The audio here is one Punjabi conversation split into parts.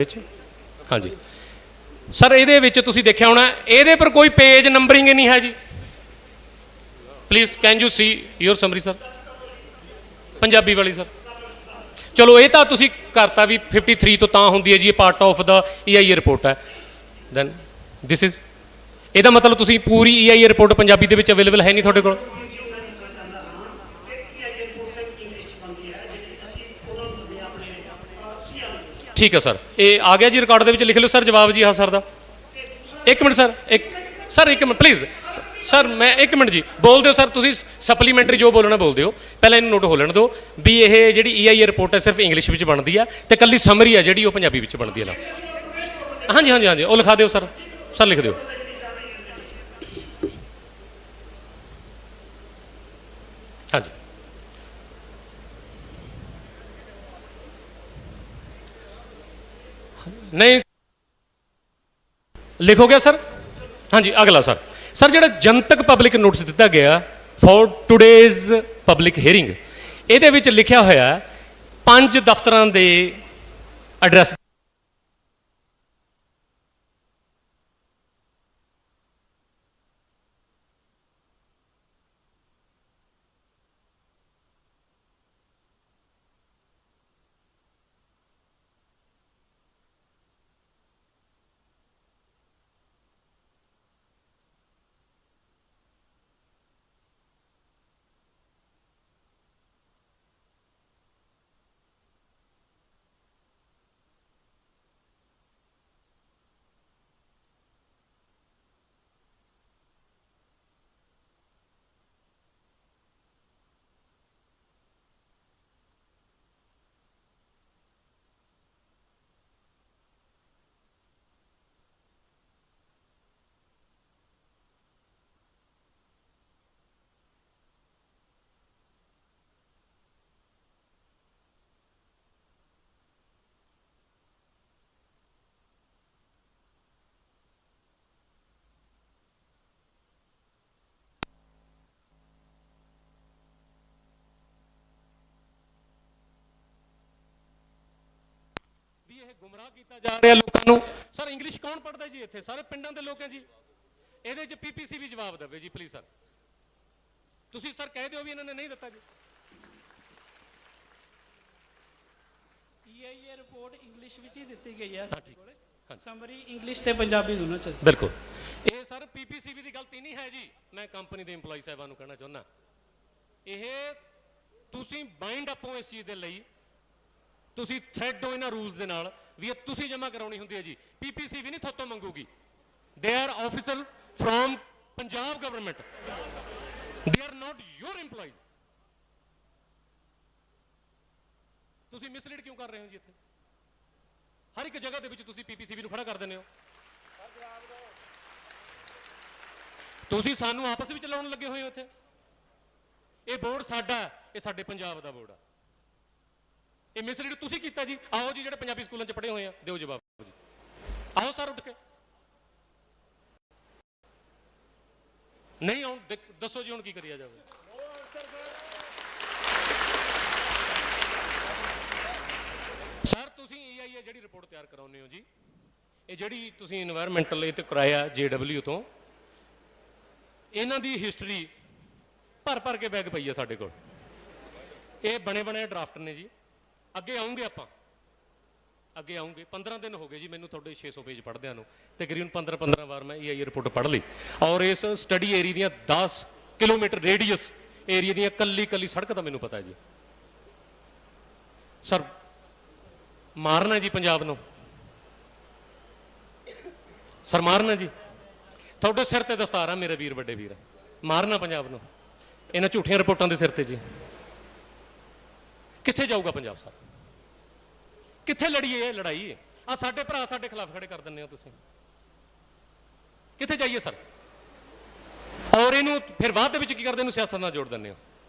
हाँ जी सर, ये तुसीं देखिया होना ये पर कोई पेज नंबरिंग नहीं है जी। Please can you see your summary sir, Punjabi वाली सर। चलो ये तो तुसीं करता भी 53 तो होंदी है जी, ये part of the EIA report है। दैन दिस इज ਇਹਦਾ मतलब तुसीं पूरी EIA रिपोर्ट पंजाबी दे विच अवेलेबल है नहीं तुहाडे कोल? ठीक है सर, ये आ गया जी रिकॉर्ड दे विच, लिख लो सर जवाब जी। हाँ सर दा एक मिनट सर, एक मिनट प्लीज़ सर, मैं एक मिनट जी बोल दो सर, तुसीं सप्लीमेंटरी जो बोलना बोल दो, पहले इन्हूं नोट हो लैण दो भी ये जिहड़ी EIA रिपोर्ट है सिर्फ इंग्लिश विच बनदी है ते कल्ली समरी है जिहड़ी वो पंजाबी विच बनदी है ना। हाँ जी हाँ जी हाँ जी, वो लिखा दो सर, सर लिख दो। हाँ जी नहीं लिखो गया सर? हाँ जी अगला सर, सर जो जनतक पब्लिक नोटिस दिता गया फॉर टूडेज पब्लिक हेयरिंग, ये लिखा होया 5 दफ्तरां दे एड्रैस। गुमराह किया जा रहा लोगों को। सर इंग्लिश कौन पढ़ता जी इतने? सारे पिंडों के लोग हैं जी। ये PPC भी जवाब दे जी प्लीज सर। तुसी सर कह दो भी इन्होंने नहीं दिता जी। EIA रिपोर्ट इंग्लिश में ही दी गई है। हाँ ठीक, समरी इंग्लिश ते पंजाबी दोनों च। बिल्कुल ये सर PPCB की गलती नहीं है जी। मैं कंपनी के इंपलॉय साहबान कहना चाहना, ये तुसी बाइंड अप हो इस चीज़ के लिए, तुसी थ्रेड हो इन्होंने रूल्स के नाल भी तुसी जमा करानी होंदी है जी। PPCB नहीं थोतों मंगूगी, they are officer from Punjab government, they are not your employees. तुसी मिसलीड क्यों कर रहे हो जी? इत्थे हर एक जगह के तुसी PPCB नूं खड़ा कर देने हो। तुसी सानू आपस में चलाउण लगे हुए हो। इत्थे ये बोर्ड साडा है, ये साडे पंजाब दा बोर्ड है। ये मिसलीड तुसी कीता जी। आओ जी, जेडे पंजाबी स्कूलों च पढ़े हुए हैं दिओ जवाब जी। आओ सर उठ के, नहीं आउण दसो जी हुण की करिया जावे। सर तुसी EIA जिहड़ी रिपोर्ट तैयार कराउने हो जी, ये जिहड़ी तुसी एनवायरमेंटल ये ते कराया JW तो, इन्हां दी हिस्टरी भर भर के बैग पई है साडे कोल। ये बने बने ड्राफ्ट ने जी। अगे आऊँगे आप, अगे आऊँगे। 15 दिन हो गए जी मैंने थोड़े 600 पेज पढ़द्या नूं, तकरीबन 15 बार मैं EIA रिपोर्ट पढ़ ली। और इस स्टडी एरिया दियां 10 किलोमीटर रेडियस एरिया दियां कल्ली कल्ली सड़क तो मैनूं पता है जी। सर मारना जी पंजाब नूं, सर मारना जी। थोड़े सिर ते दस्तार है मेरे वीर, बड़े वीर, मारना पंजाब नूं इन्हां झूठियां रिपोर्टां दे सिर ते जी। कित्थे जाऊगा पंजाब सर? कित्थे लड़ीए ये लड़ाई? आ साडे भरा साडे खिलाफ खड़े कर दिंदे हो तुसीं, कित्थे जाइए सर? और इनू फिर बाद विच की करदे, इनू सियासत नाल जोड़ दिंदे हो।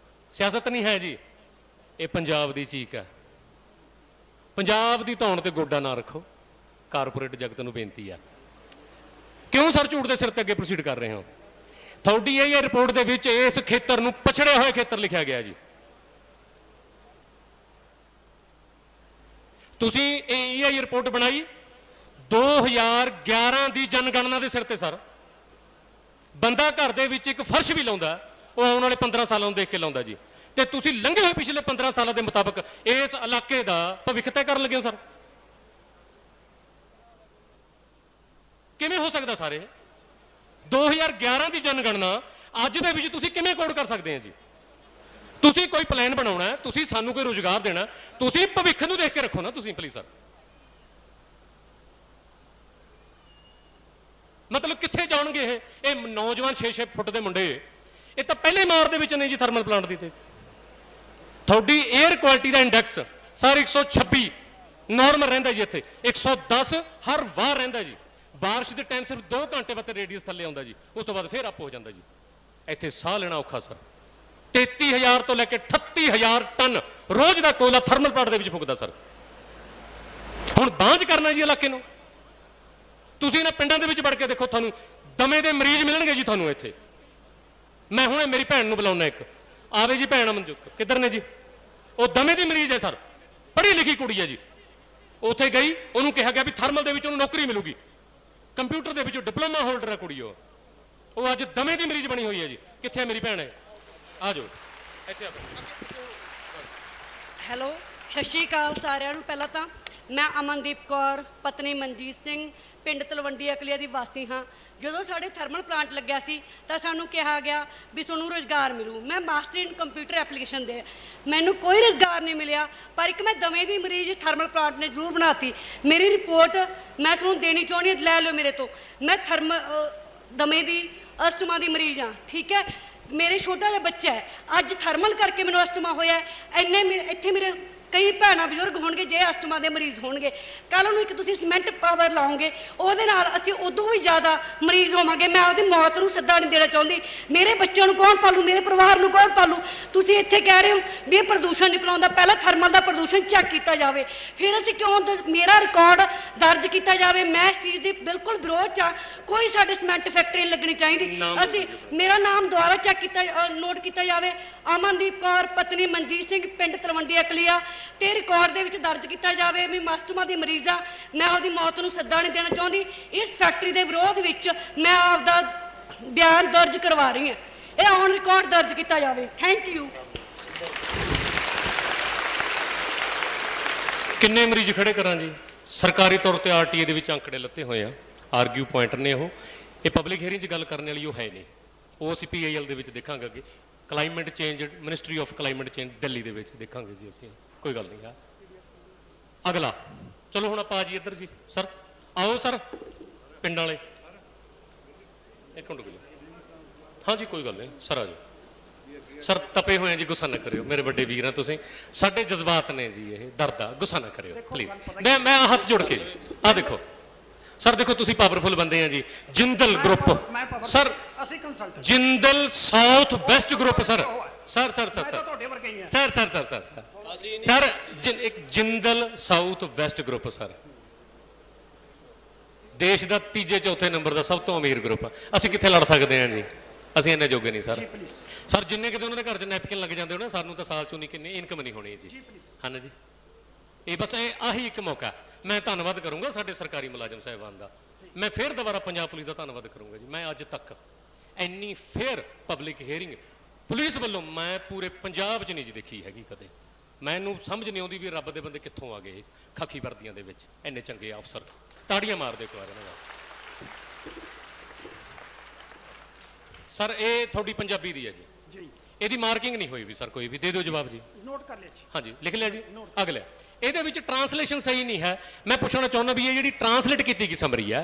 सियासत नहीं है जी, ये पंजाब दी चीक है। पंजाब दी धौण ते गोडा ना रखो, कारपोरेट जगत नूं बेनती है। क्यों सर झूठ के सिर ते अगे प्रोसीड कर रहे हो? थोड़ी ये रिपोर्ट दे विच इस खेतर नूं पछड़े हुए खेतर लिखा गया जी। तुसी EIA रिपोर्ट बनाई 2011 ਦੀ ਜਨਗਣਨਾ ਦੇ ਸਿਰ ਤੇ ਸਰ ਬੰਦਾ ਘਰ ਦੇ ਵਿੱਚ ਇੱਕ ਫਰਸ਼ ਵੀ ਲਾਉਂਦਾ, ਉਹ ਆਉਣ ਵਾਲੇ 15 ਸਾਲਾਂ ਨੂੰ ਦੇਖ ਕੇ ਲਾਉਂਦਾ ਜੀ। ਤੇ ਤੁਸੀਂ ਲੰਘੇ ਹੋਏ ਪਿਛਲੇ 15 ਸਾਲਾਂ ਦੇ ਮੁਤਾਬਕ ਇਸ ਇਲਾਕੇ ਦਾ ਭਵਿੱਖ ਤੈਅ ਕਰਨ ਲੱਗੇ ਹੋ ਸਰ। ਕਿਵੇਂ ਹੋ ਸਕਦਾ ਸਾਰੇ? 2011 ਦੀ ਜਨਗਣਨਾ ਅੱਜ ਦੇ ਵਿੱਚ ਤੁਸੀਂ ਕਿਵੇਂ ਕੋਡ ਕਰ ਸਕਦੇ ਆ ਜੀ? ਤੁਸੀਂ ਕੋਈ ਪਲਾਨ ਬਣਾਉਣਾ, ਤੁਸੀਂ ਸਾਨੂੰ ਕੋਈ ਰੁਜ਼ਗਾਰ ਦੇਣਾ, ਤੁਸੀਂ ਭਵਿੱਖ ਨੂੰ ਦੇਖ ਕੇ ਰੱਖੋ ਨਾ ਤੁਸੀਂ ਪਲੀਜ਼ ਸਰ। ਮਤਲਬ ਕਿੱਥੇ ਜਾਣਗੇ ਇਹ ਨੌਜਵਾਨ 6-6 ਫੁੱਟ ਦੇ ਮੁੰਡੇ? ਇਹ ਤਾਂ ਪਹਿਲੇ ਮਾਰ ਦੇ ਵਿੱਚ ਨੇ ਜੀ ਥਰਮਲ ਪਲਾਂਟ ਦੀ। ਤੇ ਤੁਹਾਡੀ 에ਅਰ ਕੁਆਲਿਟੀ ਦਾ ਇੰਡੈਕਸ ਸਰ 126 ਨਾਰਮਲ ਰਹਿੰਦਾ ਜੀ, ਇੱਥੇ 110 ਹਰ ਵਾਰ ਰਹਿੰਦਾ ਜੀ। ਬਾਰਿਸ਼ ਦੇ ਟਾਈਮ ਸਿਰਫ 2 ਘੰਟੇ ਬਾਅਦ ਰੇਡੀਅਸ ਥੱਲੇ ਆਉਂਦਾ ਜੀ, ਉਸ ਤੋਂ ਬਾਅਦ ਫੇਰ ਅਪ ਹੋ ਜਾਂਦਾ ਜੀ। ਇੱਥੇ ਸਾਹ ਲੈਣਾ ਔਖਾ ਸਰ। 33,000 ਤੋਂ ਲੈ ਕੇ 38,000 ਟਨ ਰੋਜ਼ ਦਾ ਕੋਇਲਾ ਥਰਮਲ ਪਲਾਂਟ ਦੇ ਵਿੱਚ ਫੁੱਕਦਾ ਸਰ। ਹੁਣ ਬਾਂਝ ਕਰਨਾ ਜੀ ਇਲਾਕੇ ਨੂੰ। ਤੁਸੀਂ ਨਾ ਪਿੰਡਾਂ ਦੇ ਵਿੱਚ ਵੜ ਕੇ ਦੇਖੋ, ਤੁਹਾਨੂੰ ਦਮੇ ਦੇ ਮਰੀਜ਼ ਮਿਲਣਗੇ ਜੀ ਤੁਹਾਨੂੰ ਇੱਥੇ। ਮੈਂ ਹੁਣੇ ਮੇਰੀ ਭੈਣ ਨੂੰ ਬੁਲਾਉਣਾ, ਇੱਕ ਆਵੇ ਜੀ ਭੈਣ ਮਨਜੋਤ, ਕਿੱਧਰ ਨੇ ਜੀ? ਉਹ ਦਮੇ ਦੀ ਮਰੀਜ਼ ਹੈ ਸਰ, ਪੜ੍ਹੀ ਲਿਖੀ ਕੁੜੀ ਹੈ ਜੀ। ਉੱਥੇ ਗਈ, ਉਹਨੂੰ ਕਿਹਾ ਗਿਆ ਵੀ ਥਰਮਲ ਦੇ ਵਿੱਚ ਉਹਨੂੰ ਨੌਕਰੀ ਮਿਲੂਗੀ। ਕੰਪਿਊਟਰ ਦੇ ਵਿੱਚ ਡਿਪਲੋਮਾ ਹੋਲਡਰ ਹੈ ਕੁੜੀ, ਉਹ ਅੱਜ ਦਮੇ ਦੀ ਮਰੀਜ਼ ਬਣੀ ਹੋਈ ਹੈ ਜੀ। ਕਿੱਥੇ ਹੈ ਮੇਰੀ ਭੈਣ? ਹੈ ਆ ਜਾਓ ਇੱਥੇ। ਹੈਲੋ, ਸਤਿ ਸ਼੍ਰੀ ਅਕਾਲ ਸਾਰਿਆਂ ਨੂੰ। ਪਹਿਲਾਂ ਤਾਂ ਮੈਂ ਅਮਨਦੀਪ ਕੌਰ, ਪਤਨੀ ਮਨਜੀਤ ਸਿੰਘ, ਪਿੰਡ ਤਲਵੰਡੀ ਅਕਲੀਆ ਦੀ ਵਾਸੀ ਹਾਂ। ਜਦੋਂ ਸਾਡੇ ਥਰਮਲ ਪਲਾਂਟ ਲੱਗਿਆ ਸੀ ਤਾਂ ਸਾਨੂੰ ਕਿਹਾ ਗਿਆ ਵੀ ਤੁਹਾਨੂੰ ਰੁਜ਼ਗਾਰ ਮਿਲੂ। ਮੈਂ ਮਾਸਟਰ ਇਨ ਕੰਪਿਊਟਰ ਐਪਲੀਕੇਸ਼ਨ ਦੇ, ਮੈਨੂੰ ਕੋਈ ਰੁਜ਼ਗਾਰ ਨਹੀਂ ਮਿਲਿਆ। ਪਰ ਇੱਕ ਮੈਂ ਦਮੇ ਦੀ ਮਰੀਜ਼ ਥਰਮਲ ਪਲਾਂਟ ਨੇ ਜ਼ਰੂਰ ਬਣਾਤੀ। ਮੇਰੀ ਰਿਪੋਰਟ ਮੈਂ ਤੁਹਾਨੂੰ ਦੇਣੀ ਚਾਹੁੰਦੀ ਹਾਂ, ਲੈ ਲਿਓ ਮੇਰੇ ਤੋਂ। ਮੈਂ ਦਮੇ ਦੀ ਅਸਥਮਾ ਦੀ ਮਰੀਜ਼ ਹਾਂ, ਠੀਕ ਹੈ। ਮੇਰੇ ਛੋਟਾ ਜਿਹਾ ਬੱਚਾ ਹੈ, ਅੱਜ ਥਰਮਲ ਕਰਕੇ ਮੈਨੂੰ ਅਸਥਮਾ ਹੋਇਆ। ਇੱਥੇ ਮੇਰੇ ਕਈ ਭੈਣਾਂ ਬਜ਼ੁਰਗ ਹੋਣਗੇ ਜੇ ਅਸਥਮਾ ਦੇ ਮਰੀਜ਼ ਹੋਣਗੇ। ਕੱਲ੍ਹ ਨੂੰ ਇੱਕ ਤੁਸੀਂ ਸੀਮੈਂਟ ਪਾਵਰ ਲਾਓਗੇ, ਉਹਦੇ ਨਾਲ ਅਸੀਂ ਉਦੋਂ ਵੀ ਜ਼ਿਆਦਾ ਮਰੀਜ਼ ਹੋਵਾਂਗੇ। ਮੈਂ ਆਪਦੀ ਮੌਤ ਨੂੰ ਸੱਦਾ ਨਹੀਂ ਦੇਣਾ ਚਾਹੁੰਦੀ। ਮੇਰੇ ਬੱਚਿਆਂ ਨੂੰ ਕੌਣ ਪਾਲੂ? ਮੇਰੇ ਪਰਿਵਾਰ ਨੂੰ ਕੌਣ ਪਾਲੂ? ਤੁਸੀਂ ਇੱਥੇ ਕਹਿ ਰਹੇ ਹੋ ਵੀ ਇਹ ਪ੍ਰਦੂਸ਼ਣ ਨਹੀਂ ਫੈਲਾਉਂਦਾ। ਪਹਿਲਾਂ ਥਰਮਲ ਦਾ ਪ੍ਰਦੂਸ਼ਣ ਚੈੱਕ ਕੀਤਾ ਜਾਵੇ, ਫਿਰ ਅਸੀਂ ਕਿਉਂ ਮੇਰਾ ਰਿਕਾਰਡ ਦਰਜ ਕੀਤਾ ਜਾਵੇ। ਮੈਂ ਇਸ ਚੀਜ਼ ਦੀ ਬਿਲਕੁਲ ਵਿਰੋਧ 'ਚ ਹਾਂ। ਕੋਈ ਸਾਡੇ ਸੀਮੈਂਟ ਫੈਕਟਰੀ ਲੱਗਣੀ ਚਾਹੀਦੀ। ਅਸੀਂ ਮੇਰਾ ਨਾਮ ਦੁਬਾਰਾ ਚੈੱਕ ਕੀਤਾ, ਨੋਟ ਕੀਤਾ ਜਾਵੇ। ਅਮਨਦੀਪ ਕੌਰ, ਪਤਨੀ ਮਨਜੀਤ ਸਿੰਘ, ਪਿੰਡ ਤਲਵੰਡੀ ਅਕਲੀਆ, ਤੇ ਰਿਕਾਰਡ ਦੇ ਵਿੱਚ ਦਰਜ ਕੀਤਾ ਜਾਵੇ ਵੀ ਅਸਥਮਾ ਦੀ ਮਰੀਜ਼ ਆ। ਮੈਂ ਉਹਦੀ ਮੌਤ ਨੂੰ ਸੱਦਾ ਨਹੀਂ ਦੇਣਾ ਚਾਹੁੰਦੀ। ਇਸ ਫੈਕਟਰੀ ਦੇ ਵਿਰੋਧ ਵਿੱਚ ਮੈਂ ਆਪਦਾ ਬਿਆਨ ਦਰਜ ਕਰਵਾ ਰਹੀ ਹਾਂ। ਇਹ ਔਨ ਰਿਕਾਰਡ ਦਰਜ ਕੀਤਾ ਜਾਵੇ। Thank you. ਕਿੰਨੇ ਮਰੀਜ਼ ਖੜੇ ਕਰਾਂ ਜੀ? ਸਰਕਾਰੀ ਤੌਰ ਤੇ ਆਰਟੀਏ ਦੇ ਵਿੱਚ ਅੰਕੜੇ ਲੱਤੇ ਹੋਏ ਆ, ਆਰਗਿਊ ਪੁਆਇੰਟ ਨੇ ਉਹ। ਇਹ ਪਬਲਿਕ ਹੀਅਰਿੰਗ 'ਚ ਗੱਲ ਕਰਨ ਵਾਲੀ ਉਹ ਹੈ ਨਹੀਂ। ਉਹ ਅਸੀਂ PIL ਦੇ ਵਿੱਚ ਦੇਖਾਂਗੇ ਅੱਗੇ। Climate change, ministry of climate change Delhi ਦੇ ਵਿੱਚ ਦੇਖਾਂਗੇ ਜੀ ਅਸੀਂ। ਕੋਈ ਗੱਲ ਨਹੀਂ ਆ। ਅਗਲਾ ਚਲੋ ਹੁਣ ਆਪਾਂ ਜੀ ਇੱਧਰ ਜੀ ਸਰ ਆਓ ਸਰ, ਪਿੰਡ ਵਾਲੇ ਇੱਕ ਮਿੰਟ ਜੀ। ਹਾਂ ਜੀ ਕੋਈ ਗੱਲ ਨਹੀਂ ਸਰ, ਆ ਜਾਓ ਸਰ। ਤਪੇ ਹੋਏ ਜੀ, ਗੁੱਸਾ ਨਾ ਕਰਿਓ ਮੇਰੇ ਵੱਡੇ ਵੀਰ ਆ ਤੁਸੀਂ। ਸਾਡੇ ਜਜ਼ਬਾਤ ਨੇ ਜੀ, ਇਹ ਦਰਦ ਆ, ਗੁੱਸਾ ਨਾ ਕਰਿਓ ਪਲੀਜ਼। ਮੈਂ ਹੱਥ ਜੋੜ ਕੇ ਜੀ ਆ ਦੇਖੋ ਸਰ, ਦੇਖੋ ਤੁਸੀਂ ਪਾਵਰਫੁਲ ਬੰਦੇ ਆ ਜੀ। ਜਿੰਦਲ ਗਰੁੱਪ ਸਰ, ਅਸੀਂ consultant Jindal South West group sir. Sir sir sir sir ਤੁਹਾਡੇ ਵਰਗੇ ਹੀ ਆ sir sir sir sir sir ਇੱਕ Jindal South West group sir, ਦੇਸ਼ ਦਾ ਤੀਜੇ ਚੌਥੇ ਨੰਬਰ ਦਾ ਸਭ ਤੋਂ ਅਮੀਰ ਗਰੁੱਪ। ਅਸੀਂ ਕਿੱਥੇ ਲੜ ਸਕਦੇ ਹਾਂ ਜੀ? ਅਸੀਂ ਇੰਨੇ ਜੋਗੇ ਨਹੀਂ ਸਰ। ਸਰ ਜਿੰਨੇ ਕਿਤੇ ਉਹਨਾਂ ਦੇ ਘਰ 'ਚ ਨੈਪਕਿਨ ਲੱਗ ਜਾਂਦੇ ਹੋ ਨਾ, ਸਾਨੂੰ ਤਾਂ ਸਾਲ 'ਚੋਂ ਨਹੀਂ ਕਿੰਨੀ ਇਨਕਮ ਨਹੀਂ ਹੋਣੀ ਜੀ। ਹਾਂ ਜੀ, ਇਹ ਬਸ ਆਹੀ ਇੱਕ ਮੌਕਾ। ਮੈਂ ਧੰਨਵਾਦ ਕਰੂੰਗਾ ਸਾਡੇ ਸਰਕਾਰੀ ਮੁਲਾਜ਼ਮ ਸਾਹਿਬਾਨ ਦਾ। ਮੈਂ ਫਿਰ ਦੁਬਾਰਾ ਪੰਜਾਬ ਪੁਲਿਸ ਦਾ ਧੰਨਵਾਦ ਕਰੂੰਗਾ ਜੀ। ਮੈਂ ਅੱਜ ਤੱਕ ਇੰਨੀ ਫੇਅਰ ਪਬਲਿਕ ਹੀਅਰਿੰਗ ਪੁਲਿਸ ਵੱਲੋਂ ਮੈਂ ਪੂਰੇ ਪੰਜਾਬ 'ਚ ਨਹੀਂ ਜੀ ਦੇਖੀ ਹੈਗੀ ਕਦੇ। ਮੈਨੂੰ ਸਮਝ ਨਹੀਂ ਆਉਂਦੀ ਵੀ ਰੱਬ ਦੇ ਬੰਦੇ ਕਿੱਥੋਂ ਆ ਗਏ ਖਾਕੀ ਵਰਦੀਆਂ ਦੇ ਵਿੱਚ ਇੰਨੇ ਚੰਗੇ ਅਫਸਰ। ਤਾੜੀਆਂ ਮਾਰਦੇ ਇੱਕ ਵਾਰ ਇਹਨਾਂ ਦਾ। ਸਰ ਇਹ ਤੁਹਾਡੀ ਪੰਜਾਬੀ ਦੀ ਹੈ ਜੀ, ਇਹਦੀ ਮਾਰਕਿੰਗ ਨਹੀਂ ਹੋਈ ਵੀ ਸਰ ਕੋਈ ਵੀ। ਦੇ ਦਿਓ ਜਵਾਬ ਜੀ। ਨੋਟ ਕਰ ਲਿਆ ਜੀ। ਹਾਂਜੀ ਲਿਖ ਲਿਆ ਜੀ। ਅਗਲਾ ਇਹਦੇ ਵਿੱਚ ਟਰਾਂਸਲੇਸ਼ਨ ਸਹੀ ਨਹੀਂ ਹੈ। ਮੈਂ ਪੁੱਛਣਾ ਚਾਹੁੰਦਾ ਵੀ ਇਹ ਜਿਹੜੀ ਟਰਾਂਸਲੇਟ ਕੀਤੀ ਗਈ ਸਮਰੀ ਹੈ,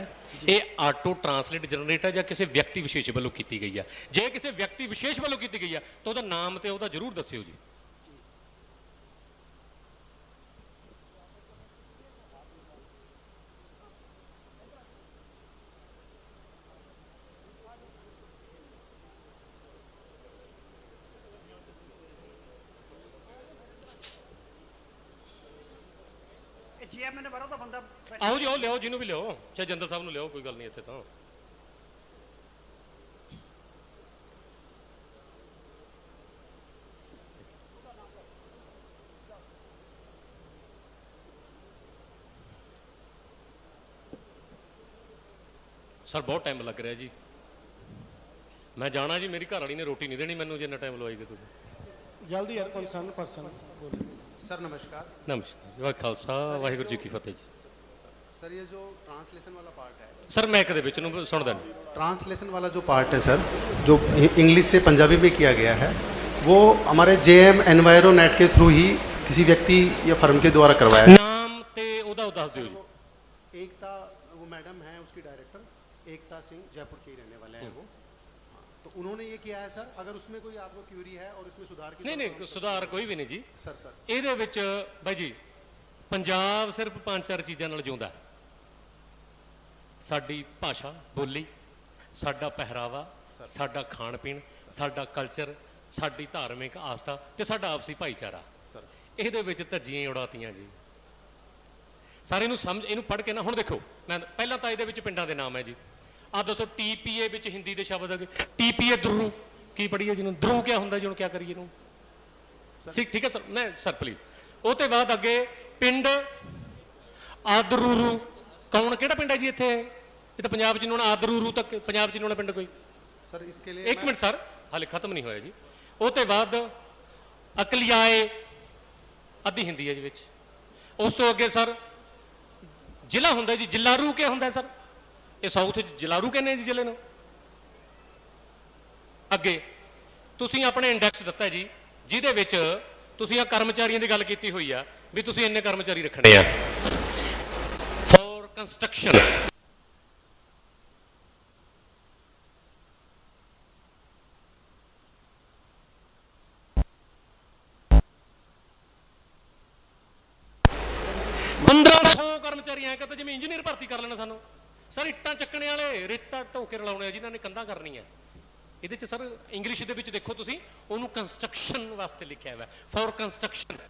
ਇਹ ਆਟੋ ਟਰਾਂਸਲੇਟ ਜਨਰੇਟ ਹੈ ਜਾਂ ਕਿਸੇ ਵਿਅਕਤੀ ਵਿਸ਼ੇਸ਼ ਵੱਲੋਂ ਕੀਤੀ ਗਈ ਹੈ? ਜੇ ਕਿਸੇ ਵਿਅਕਤੀ ਵਿਸ਼ੇਸ਼ ਵੱਲੋਂ ਕੀਤੀ ਗਈ ਹੈ ਤਾਂ ਉਹਦਾ ਨਾਮ ਤੇ ਉਹਦਾ ਜ਼ਰੂਰ ਦੱਸਿਓ ਜੀ। ਚੇਅਰਮੈਨ ਨੇ ਬਾਹਰੋਂ ਦਾ ਬੰਦਾ ਆਓ ਜੀ, ਆਓ ਲਿਆਓ, ਜਿਹਨੂੰ ਵੀ ਲਿਆਓ, ਚਾਹੇ ਜੰਦਲ ਸਾਹਿਬ ਨੂੰ ਲਿਆਓ, ਕੋਈ ਗੱਲ ਨਹੀਂ ਇੱਥੇ ਤਾਂ। ਸਰ ਬਹੁਤ ਟਾਈਮ ਲੱਗ ਰਿਹਾ ਜੀ। ਮੈਂ ਜਾਣਾ ਜੀ, ਮੇਰੀ ਘਰ ਵਾਲੀ ਨੇ ਰੋਟੀ ਨਹੀਂ ਦੇਣੀ ਮੈਨੂੰ, ਜਿੰਨਾ ਟਾਈਮ ਲਵਾਈਗੇ ਤੁਸੀਂ। ਜਲਦੀ ਯਾਰ ਕੰਸਰਨ ਪਰਸਨ ਬੋਲੋ। सर नमस्कार। ਨਮਸਕਾਰ। ਵਾਹਿ ਖਾਲਸਾ ਵਾਹਿਗੁਰੂ ਜੀ ਕੀ ਫਤਿਹ ਜੀ। सर ये जो ट्रांसलेशन वाला पार्ट है, ਸਰ ਮੈਂ ਕਦੇ ਵਿੱਚ ਨੂੰ ਸੁਣਦਾ ਨਹੀਂ। ट्रांसलेशन वाला जो पार्ट है सर, जो इंग्लिश से पंजाबी में किया गया है, वो हमारे JM एनवायरो नेट के थ्रू ही किसी व्यक्ति या फर्म के द्वारा करवाया है। ਨਾਮ ਤੇ ਉਹਦਾ ਦੱਸ ਦਿਓ ਜੀ। एकता वो मैडम है, उसकी डायरेक्टर एकता सिंह, जयपुर के ही रहने वाले हैं वो। हाँ, तो उन्होंने ये किया है सर। अगर उसमें कोई आपको क्यूरी है और इसमें सुधार की ਨਹੀਂ ਨਹੀਂ ਸੁਧਾਰ ਕੋਈ ਵੀ ਨਹੀਂ ਜੀ। सर ਇਹਦੇ ਵਿੱਚ ਬਾਈ ਜੀ ਪੰਜਾਬ ਸਿਰਫ 5-4 ਚੀਜ਼ਾਂ ਨਾਲ ਜਿਉਂਦਾ ਹੈ। ਸਾਡੀ ਭਾਸ਼ਾ ਬੋਲੀ, ਸਾਡਾ ਪਹਿਰਾਵਾ, ਸਾਡਾ ਖਾਣ ਪੀਣ, ਸਾਡਾ ਕਲਚਰ, ਸਾਡੀ ਧਾਰਮਿਕ ਆਸਥਾ ਤੇ ਸਾਡਾ ਆਪਸੀ ਭਾਈਚਾਰਾ। ਸਰ ਇਹਦੇ ਵਿੱਚ ਧੱਜੀਆਂ ਉਡਾਤੀਆਂ ਜੀ। ਸਾਰੇ ਨੂੰ ਸਮਝ, ਇਹਨੂੰ ਪੜ੍ਹ ਕੇ ਨਾ ਹੁਣ ਦੇਖੋ, ਮੈਂ ਪਹਿਲਾਂ ਤਾਂ ਇਹਦੇ ਵਿੱਚ ਪਿੰਡਾਂ ਦੇ ਨਾਮ ਹੈ ਜੀ। ਆਹ ਦੱਸੋ TPA ਵਿੱਚ ਹਿੰਦੀ ਦੇ ਸ਼ਬਦ ਹੈਗੇ। TPA ਦਰੂ ਕੀ ਪੜ੍ਹੀਏ ਜਿਹਨੂੰ? ਦਰੂ ਕਿਆ ਹੁੰਦਾ ਜੀ? ਹੁਣ ਕਿਆ ਕਰੀਏ ਇਹਨੂੰ? ਠੀਕ ਹੈ ਸਰ, ਮੈਂ ਸਰ ਪਲੀਜ਼। ਉਹ ਤੋਂ ਬਾਅਦ ਅੱਗੇ ਪਿੰਡ ਆਦਰੂਰੂ, ਕੌਣ ਕਿਹੜਾ ਪਿੰਡ ਹੈ ਜੀ ਇੱਥੇ? ਇਹ ਤਾਂ ਪੰਜਾਬ ਚ ਨੂੰ ਆਦਰੂਰੂ ਤੱਕ ਪੰਜਾਬ ਚ ਨੂੰ ਪਿੰਡ ਕੋਈ। सर इसके लिए ਇੱਕ ਮਿੰਟ ਸਰ, ਹਾਲੇ ਖਤਮ ਨਹੀਂ ਹੋਇਆ ਜੀ। ਉਹ ਤੋਂ ਬਾਅਦ ਅਕਲਿਆਏ, ਅੱਧੀ ਹਿੰਦੀ ਹੈ ਜੀ ਵਿੱਚ। ਉਸ ਤੋਂ ਅੱਗੇ ਸਰ ਜ਼ਿਲ੍ਹਾ ਹੁੰਦਾ ਜੀ, ਜਲਾਰੂ ਕਿਆ ਹੁੰਦਾ ਸਰ? ਇਹ ਸਾਊਥ ਚ ਜਲਾਰੂ ਕਹਿੰਦੇ ਜੀ ਜ਼ਿਲ੍ਹੇ ਨੂੰ। ਅੱਗੇ ਤੁਸੀਂ ਆਪਣੇ ਇੰਡੈਕਸ ਦਿੱਤਾ ਜੀ, ਜਿਹਦੇ ਵਿੱਚ ਤੁਸੀਂ ਆ ਕਰਮਚਾਰੀਆਂ ਦੀ ਗੱਲ ਕੀਤੀ ਹੋਈ ਆ ਵੀ ਤੁਸੀਂ ਇੰਨੇ ਕਰਮਚਾਰੀ ਰੱਖਣੇ ਆ ਫॉर ਕੰਸਟਰਕਸ਼ਨ। ਕਰਮਚਾਰੀ ਐ ਕਹਿੰਦਾ ਜਿਵੇਂ ਇੰਜੀਨੀਅਰ ਭਰਤੀ ਕਰ ਲੈਣਾ ਸਾਨੂੰ। ਸਰ ਇੱਟਾਂ ਚੱਕਣੇ ਵਾਲੇ, ਰੇਤਾ ਢੋ ਕੇ ਰਲਾਉਣੇ ਆ ਜਿਨ੍ਹਾਂ ਨੇ ਕੰਧਾਂ ਕਰਨੀਆਂ। ਇਹਦੇ ਚ ਸਰ ਇੰਗਲਿਸ਼ ਦੇ ਵਿੱਚ ਦੇਖੋ ਤੁਸੀਂ, ਉਹਨੂੰ ਕੰਸਟਰਕਸ਼ਨ ਵਾਸਤੇ ਲਿਖਿਆ ਹੋਇਆ, ਫॉर ਕੰਸਟਰਕਸ਼ਨ।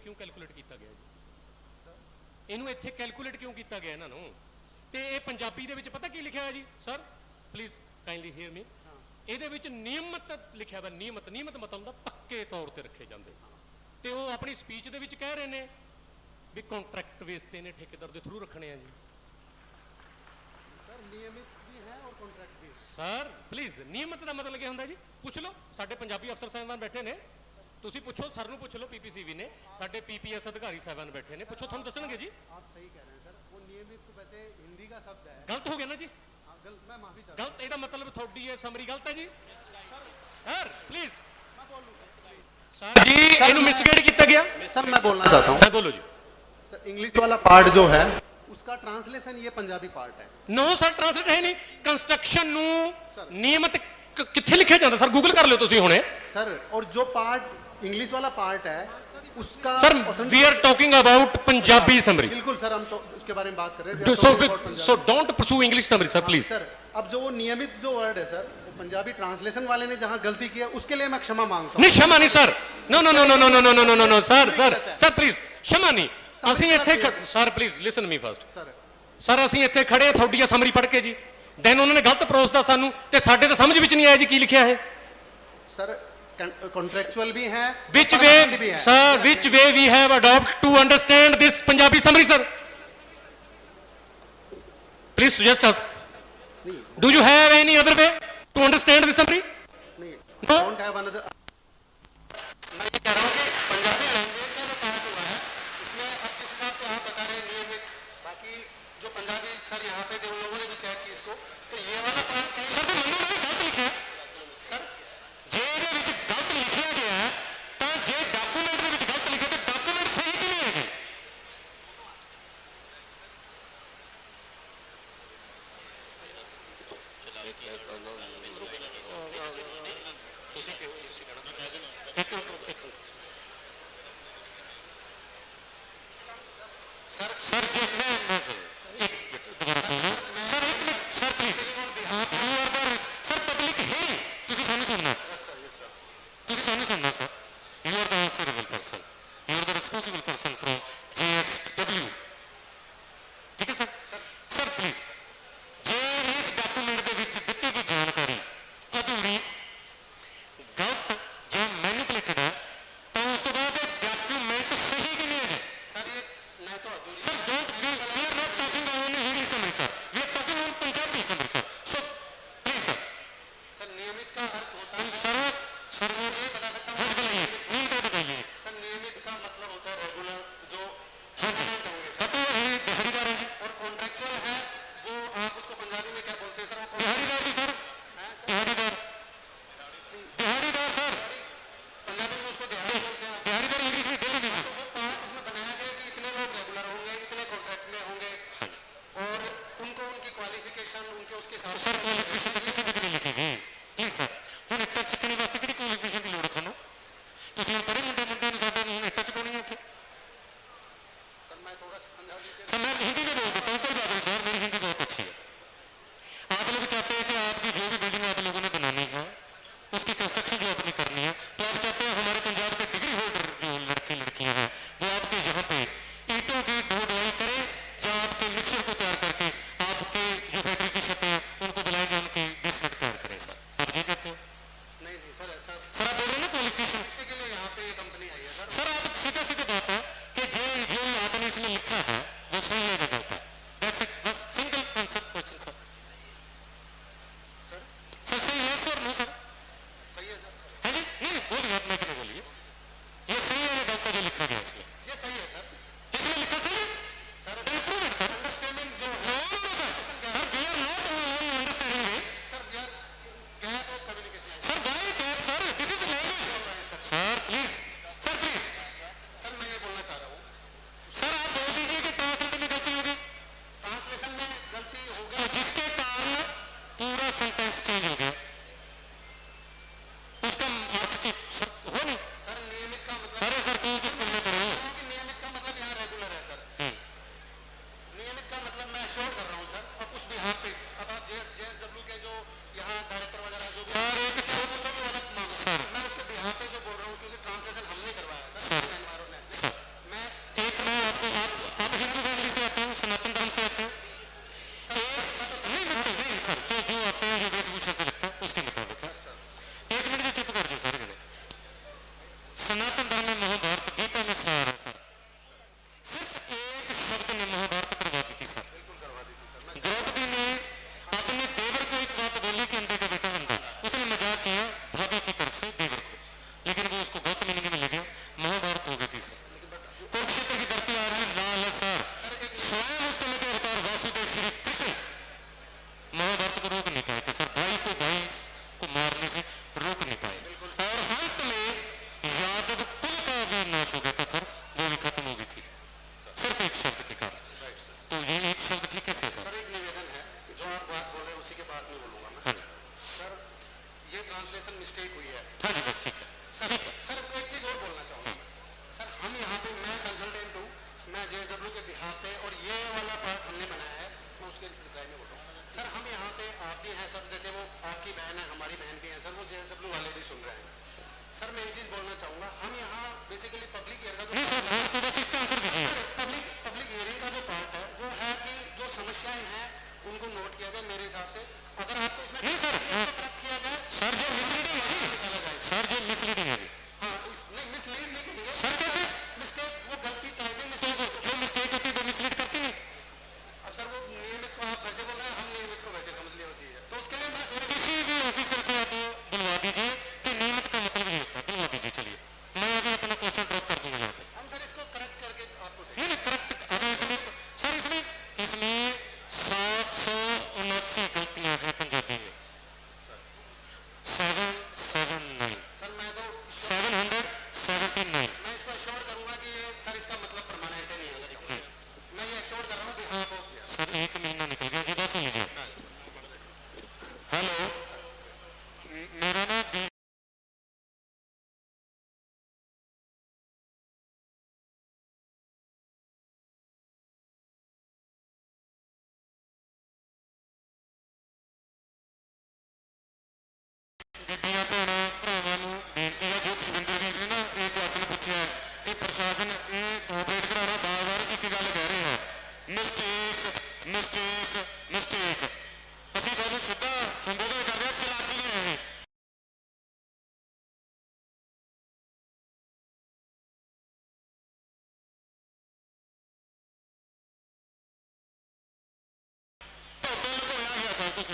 ਕਿਉਂ ਕੈਲਕੂਲੇਟ ਕੀਤਾ ਗਿਆ ਜੀ? ਇਹਨੂੰ ਇੱਥੇ ਕੈਲਕੂਲੇਟ ਕਿਉਂ ਕੀਤਾ ਗਿਆ ਇਹਨਾਂ ਨੂੰ? ਤੇ ਇਹ ਪੰਜਾਬੀ ਦੇ ਵਿੱਚ ਪਤਾ ਕੀ ਲਿਖਿਆ ਹੋਇਆ ਜੀ? ਸਰ ਪਲੀਜ਼ ਕਾਈਂਡਲੀ ਹੀਅਰ ਮੀ। ਇਹਦੇ ਵਿੱਚ ਨਿਯਮਤ ਲਿਖਿਆ ਹੋਇਆ। ਨਿਯਮਤ, ਨਿਯਮਤ ਮਤਲਬ ਦਾ ਪੱਕੇ ਤੌਰ ਤੇ ਰੱਖੇ ਜਾਂਦੇ। ਤੇ ਉਹ ਆਪਣੀ ਸਪੀਚ ਦੇ ਵਿੱਚ ਕਹਿ ਰਹੇ ਨੇ ਵੀ ਕੰਟਰੈਕਟ ਬੇਸ ਤੇ ਨੇ, ਠੇਕੇਦਾਰ ਦੇ ਥਰੂ ਰੱਖਣੇ ਆ ਜੀ। सर नियमित भी है और कॉन्ट्रैक्ट भी। ਸਰ ਪਲੀਜ਼, ਨਿਯਮਤ ਦਾ ਮਤਲਬ ਕੀ ਹੁੰਦਾ ਜੀ? ਪੁੱਛ ਲਓ, ਸਾਡੇ ਪੰਜਾਬੀ ਅਫਸਰ ਸਾਹਿਬਾਨ ਬੈਠੇ ਨੇ, ਤੁਸੀਂ ਪੁੱਛੋ ਸਰ ਨੂੰ, ਪੁੱਛ ਲਓ PPCV ਨੇ, ਸਾਡੇ PPS ਅਧਿਕਾਰੀ ਸਾਹਿਬਾਨ ਬੈਠੇ ਨੇ, ਪੁੱਛੋ, ਤੁਹਾਨੂੰ ਦੱਸਣਗੇ ਜੀ। आप सही कह रहे हैं सर। वो नियमित वैसे हिंदी का शब्द है। ਗਲਤ ਹੋ ਗਿਆ ਨਾ ਜੀ? हाँ, मैं माफी चाहता ਗਲਤ, ਇਹਦਾ ਮਤਲਬ ਤੁਹਾਡੀ ਇਹ ਸਮਰੀ ਗਲਤ ਹੈ ਜੀ। ਸਰ ਪਲੀਜ਼ ਸਰ ਜੀ, ਇਹਨੂੰ ਮਿਸਗਾਈਡ ਕੀਤਾ ਗਿਆ। हूँ। सर मैं बोलना चाहता हूँ। ਹਾਂ ਬੋਲੋ ਜੀ। सर इंग्लिश वाला पार्ट जो है उसका ट्रांसलेशन ये पंजाबी पार्ट है। ਨੋ ਸਰ ਟ੍ਰਾਂਸਲੇਟ ਹੈ ਨਹੀਂ। ਕੰਸਟਰਕਸ਼ਨ ਨੂੰ ਨਿਯਮਤ ਕਿੱਥੇ ਲਿਖਿਆ ਜਾਂਦਾ ਸਰ? ਗੂਗਲ ਕਰ ਲਿਓ ਤੁਸੀਂ ਹੁਣੇ। सर और जो पार्ट इंग्लिश वाला पार्ट है उसका sir we are talking about Punjabi summary. बिल्कुल सर, हम तो उसके बारे में बात कर रहे हैं। We are so talking about Punjabi. So don't pursue English summary sir please. Sir अब जो वो नियमित जो वर्ड है सर, वो पंजाबी ट्रांसलेशन वाले ने जहाँ गलती किया उसके लिए मैं क्षमा मांगता हूँ। ਨਹੀਂ क्षमा ਨਹੀਂ sir. No no no no no no no no no no sir sir sir please क्षमा ਨਹੀਂ। ਅਸੀਂ ਇੱਥੇ sir please listen me first. Sir ਅਸੀਂ ਇੱਥੇ ਖੜੇ ਆ ਤੁਹਾਡੀਆਂ ਸਮਰੀ ਪੜ੍ਹ ਕੇ ਜੀ, ਦੈਨ ਉਹਨਾਂ ਨੇ ਗਲਤ ਪਰੋਸ ਦਾ ਸਾਨੂੰ, ਤੇ ਸਾਡੇ ਤਾਂ ਸਮਝ ਵਿੱਚ ਨਹੀਂ ਆਇਆ ਜੀ ਕੀ ਲਿਖਿਆ ਹੈ। सर कॉन्ट्रेक्चुअल भी है, which permanent भी way है। sir, which way we have adopted to understand this Punjabi summary sir? Please suggest us. Do you have any other way to understand this summary? नहीं, No? don't have another। मैं ये कह रहा हूँ कि पंजाबी लैंग्वेज का जो पार्ट हुआ है इसमें अब जिस हिसाब से आप बता रहे हैं नियमित, बाकी जो पंजाबी सर यहाँ पे जो लोगों ने भी चेक की इसको, तो ये वाला पार्ट कहीं सर तो मैंने गलत लिखा है सर। जे ਇਹਦੇ ਵਿੱਚ ਗਲਤ ਲਿਖਿਆ ਗਿਆ ਹੈ ਤਾਂ ਜੇ ਡਾਕੂਮੈਂਟ ਦੇ ਵਿੱਚ ਗਲਤ ਲਿਖਿਆ ਤਾਂ ਡਾਕੂਮੈਂਟ ਸਹੀ ਕਿਵੇਂ ਹੈਗੇ? सर सर देखना सर एक दोबारा सुनो सर, एक मिनट सर प्लीज। आप you are the sir public है, ਤੁਸੀਂ ਸਾਨੂੰ ਸੁਣਨਾ, ਤੁਸੀਂ ਸਾਨੂੰ ਸੁਣਨਾ sir. You are the answerable person. ਤੁਸੀਂ ਹੁਣ ਪੜ੍ਹੇ ਮੁੰਡੇ ਨੂੰ ਸਾਡੇ ਨੂੰ ਇੱਥੇ ਚੁਕਾਉਣੀ ਹੈ ਇੱਥੇ सर मैं हिंदी में बोल देता हूँ, कोई बात नहीं सर, मेरी हिंदी बहुत अच्छी है। आप लोग चाहते हैं कि आपकी जो भी बिल्डिंग आप लोगों ने बनानी है उसकी कंस्ट्रक्शन जो आपने करनी है, तो आप चाहते हैं हमारे पंजाब के डिग्री होल्डर जो लड़के लड़कियां हैं वो आपके यहाँ पे ईंटों की ढो ढुलाई करें या आपके मिक्सर को तैयार करके आपके जो फैक्ट्री की छतें हैं उनको बुलाएंगे, उनकी बेसमेंट तैयार करें सर, आप ये चाहते हैं? नहीं नहीं सर, ऐसा सर आप बोल रहे हैं ना क्वालिफिकेशन, इसी के लिए यहाँ पे ये कंपनी आई है सर। सर आप सीधा सीधा बात है कि जो आपने इसमें लिखा है वो सही है या गलत है, दैट्स इट, बस single answer question sir. Sir सही है सर, नो सर, सही है सर, हाँ जी, नहीं बोलिए आप, मैं बोलिए ये सही है या गलत है जो लिखा गया इसमें? ये सही है सर। इसमें लिखा सही है sir then prove it sir, understanding जो no no no sir, sir we are not understanding it, sir यार gap of communication sir why gap sir, this is language sir, please sir, please sir, मैं ये बोलना चाह रहा हूँ, सर आप बोल दीजिए कि ट्रांसलेशन में गलती होगी, ट्रांसलेशन में गलती हो तो गई, जिसके कारण पूरा सेंटेंस चेंज हो गया, उसका अर्थ तो सर हो नहीं, सर नियमित का मतलब अरे सर तू कुछ करना करो, कि नियमित का मतलब यहाँ रेगुलर है सर। नियमित का मतलब मैं श्योर कर रहा हूँ सर, और उस बिहार पे अब आप JSW के जो यहाँ डायरेक्टर वगैरह जो भी सर एक वो मुझसे भी गलत मांगो सर, मैं उसके बिहार पे जो बोल रहा हूँ क्योंकि ट्रांसलेशन हमने करवाया सर, एनवायरमेंट सर मैं एक मैं आपको आप हिंदू फैमिली से आते हो, सनातन धर्म से आते हो, नहीं नहीं सर, जो आते हैं जो वेशभूषा से लगता है उसके मुताबिक सर, एक मिनट जी चुप कर दो सारे जने, सनातन धर्म में महाभारत गीता में सार है सर, सिर्फ एक शब्द ने महाभारत करवा दी थी सर, द्रौपदी ने अपने देवर को एक बात बोली कि अंडे का बेटा अंडा, उसने मजाक किया भाभी की तरफ से देवर को, लेकिन वो उसको गलत मीनिंग में ले गया, महाभारत हो गई थी सर। कुरुक्षेत्र की धरती आ रही लाल है सर, स्वयं उस समय के अवतार वासुदेव श्री कृष्ण महाभारत को रोक नहीं पाए थे सर, भाई को मारने से रोक नहीं पाए, और अंत में यादव कुल का भी नाश हो गया था सर, वो भी खत्म हो गई थी सिर्फ एक शब्द के कारण, तो ये एक शब्द ठीक है सर। सर एक निवेदन है, जो आप बात बोल रहे हैं उसी के बाद में बोलूँगा मैं। हाँ जी, सर ये ट्रांसलेशन मिस्टेक हुई है हाँ जी, बस ठीक है सर। सर एक चीज़ और बोलना चाहूँगा सर, हम यहाँ पे मैं कंसल्टेंट हूँ, मैं JSW के बिहार पे, और ये वाला पार्ट हमने बनाया है, मैं उसके रिप्लाई में बोल रहा हूँ सर। हम यहाँ पे आप भी हैं सर, जैसे वो आपकी बहन है, हमारी बहन भी है सर, वो JSW वाले भी सुन रहे हैं सर। मैं एक चीज़ बोलना चाहूँगा, हम यहाँ बेसिकली पब्लिक एयर का नहीं जो सर, तो बस इसका आंसर दीजिए। पब्लिक हियरिंग का जो पार्ट है वो है कि जो समस्याएं हैं उनको नोट किया जाए मेरे हिसाब से, अगर आपको इसमें नहीं सर, प्राप्त किया जाए सर जो मिसलीडिंग है जी, निकाला जाए सर जो मिसलीडिंग है जी, हाँ नहीं मिसलीड नहीं करेंगे सर कैसे मिस्टेक, वो गलती टाइपिंग तो मिस्टेक। जो मिस्टेक होती है वो मिसलीड करती नहीं, अब सर वो नियमित को आप वैसे बोल रहे हैं, हम नियमित को वैसे समझ लिया, बस ये है, तो उसके लिए मैं सर किसी भी ऑफिसर से आप बुलवा दीजिए कि नियमित का मतलब ये होता है, बुलवा दीजिए, चलिए मैं अभी अपना क्वेश्चन ड्रॉप कर दूंगा यहाँ पे, हम सर इसको करेक्ट करके आपको दें। नहीं करेक्ट, अभी इसमें सर इसमें 779 गलतियां हैं पंजाबी में, 779 सर मैं तो 779, मैं इसको एश्योर करूंगा कि ये सर इसका मतलब परमानेंट नहीं है, मैं ये एश्योर कर रहा हूँ बिहार को। सर एक महीना निकल गया जी, बस सुन लीजिए, हेलो मेरा ना ਬੀਬੀਆਂ ਭੈਣਾਂ ਭਰਾਵਾਂ ਨੂੰ ਬੇਨਤੀ ਹੈ, ਜੋ ਸੁਖਵਿੰਦਰ ਜੀ ਨੇ ਨਾ ਇਹ ਕੁਐਸਚਨ ਪੁੱਛਿਆ ਹੈ ਕਿ ਪ੍ਰਸ਼ਾਸਨ ਇਹ ਕੋਆਪਰੇਟ ਕਰਾਉਣਾ, ਬਾਰ-ਬਾਰ ਇੱਕ ਗੱਲ ਕਹਿ ਰਹੇ ਹੈ, ਮਿਸਟੇਕ ਮਿਸਟੇਕ ਮਿਸਟੇਕ, ਅਸੀਂ ਤੁਹਾਨੂੰ ਸਿੱਧਾ ਸੰਬੋਧਨ ਕਰ ਰਹੇ ਹਾਂ, ਚਲਾਕੀ ਹੈ ਇਹ, ਤੁਹਾਡੇ ਲੁਕੋਇਆ ਗਿਆ ਸਭ ਕੁਛ,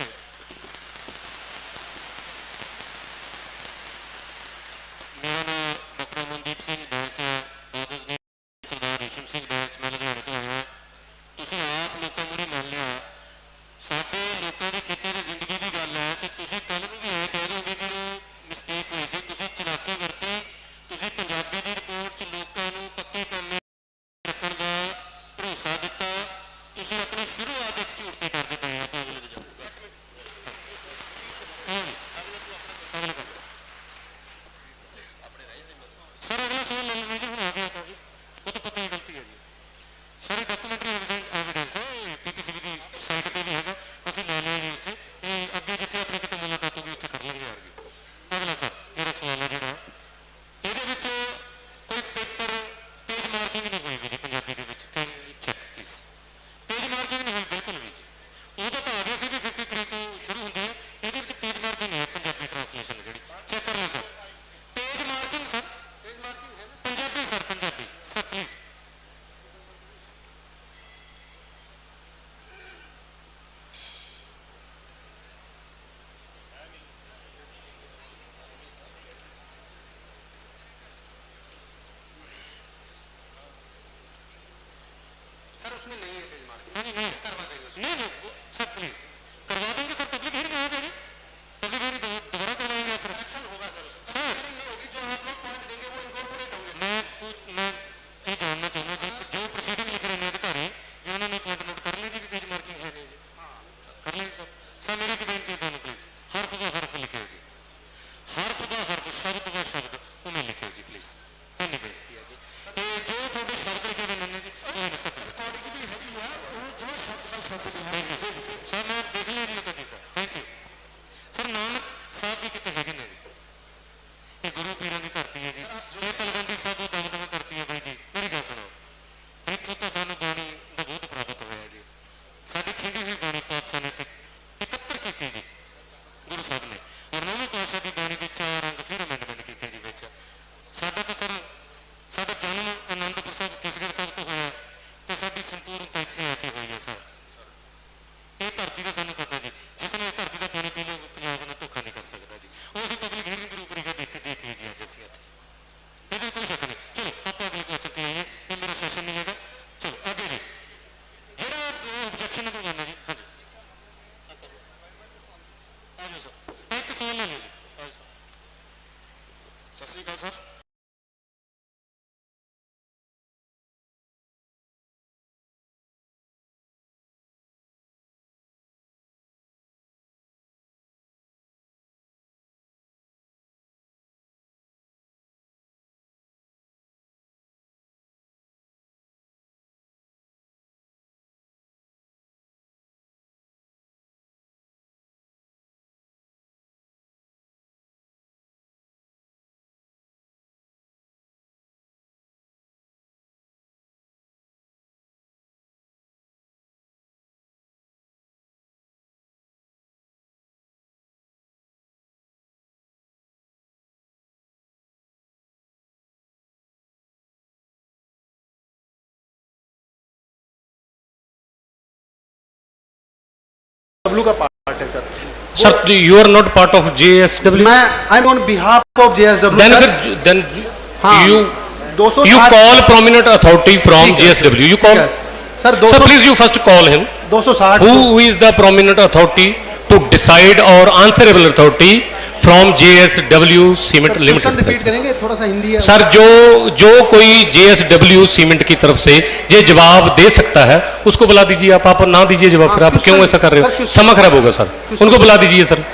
ਸਤਿ ਸ਼੍ਰੀ ਅਕਾਲ ਸਰ। डब्ल्यू का पार्ट है sir. Sir you are not part of JSW? मैं I am on behalf of JSW then sir. फिर then हाँ, you 260 you call prominent authority from ठीक है, JSW. You call sir sir, please you first call him. 260 Who is the prominent authority to decide or answerable authority from JSW Cement Limited? Repeat करेंगे, थोड़ा सा हिंदी है सर जो कोई JSW सीमेंट की तरफ से ये जवाब दे सकता है उसको बुला दीजिए। आप ना दीजिए जवाब, फिर आप क्यों ऐसा कर रहे हो? समय खराब होगा सर, उनको बुला दीजिए सर।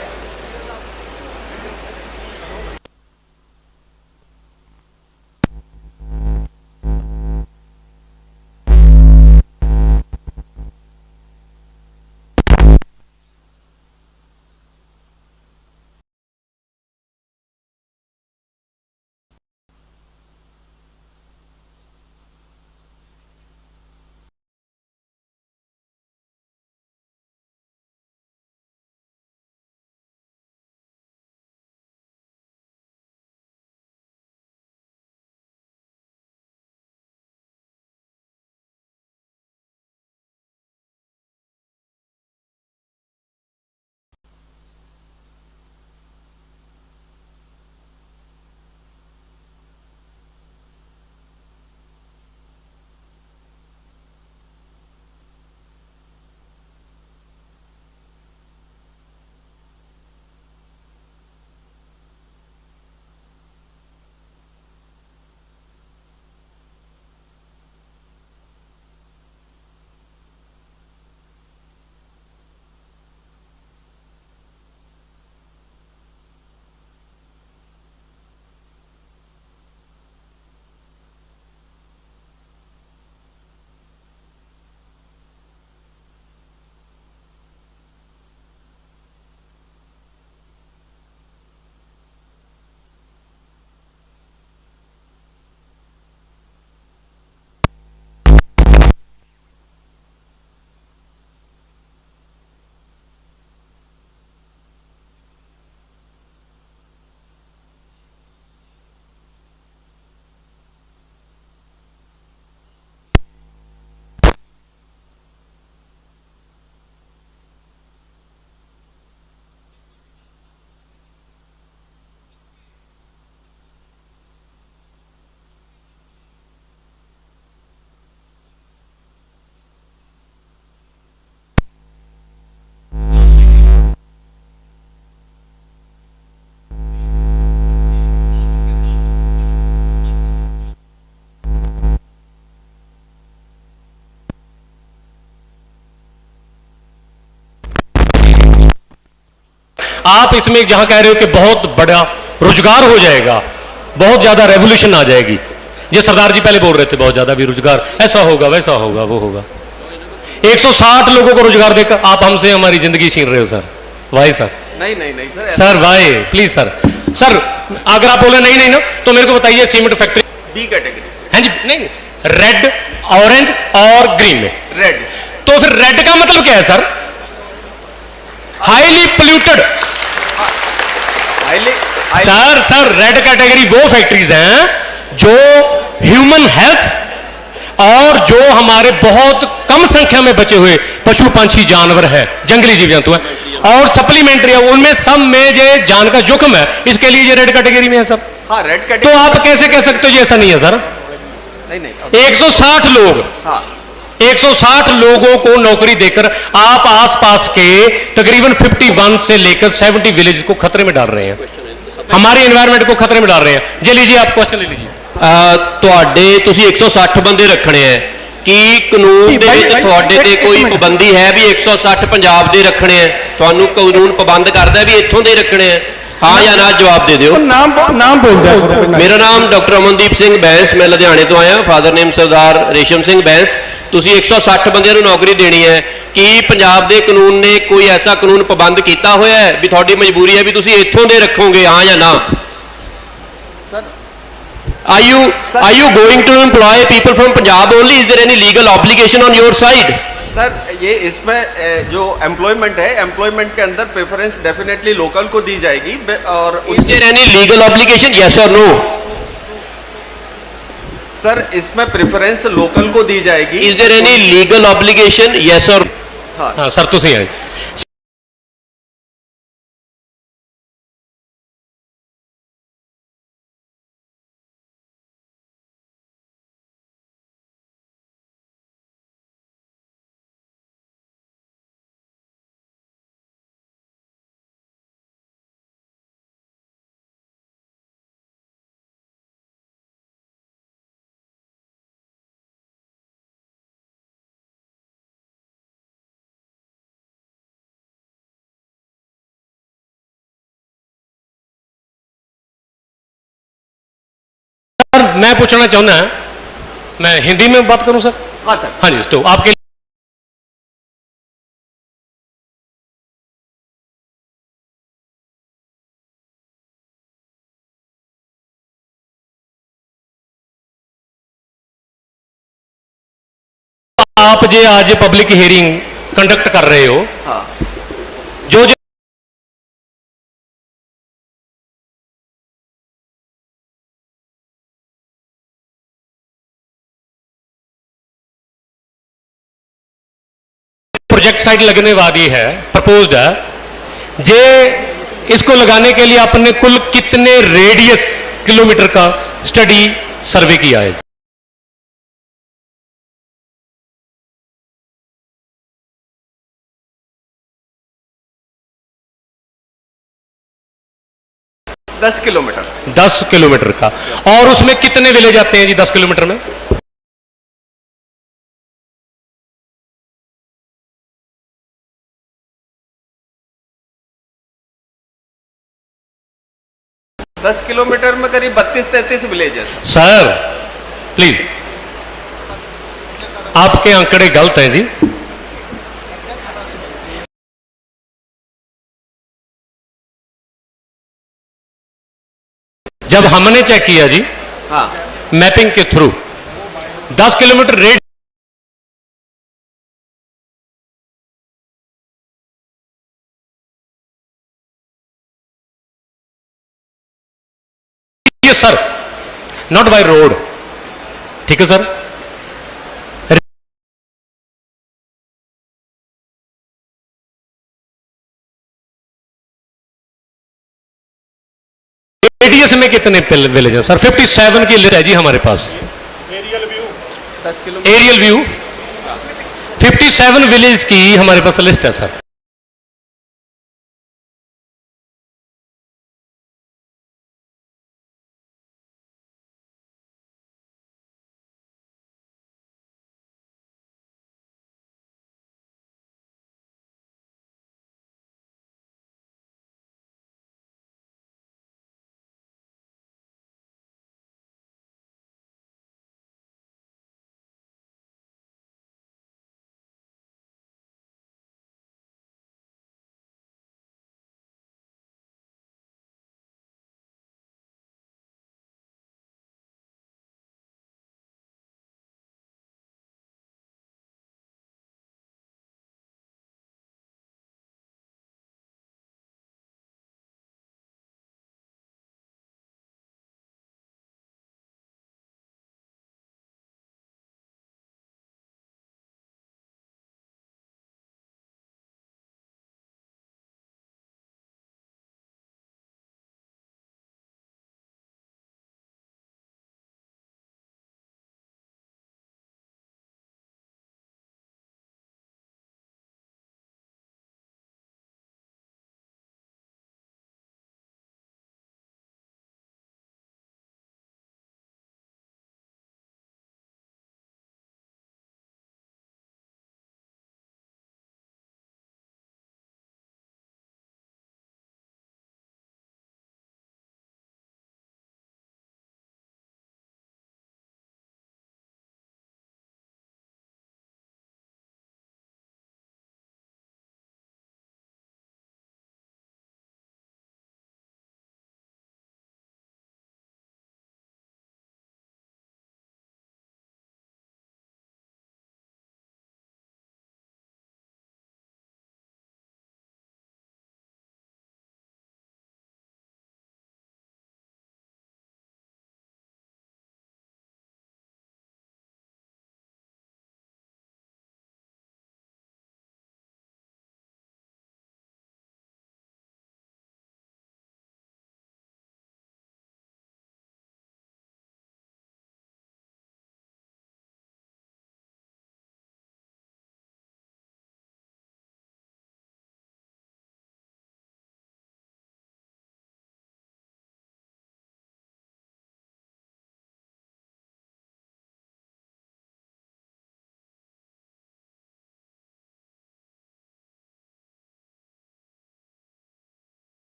आप इसमें जहां कह रहे हो कि बहुत बड़ा रोजगार हो जाएगा, बहुत ज्यादा रेवोल्यूशन आ जाएगी, ये सरदार जी पहले बोल रहे थे बहुत ज्यादा भी रोजगार ऐसा होगा वैसा होगा वो होगा। 160 लोगों को रोजगार देकर आप हमसे हमारी जिंदगी छीन रहे हो सर। वाई सर, नहीं नहीं नहीं sir, sir why please sir. Sir अगर आप बोले नहीं नहीं ना तो मेरे को बताइए सीमेंट फैक्ट्री बी कैटेगरी। हाँ जी, नहीं रेड ऑरेंज और ग्रीन में रेड। तो फिर रेड का मतलब क्या है sir? Highly polluted. Sir red category वो फैक्ट्रीज हैं जो ह्यूमन हेल्थ और जो हमारे बहुत कम संख्या में बचे हुए पशु पंछी जानवर हैं, जंगली जीव जंतु हैं और सप्लीमेंट्री है, उनमें सब में जो जान का जोखिम है, इसके लिए ये रेड कैटेगरी में है सर। हाँ रेड तो कैटेगरी। आप कैसे कह सकते हो ये ऐसा नहीं है सर? नहीं नहीं 160 लोग, हाँ 160 लोगों को नौकरी देकर आप आसपास के तकरीबन 51 से लेकर 70 विलेज को खतरे में डाल रहे हैं। हमारे इन्वायरमेंट को खतरे में डाल रहे हैं। जी लीजिए, आप क्वेश्चन ले लीजिए। ਤੁਹਾਡੇ ਤੁਸੀਂ 160 ਬੰਦੇ ਰੱਖਣੇ ਆ, ਕੀ ਕਾਨੂੰਨ ਦੇ ਵਿੱਚ ਤੁਹਾਡੇ ਤੇ ਕੋਈ ਪਾਬੰਦੀ ਹੈ ਵੀ 160 ਪੰਜਾਬ ਦੇ ਰੱਖਣੇ ਆ? ਤੁਹਾਨੂੰ ਕਾਨੂੰਨ ਪਾਬੰਦ ਕਰਦਾ ਵੀ ਇੱਥੋਂ ਦੇ ਰੱਖਣੇ ਆ? ਹਾਂ ਜਾਂ ਨਾ ਜਵਾਬ ਦੇ ਦਿਓ। ਨਾਮ ਬੋਲ ਦਿਆ। ਮੇਰਾ ਨਾਮ ਡਾਕਟਰ ਅਮਨਦੀਪ ਸਿੰਘ ਬੈਂਸ, ਮੈਂ ਲੁਧਿਆਣੇ ਤੋਂ ਆਇਆ, ਫਾਦਰ ਨੇਮ ਸਰਦਾਰ ਰੇਸ਼ਮ ਸਿੰਘ ਬੈਂਸ। ਤੁਸੀਂ 160 ਬੰਦਿਆਂ ਨੂੰ ਨੌਕਰੀ ਦੇਣੀ ਹੈ, ਕੀ ਪੰਜਾਬ ਦੇ ਕਾਨੂੰਨ ਨੇ ਕੋਈ ਐਸਾ ਕਾਨੂੰਨ ਪਾਬੰਦ ਕੀਤਾ ਹੋਇਆ ਹੈ ਵੀ ਤੁਹਾਡੀ ਮਜਬੂਰੀ ਹੈ ਵੀ ਤੁਸੀਂ ਇੱਥੋਂ ਦੇ ਰੱਖੋਗੇ, ਹਾਂ ਜਾਂ ਨਾ? Are you going to employ people from Punjab only? Is there any legal obligation on your side? Sir ये इसमें जो एम्प्लॉयमेंट है, एम्प्लॉयमेंट के अंदर प्रेफरेंस डेफिनेटली लोकल को दी जाएगी और Is there any legal obligation? Yes or no? Sir इसमें प्रेफरेंस लोकल को दी जाएगी। Is there any legal obligation? Yes or? हाँ सर, ਤੁਸੀਂ ਆਏ। सर मैं पूछना चाहूँगा, मैं हिंदी में बात करूँ सर? हाँ सर। हाँ जी, तो आपके आप जे आज पब्लिक हियरिंग कंडक्ट कर रहे हो, हाँ जो प्रोजेक्ट साइट लगने वाली है, प्रपोज्ड है, जे इसको लगाने के लिए आपने कुल कितने रेडियस किलोमीटर का स्टडी सर्वे किया है? दस किलोमीटर 10 किलोमीटर का। और उसमें कितने विलेज आते हैं जी 10 किलोमीटर में? दस किलोमीटर में करीब 32-33 विलेज है सर प्लीज, आपके आंकड़े गलत हैं जी। जब हमने चेक किया जी, हाँ मैपिंग के through 10 kilometre red sir, not by road, ठीक है सर। रेडियस में कितने विलेज हैं सर? 57 की लिस्ट है जी हमारे पास। एरियल व्यू 57 विलेज की हमारे पास लिस्ट है सर।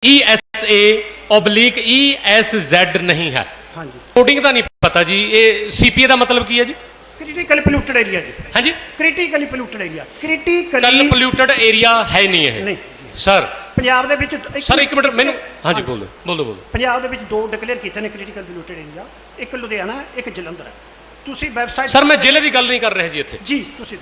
ESA/ESZ ਨਹੀਂ ਹੈ। ਹਾਂਜੀ ਕੋਡਿੰਗ ਦਾ ਨਹੀਂ ਪਤਾ ਜੀ। ਇਹ CPA ਦਾ ਮਤਲਬ ਕੀ ਹੈ ਜੀ? ਕ੍ਰਿਟੀਕਲੀ ਪੋਲਿਊਟਡ ਏਰੀਆ ਜੀ। ਹਾਂਜੀ, ਕ੍ਰਿਟੀਕਲੀ ਪੋਲਿਊਟਡ ਏਰੀਆ। ਕੱਲ ਕ੍ਰਿਟੀਕਲੀ ਪੋਲਿਊਟਡ ਏਰੀਆ ਹੈ ਨਹੀਂ ਇਹ ਨਹੀਂ ਸਰ। ਪੰਜਾਬ ਦੇ ਵਿੱਚ ਸਰ ਇੱਕ ਮਿੰਟ ਮੈਨੂੰ, ਹਾਂਜੀ ਬੋਲੋ। ਪੰਜਾਬ ਦੇ ਵਿੱਚ 2 ਡਿਕਲੇਅਰ ਕੀਤੇ ਨੇ ਕ੍ਰਿਟੀਕਲ ਪੋਲਿਊਟਡ ਏਰੀਆ, ਇੱਕ ਲੁਧਿਆਣਾ ਇੱਕ ਜਲੰਧਰ ਹੈ। ਤੁਸੀਂ ਵੈਬਸਾਈਟ ਸਰ ਮੈਂ ਜ਼ਿਲ੍ਹੇ ਦੀ ਗੱਲ ਨਹੀਂ ਕਰ ਰਿਹਾ ਜੀ ਇੱਥੇ। ਜੀ ਤੁਸੀਂ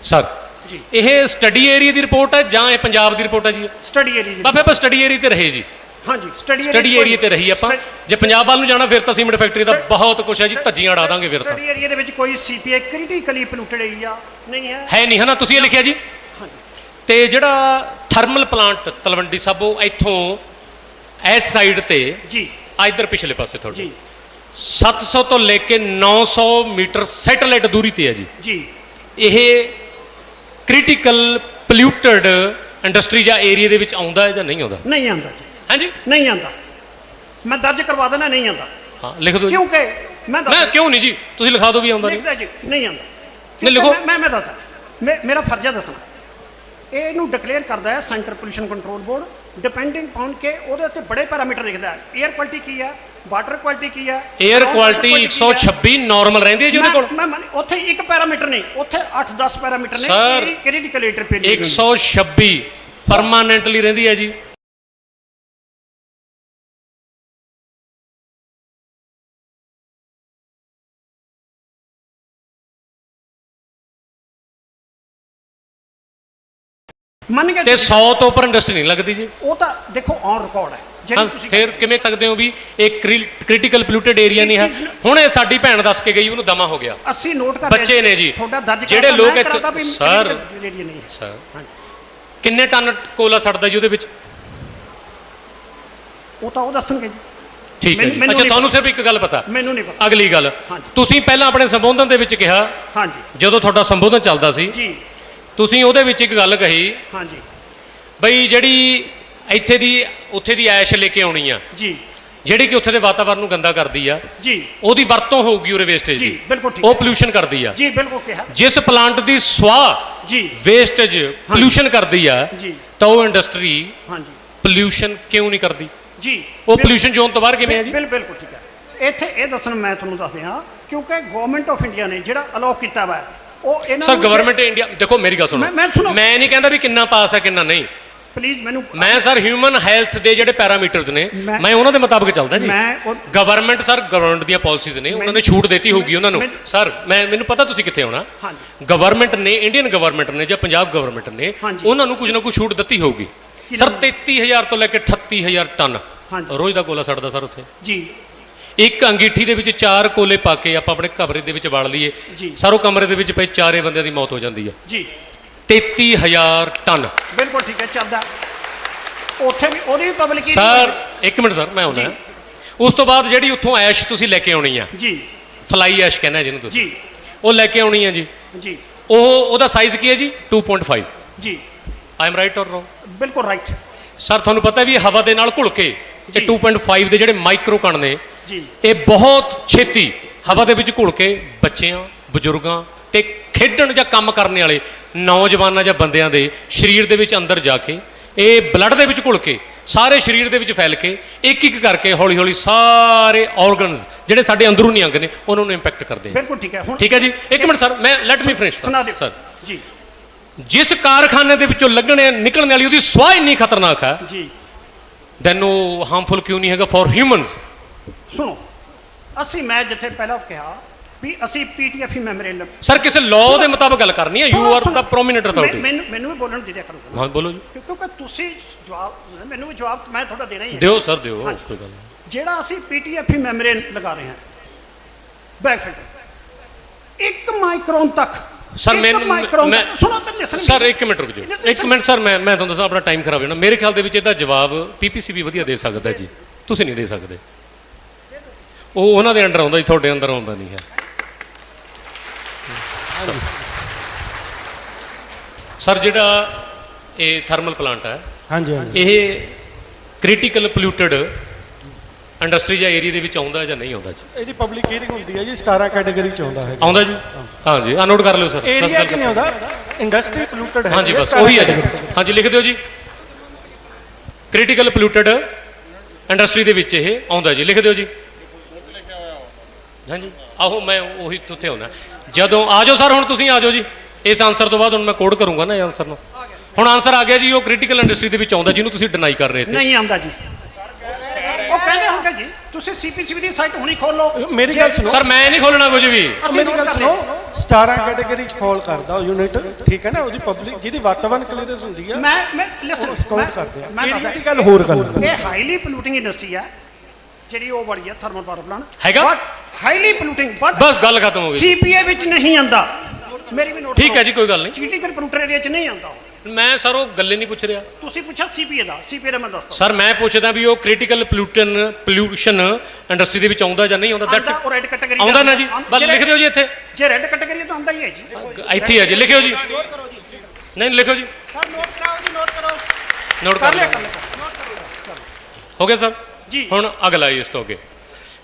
ਸਰ ਜੀ ਇਹ ਸਟੱਡੀ ਏਰੀਆ ਦੀ ਰਿਪੋਰਟ ਹੈ ਜਾਂ ਇਹ ਪੰਜਾਬ ਦੀ ਰਿਪੋਰਟ ਹੈ ਜੀ? ਸਟੱਡੀ ਏਰੀਆ ਬਾਬੇ ਆਪਾਂ ਸਟੱਡੀ ਏਰੀਆ ਤੇ ਰਹੇ ਜੀ। ਹਾਂਜੀ ਸਟੱਡੀ ਏਰੀਆ ਤੇ ਰਹੀ ਆਪਾਂ। ਜੇ ਪੰਜਾਬ ਵੱਲ ਨੂੰ ਜਾਣਾ ਫਿਰ ਤਾਂ ਸੀਮੈਂਟ ਫੈਕਟਰੀ ਦਾ ਬਹੁਤ ਕੁਝ ਹੈ ਜੀ, ਧੱਜੀਆਂ ਉਡਾ ਦਾਂਗੇ ਫਿਰ ਤਾਂ। ਸਟੱਡੀ ਏਰੀਆ ਦੇ ਵਿੱਚ ਕੋਈ CPA ਕ੍ਰਿਟੀਕਲੀ ਪੋਲਿਊਟਡ ਏਰੀਆ ਨਹੀਂ ਹੈ। ਹੈ ਨਹੀਂ, ਹੈ ਨਾ? ਤੁਸੀਂ ਇਹ ਲਿਖਿਆ ਜੀ। ਤੇ ਜਿਹੜਾ ਥਰਮਲ ਪਲਾਂਟ ਤਲਵੰਡੀ ਸਾਬੋ ਇੱਥੋਂ ਇਸ ਸਾਈਡ ਤੇ ਜੀ ਇਧਰ ਪਿਛਲੇ ਪਾਸੇ ਥੋੜਾ ਜੀ 700 ਤੋਂ ਲੈ ਕੇ 900 ਮੀਟਰ ਸੈਟੇਲਾਈਟ ਦੂਰੀ ਤੇ ਹੈ ਜੀ। ਜੀ ਇਹ ਕ੍ਰਿਟੀਕਲ ਪੋਲਿਊਟਡ ਇੰਡਸਟਰੀ ਜਾਂ ਏਰੀਆ ਦੇ ਵਿੱਚ ਆਉਂਦਾ ਹੈ ਜਾਂ ਨਹੀਂ ਆਉਂਦਾ? ਨਹੀਂ ਆਉਂਦਾ ਜੀ, ਹਾਂਜੀ ਨਹੀਂ ਆਉਂਦਾ। ਮੈਂ ਦਰਜ ਕਰਵਾ ਦੇਣਾ ਨਹੀਂ ਆਉਂਦਾ। ਹਾਂ ਲਿਖ ਦਿਓ ਜੀ। ਕਿਉਂਕਿ ਮੈਂ ਮੈਂ ਕਿਉਂ ਨਹੀਂ ਜੀ, ਤੁਸੀਂ ਲਿਖਾ ਦਿਓ ਵੀ ਆਉਂਦਾ ਨਹੀਂ। ਲਿਖਦਾ ਜੀ ਨਹੀਂ ਆਉਂਦਾ। ਨਹੀਂ ਲਿਖੋ। ਮੈਂ ਦੱਸਦਾ, ਮੇਰਾ ਫਰਜ਼ ਹੈ ਦੱਸਣਾ। ਇਹਨੂੰ ਡਿਕਲੇਅਰ ਕਰਦਾ ਹੈ centre pollution control board, depending on ਕੇ ਉਹਦੇ ਉੱਤੇ ਬੜੇ ਪੈਰਾਮੀਟਰ ਲਿਖਦਾ ਹੈ। 에ਅਰ ਕੁਆਲਿਟੀ ਕੀ ਹੈ, ਵਾਟਰ ਕੁਆਲਿਟੀ ਕੀ ਹੈ, 에ਅਰ ਕੁਆਲਿਟੀ 126 ਨਾਰਮਲ ਰਹਿੰਦੀ ਹੈ ਜੀ ਉਹਦੇ ਕੋਲ। ਮੈਂ ਉੱਥੇ ਇੱਕ ਪੈਰਾਮੀਟਰ ਨਹੀਂ, ਉੱਥੇ 8-10 ਪੈਰਾਮੀਟਰ ਨੇ। Sir, ਕ੍ਰਿਟੀਕਲ ਏਟਰ 126 ਪਰਮਾਨੈਂਟਲੀ ਰਹਿੰਦੀ ਹੈ ਜੀ। ਮੰਨ ਕੇ ਤੇ 100 ਤੋਂ ਉੱਪਰ ਇੰਡਸਟਰੀ ਨਹੀਂ ਲੱਗਦੀ ਜੀ। ਉਹ ਤਾਂ ਦੇਖੋ ਔਨ ਰਿਕਾਰਡ ਹੈ ਹਾਂ, ਫਿਰ ਕਿਵੇਂ ਸਕਦੇ ਹੋ ਵੀ ਇਹ ਕ੍ਰਿਟੀਕਲ ਪੋਲਿਊਟਡ ਏਰੀਆ ਨਹੀਂ ਹੈ? ਹੁਣ ਇਹ ਸਾਡੀ ਭੈਣ ਦੱਸ ਕੇ ਗਈ, ਉਹਨੂੰ ਦਮਾ ਹੋ ਗਿਆ। ਅਸੀਂ ਨੋਟ ਕਰ ਬੱਚੇ ਨੇ ਜੀ ਤੁਹਾਡਾ ਦਰਜ ਜਿਹੜੇ ਲੋਕ ਸਰ ਨਹੀਂ ਸਰ ਕਿੰਨੇ ਟਨ ਕੋਲਾ ਸੜਦਾ ਜੀ ਉਹਦੇ ਵਿੱਚ? ਉਹ ਤਾਂ ਉਹ ਦੱਸਣਗੇ ਜੀ। ਠੀਕ ਹੈ ਜੀ। ਅੱਛਾ ਤੁਹਾਨੂੰ ਸਿਰਫ ਇੱਕ ਗੱਲ ਪਤਾ? ਮੈਨੂੰ ਨਹੀਂ ਪਤਾ। ਅਗਲੀ ਗੱਲ, ਤੁਸੀਂ ਪਹਿਲਾਂ ਆਪਣੇ ਸੰਬੋਧਨ ਦੇ ਵਿੱਚ ਕਿਹਾ, ਹਾਂਜੀ ਜਦੋਂ ਤੁਹਾਡਾ ਸੰਬੋਧਨ ਚੱਲਦਾ ਸੀ ਜੀ, ਤੁਸੀਂ ਉਹਦੇ ਵਿੱਚ ਇੱਕ ਗੱਲ ਕਹੀ ਹਾਂਜੀ ਬਈ ਜਿਹੜੀ ਇੱਥੇ ਦੀ ਉੱਥੇ ਦੀ ਐਸ਼ ਲੈ ਕੇ ਆਉਣੀ ਆ ਜੀ, ਜਿਹੜੀ ਕਿ ਉੱਥੇ ਦੇ ਵਾਤਾਵਰਨ ਨੂੰ ਗੰਦਾ ਕਰਦੀ ਆ ਜੀ, ਉਹਦੀ ਵਰਤੋਂ ਹੋਊਗੀ ਉਰੇ ਵੇਸਟੇਜ ਜੀ, ਦੀ। ਬਿਲਕੁਲ ਠੀਕ ਉਹ ਹੈ। ਪੋਲਿਊਸ਼ਨ ਕਰਦੀ ਆ ਜੀ ਬਿਲਕੁਲ ਕਿਹਾ ਜਿਸ ਪਲਾਂਟ ਦੀ ਸਵਾਹ ਜੀ, ਵੇਸਟੇਜ ਪੋਲਿਊਸ਼ਨ ਕਰਦੀ ਆ ਜੀ, ਤਾਂ ਉਹ ਇੰਡਸਟਰੀ ਹਾਂਜੀ ਪੋਲਿਊਸ਼ਨ ਕਿਉਂ ਨਹੀਂ ਕਰਦੀ? ਜੀ ਉਹ ਪੋਲਿਊਸ਼ਨ ਜ਼ੋਨ ਤੋਂ ਬਾਹਰ ਕਿਵੇਂ ਆ ਜੀ? ਬਿਲਕੁਲ ਠੀਕ ਹੈ। ਇੱਥੇ ਇਹ ਦੱਸਣ ਮੈਂ ਤੁਹਾਨੂੰ ਦੱਸ ਦਿਆਂ, ਕਿਉਂਕਿ ਗਵਰਨਮੈਂਟ ਆਫ ਇੰਡੀਆ ਨੇ ਜਿਹੜਾ ਅਲਾਉ ਕੀਤਾ ਵਾ ਉਹ ਇਹਨਾਂ ਸਰ ਗਵਰਨਮੈਂਟ ਇੰਡੀਆ ਦੇਖੋ ਮੇਰੀ ਗੱਲ ਸੁਣੋ, ਮੈਂ ਸੁਣੋ। ਮੈਂ ਨਹੀਂ ਕਹਿੰਦਾ ਵੀ ਕਿੰਨਾ ਪਾਸ ਹੈ ਕਿੰਨਾ ਨਹੀਂ। ਪਲੀਜ਼ ਮੈਨੂੰ ਮੈਂ ਸਰ ਹਿਊਮਨ ਹੈਲਥ ਦੇ ਜਿਹੜੇ ਪੈਰਾਮੀਟਰਸ ਨੇ ਮੈਂ ਉਹਨਾਂ ਦੇ ਮੁਤਾਬਕ ਚੱਲਦਾ ਜੀ। ਗਵਰਨਮੈਂਟ ਸਰ ਗਵਰਨਮੈਂਟ ਦੀਆਂ ਪਾਲਿਸੀਜ਼ ਨੇ, ਉਹਨਾਂ ਨੇ ਛੂਟ ਦਿੱਤੀ ਹੋਊਗੀ ਉਹਨਾਂ ਨੂੰ। ਸਰ ਮੈਨੂੰ ਪਤਾ ਤੁਸੀਂ ਕਿੱਥੇ ਆਉਣਾ। ਗਵਰਨਮੈਂਟ ਨੇ, ਇੰਡੀਅਨ ਗਵਰਨਮੈਂਟ ਨੇ ਜਾਂ ਪੰਜਾਬ ਗਵਰਨਮੈਂਟ ਨੇ ਉਹਨਾਂ ਨੂੰ ਕੁਝ ਨਾ ਕੁਝ ਛੂਟ ਦਿੱਤੀ ਹੋਊਗੀ। ਸਰ 33,000 ਤੋਂ ਲੈ ਕੇ 38,000 ਟਨ ਰੋਜ਼ ਦਾ ਕੋਲਾ ਸੜਦਾ ਸਰ ਉੱਥੇ ਜੀ। ਇੱਕ ਅੰਗੀਠੀ ਦੇ ਵਿੱਚ 4 ਕੋਲੇ ਪਾ ਕੇ ਆਪਾਂ ਆਪਣੇ ਕਮਰੇ ਦੇ ਵਿੱਚ ਵੜ ਲਈਏ ਸਰ, ਉਹ ਕਮਰੇ ਦੇ ਵਿੱਚ ਪਏ 4 ਬੰਦਿਆਂ ਦੀ ਮੌਤ ਹੋ ਜਾਂਦੀ ਹੈ ਜੀ। 33,000 ਟਨ ਬਿਲਕੁਲ ਠੀਕ ਹੈ, ਚੱਲਦਾ ਉੱਥੇ ਵੀ ਉਹਦੀ ਪਬਲਿਕ ਸਰ। ਇੱਕ ਮਿੰਟ ਸਰ ਮੈਂ ਆਉਣਾ। ਉਸ ਤੋਂ ਬਾਅਦ ਜਿਹੜੀ ਉੱਥੋਂ ਐਸ਼ ਤੁਸੀਂ ਲੈ ਕੇ ਆਉਣੀ ਆ ਜੀ, ਫਲਾਈ ਐਸ਼ ਕਹਿੰਦਾ ਜਿਹਨੂੰ ਤੁਸੀਂ ਜੀ, ਉਹ ਲੈ ਕੇ ਆਉਣੀ ਆ ਜੀ ਜੀ। ਉਹਦਾ ਸਾਈਜ਼ ਕੀ ਹੈ ਜੀ? 2.5 ਜੀ। ਆਈ ਐਮ ਰਾਈਟ ਔਰ ਰੋਂਗ? ਬਿਲਕੁਲ ਰਾਈਟ ਸਰ। ਤੁਹਾਨੂੰ ਪਤਾ ਵੀ ਹਵਾ ਦੇ ਨਾਲ ਘੁਲ ਕੇ ਇਹ 2.5 ਦੇ ਜਿਹੜੇ ਮਾਈਕਰੋ ਕਣ ਨੇ ਜੀ, ਇਹ ਬਹੁਤ ਛੇਤੀ ਹਵਾ ਦੇ ਵਿੱਚ ਘੁਲ ਕੇ ਬੱਚਿਆਂ, ਬਜ਼ੁਰਗਾਂ ਤੇ ਖੇਡਣ ਜਾਂ ਕੰਮ ਕਰਨ ਵਾਲੇ ਨੌਜਵਾਨਾਂ ਜਾਂ ਬੰਦਿਆਂ ਦੇ ਸਰੀਰ ਦੇ ਵਿੱਚ ਅੰਦਰ ਜਾ ਕੇ ਇਹ ਬਲੱਡ ਦੇ ਵਿੱਚ ਘੁਲ ਕੇ ਸਾਰੇ ਸਰੀਰ ਦੇ ਵਿੱਚ ਫੈਲ ਕੇ ਇੱਕ ਇੱਕ ਕਰਕੇ ਹੌਲੀ ਹੌਲੀ ਸਾਰੇ ਆਰਗਨਸ ਜਿਹੜੇ ਸਾਡੇ ਅੰਦਰੂਨੀ ਅੰਗ ਨੇ ਉਹਨਾਂ ਨੂੰ ਇੰਪੈਕਟ ਕਰਦੇ ਆ। ਬਿਲਕੁਲ ਠੀਕ ਹੈ। ਹੁਣ ਠੀਕ ਹੈ ਜੀ, ਇੱਕ ਮਿੰਟ ਸਰ, ਮੈਂ ਲੈਟ ਮੀ ਫਿਨਿਸ਼ ਸੁਣਾ ਦਿਓ ਸਰ ਜੀ। ਜਿਸ ਕਾਰਖਾਨੇ ਦੇ ਵਿੱਚੋਂ ਨਿਕਲਣ ਵਾਲੀ ਉਹਦੀ ਸਵਾਹ ਇੰਨੀ ਖਤਰਨਾਕ ਹੈ ਜੀ, ਦੈਨ ਉਹ ਹਾਰਮਫੁਲ ਕਿਉਂ ਨਹੀਂ ਹੈਗਾ ਫॉर ਹਿਊਮਨਸ? ਸੁਣੋ, ਮੈਂ ਜਿੱਥੇ ਪਹਿਲਾਂ ਕਿਹਾ ਵੀ ਅਸੀਂ PTFE ਮੈਮੋਰੈਂਡਮ ਸਰ ਕਿਸੇ ਲਾਅ ਦੇ ਮੁਤਾਬਕ ਗੱਲ ਕਰਨੀ ਹੈ। You are the prominent authority. ਮੈਨੂੰ ਵੀ ਬੋਲਣ ਦੇ ਦਿਆ ਕਰੋ। ਹਾਂ ਬੋਲੋ ਜੀ। ਕਿਉਂਕਿ ਤੁਸੀਂ ਮੈਨੂੰ ਵੀ ਜਵਾਬ ਮੈਂ ਤੁਹਾਡਾ ਦੇਣਾ ਹੀ ਹੈ। ਦਿਓ ਸਰ ਦਿਓ, ਕੋਈ ਗੱਲ ਨਹੀਂ। ਜਿਹੜਾ ਅਸੀਂ PTFE ਮੈਮੋਰੈਂਡਮ ਲਗਾ ਰਹੇ ਹਾਂ ਬੈਕ ਫਿਲਟਰ 1 ਮਾਈਕਰੋਨ ਤੱਕ ਸਰ ਸੁਣੋ ਸਰ, ਇੱਕ ਮਿੰਟ ਰੁਕ ਜਾਓ, ਇੱਕ ਮਿੰਟ ਸਰ। ਮੈਂ ਤੁਹਾਨੂੰ ਦੱਸਾਂ, ਆਪਣਾ ਟਾਈਮ ਖਰਾਬ ਹੋ ਜਾਣਾ। ਮੇਰੇ ਖਿਆਲ ਦੇ ਵਿੱਚ ਇਹਦਾ ਜਵਾਬ PPC ਵੀ ਵਧੀਆ ਦੇ ਸਕਦਾ ਜੀ, ਤੁਸੀਂ ਨਹੀਂ ਦੇ ਸਕਦੇ। ਉਹ ਉਹਨਾਂ ਦੇ ਅੰਡਰ ਆਉਂਦਾ ਜੀ, ਤੁਹਾਡੇ ਅੰਦਰ ਆਉਂਦਾ ਨਹੀਂ ਹੈ ਸਰ। ਜਿਹੜਾ ਇਹ ਥਰਮਲ ਪਲਾਂਟ ਹੈ ਹਾਂਜੀ ਹਾਂਜੀ, ਇਹ ਕ੍ਰਿਟੀਕਲ ਪੋਲਿਊਟਡ ਇੰਡਸਟਰੀ ਜਾਂ ਏਰੀਆ ਦੇ ਵਿੱਚ ਆਉਂਦਾ ਜਾਂ ਨਹੀਂ ਆਉਂਦਾ ਜੀ? ਇਹਦੀ ਪਬਲਿਕ ਹੀਅਰਿੰਗ ਹੁੰਦੀ ਹੈ ਜੀ, 17 ਕੈਟਾਗਰੀ ਚ ਆਉਂਦਾ ਹੈ। ਆਉਂਦਾ ਜੀ? ਹਾਂਜੀ ਆ ਨੋਟ ਕਰ ਲਿਓ ਸਰ। ਏਰੀਆ ਚ ਨਹੀਂ ਆਉਂਦਾ, ਇੰਡਸਟਰੀ ਪੋਲਿਊਟਡ ਹੈ। ਹਾਂਜੀ ਬਸ ਉਹੀ ਹੈ ਜੀ। ਹਾਂਜੀ ਲਿਖ ਦਿਓ ਜੀ। ਕ੍ਰਿਟੀਕਲ ਪੋਲਿਊਟਡ ਇੰਡਸਟਰੀ ਦੇ ਵਿੱਚ ਇਹ ਆਉਂਦਾ ਜੀ, ਲਿਖ ਦਿਓ ਜੀ। ਹਾਂਜੀ ਆਹੋ ਮੈਂ ਉਹੀ ਉੱਥੇ ਆਉਣਾ ਜਦੋਂ ਆ ਜਾਓ ਸਰ। ਹੁਣ ਤੁਸੀਂ ਆ ਜਾਓ ਜੀ, ਇਸ ਆਨਸਰ ਤੋਂ ਬਾਅਦ ਹੁਣ ਮੈਂ ਕੋਡ ਕਰੂੰਗਾ ਨਾ ਇਹ ਆਨਸਰ ਨੂੰ। ਹੁਣ ਆਨਸਰ ਆ ਗਿਆ ਜੀ, ਉਹ ਕ੍ਰਿਟੀਕਲ ਇੰਡਸਟਰੀ ਦੇ ਵਿੱਚ ਆਉਂਦਾ ਜਿਹਨੂੰ ਤੁਸੀਂ ਡਿਨਾਈ ਕਰ ਰਹੇ ਤੇ। ਨਹੀਂ ਆਉਂਦਾ ਜੀ, ਉਹ ਕਹਿੰਦੇ ਹੋਗੇ ਜੀ ਤੁਸੀਂ ਸੀਪੀਸੀਬੀ ਦੀ ਸਾਈਟ ਹੁਣੀ ਖੋਲੋ। ਮੇਰੀ ਗੱਲ ਸੁਣੋ ਸਰ ਮੈਂ ਨਹੀਂ ਖੋਲਣਾ ਕੁਝ ਵੀ। ਮੇਰੀ ਗੱਲ ਸੁਣੋ 17 ਕੈਟਾਗਰੀ ਚ ਫਾਲ ਕਰਦਾ ਉਹ ਯੂਨਿਟ, ਠੀਕ ਹੈ ਨਾ, ਉਹਦੀ ਪਬਲਿਕ ਜਿਹਦੀ ਵਾਤਾਵਰਨ ਕਲੀਅਰੈਂਸ ਹੁੰਦੀ ਹੈ ਮੈਂ ਲਿਸਨ ਕਾਊਂਟ ਕਰਦੇ ਆ। ਏਰੀਆ ਦੀ ਗੱਲ ਹੋਰ ਗੱਲ ਇਹ ਹਾਈਲੀ ਪੋਲਿਊਟਿੰਗ ਇੰਡਸਟਰੀ ਹੈ ਜਿਹੜੀ ਉਹ ਬੜੀ ਹੈ ਥਰਮਲ ਪਾਵਰ ਪਲਾਂਟ ਹੈਗਾ? ਬਟ ਹਾਈਲੀ ਪੋਲਿਊਟਿੰਗ ਬਟ ਬਸ ਗੱਲ ਖਤਮ ਹੋ ਗਈ। ਸੀਪੀਏ ਵਿੱਚ ਨਹੀਂ ਆਉਂਦਾ। ਮੇਰੀ ਵੀ ਨੋਟ ਠੀਕ ਹੈ ਜੀ, ਕੋਈ ਗੱਲ ਨਹੀਂ। ਕ੍ਰਿਟੀਕਲ ਪੋਲਿਊਟਡ ਏਰੀਆ 'ਚ ਨਹੀਂ ਆਉਂਦਾ। ਮੈਂ ਸਰ ਉਹ ਗੱਲੇ ਨਹੀਂ ਪੁੱਛ ਰਿਹਾ। ਤੁਸੀਂ ਪੁੱਛਿਆ ਸੀਪੀਏ ਦਾ ਮੈਂ ਦੱਸਦਾ। ਸਰ ਮੈਂ ਪੁੱਛਦਾ ਵੀ ਉਹ ਕ੍ਰਿਟੀਕਲ ਪੋਲਿਊਸ਼ਨ ਇੰਡਸਟਰੀ ਦੇ ਵਿੱਚ ਆਉਂਦਾ ਜਾਂ ਨਹੀਂ ਆਉਂਦਾ। ਦੈਟਸ ਉਹ ਰੈੱਡ ਕੈਟਾਗਰੀ ਆਉਂਦਾ ਨਾ ਜੀ, ਬਸ ਲਿਖ ਦਿਓ ਜੀ ਇੱਥੇ। ਜੇ ਰੈੱਡ ਕੈਟਾਗਰੀ ਤਾਂ ਆਉਂਦਾ ਹੀ ਹੈ ਜੀ। ਇੱਥੇ ਹੀ ਹੈ ਜੀ, ਲਿਖਿਓ ਜੀ। ਨਹੀਂ ਲਿਖਿਓ ਜੀ, ਸਰ ਨੋਟ ਕਰਾਓ ਜੀ, ਨੋਟ ਕਰੋ। ਨੋਟ ਕਰ ਲਿਆ। ਹੋ ਗਿਆ ਸਰ ਜੀ। ਹੁਣ ਅਗਲਾ ਇਸ ਤੋਂ ਅੱਗੇ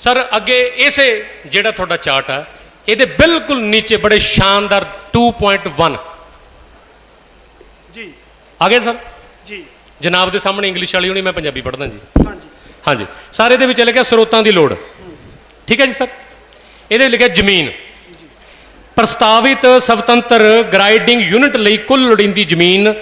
ਸਰ, ਅੱਗੇ ਇਸੇ ਜਿਹੜਾ ਤੁਹਾਡਾ ਚਾਰਟ ਆ ਇਹਦੇ ਬਿਲਕੁਲ ਨੀਚੇ ਬੜੇ ਸ਼ਾਨਦਾਰ 2.1 ਜੀ ਆ ਗਏ ਸਰ ਜੀ। ਜਨਾਬ ਦੇ ਸਾਹਮਣੇ ਇੰਗਲਿਸ਼ ਵਾਲੀ ਹੋਣੀ, ਮੈਂ ਪੰਜਾਬੀ ਪੜ੍ਹਦਾ ਜੀ। ਹਾਂਜੀ ਹਾਂਜੀ ਸਰ, ਇਹਦੇ ਵਿੱਚ ਲਿਖਿਆ ਸਰੋਤਾਂ ਦੀ ਲੋੜ। ਠੀਕ ਹੈ ਜੀ ਸਰ। ਇਹਦੇ ਲਿਖਿਆ ਜ਼ਮੀਨ। ਪ੍ਰਸਤਾਵਿਤ ਸਵਤੰਤਰ ਗਰਾਈਡਿੰਗ ਯੂਨਿਟ ਲਈ ਕੁੱਲ ਲੋੜੀਂਦੀ ਜ਼ਮੀਨ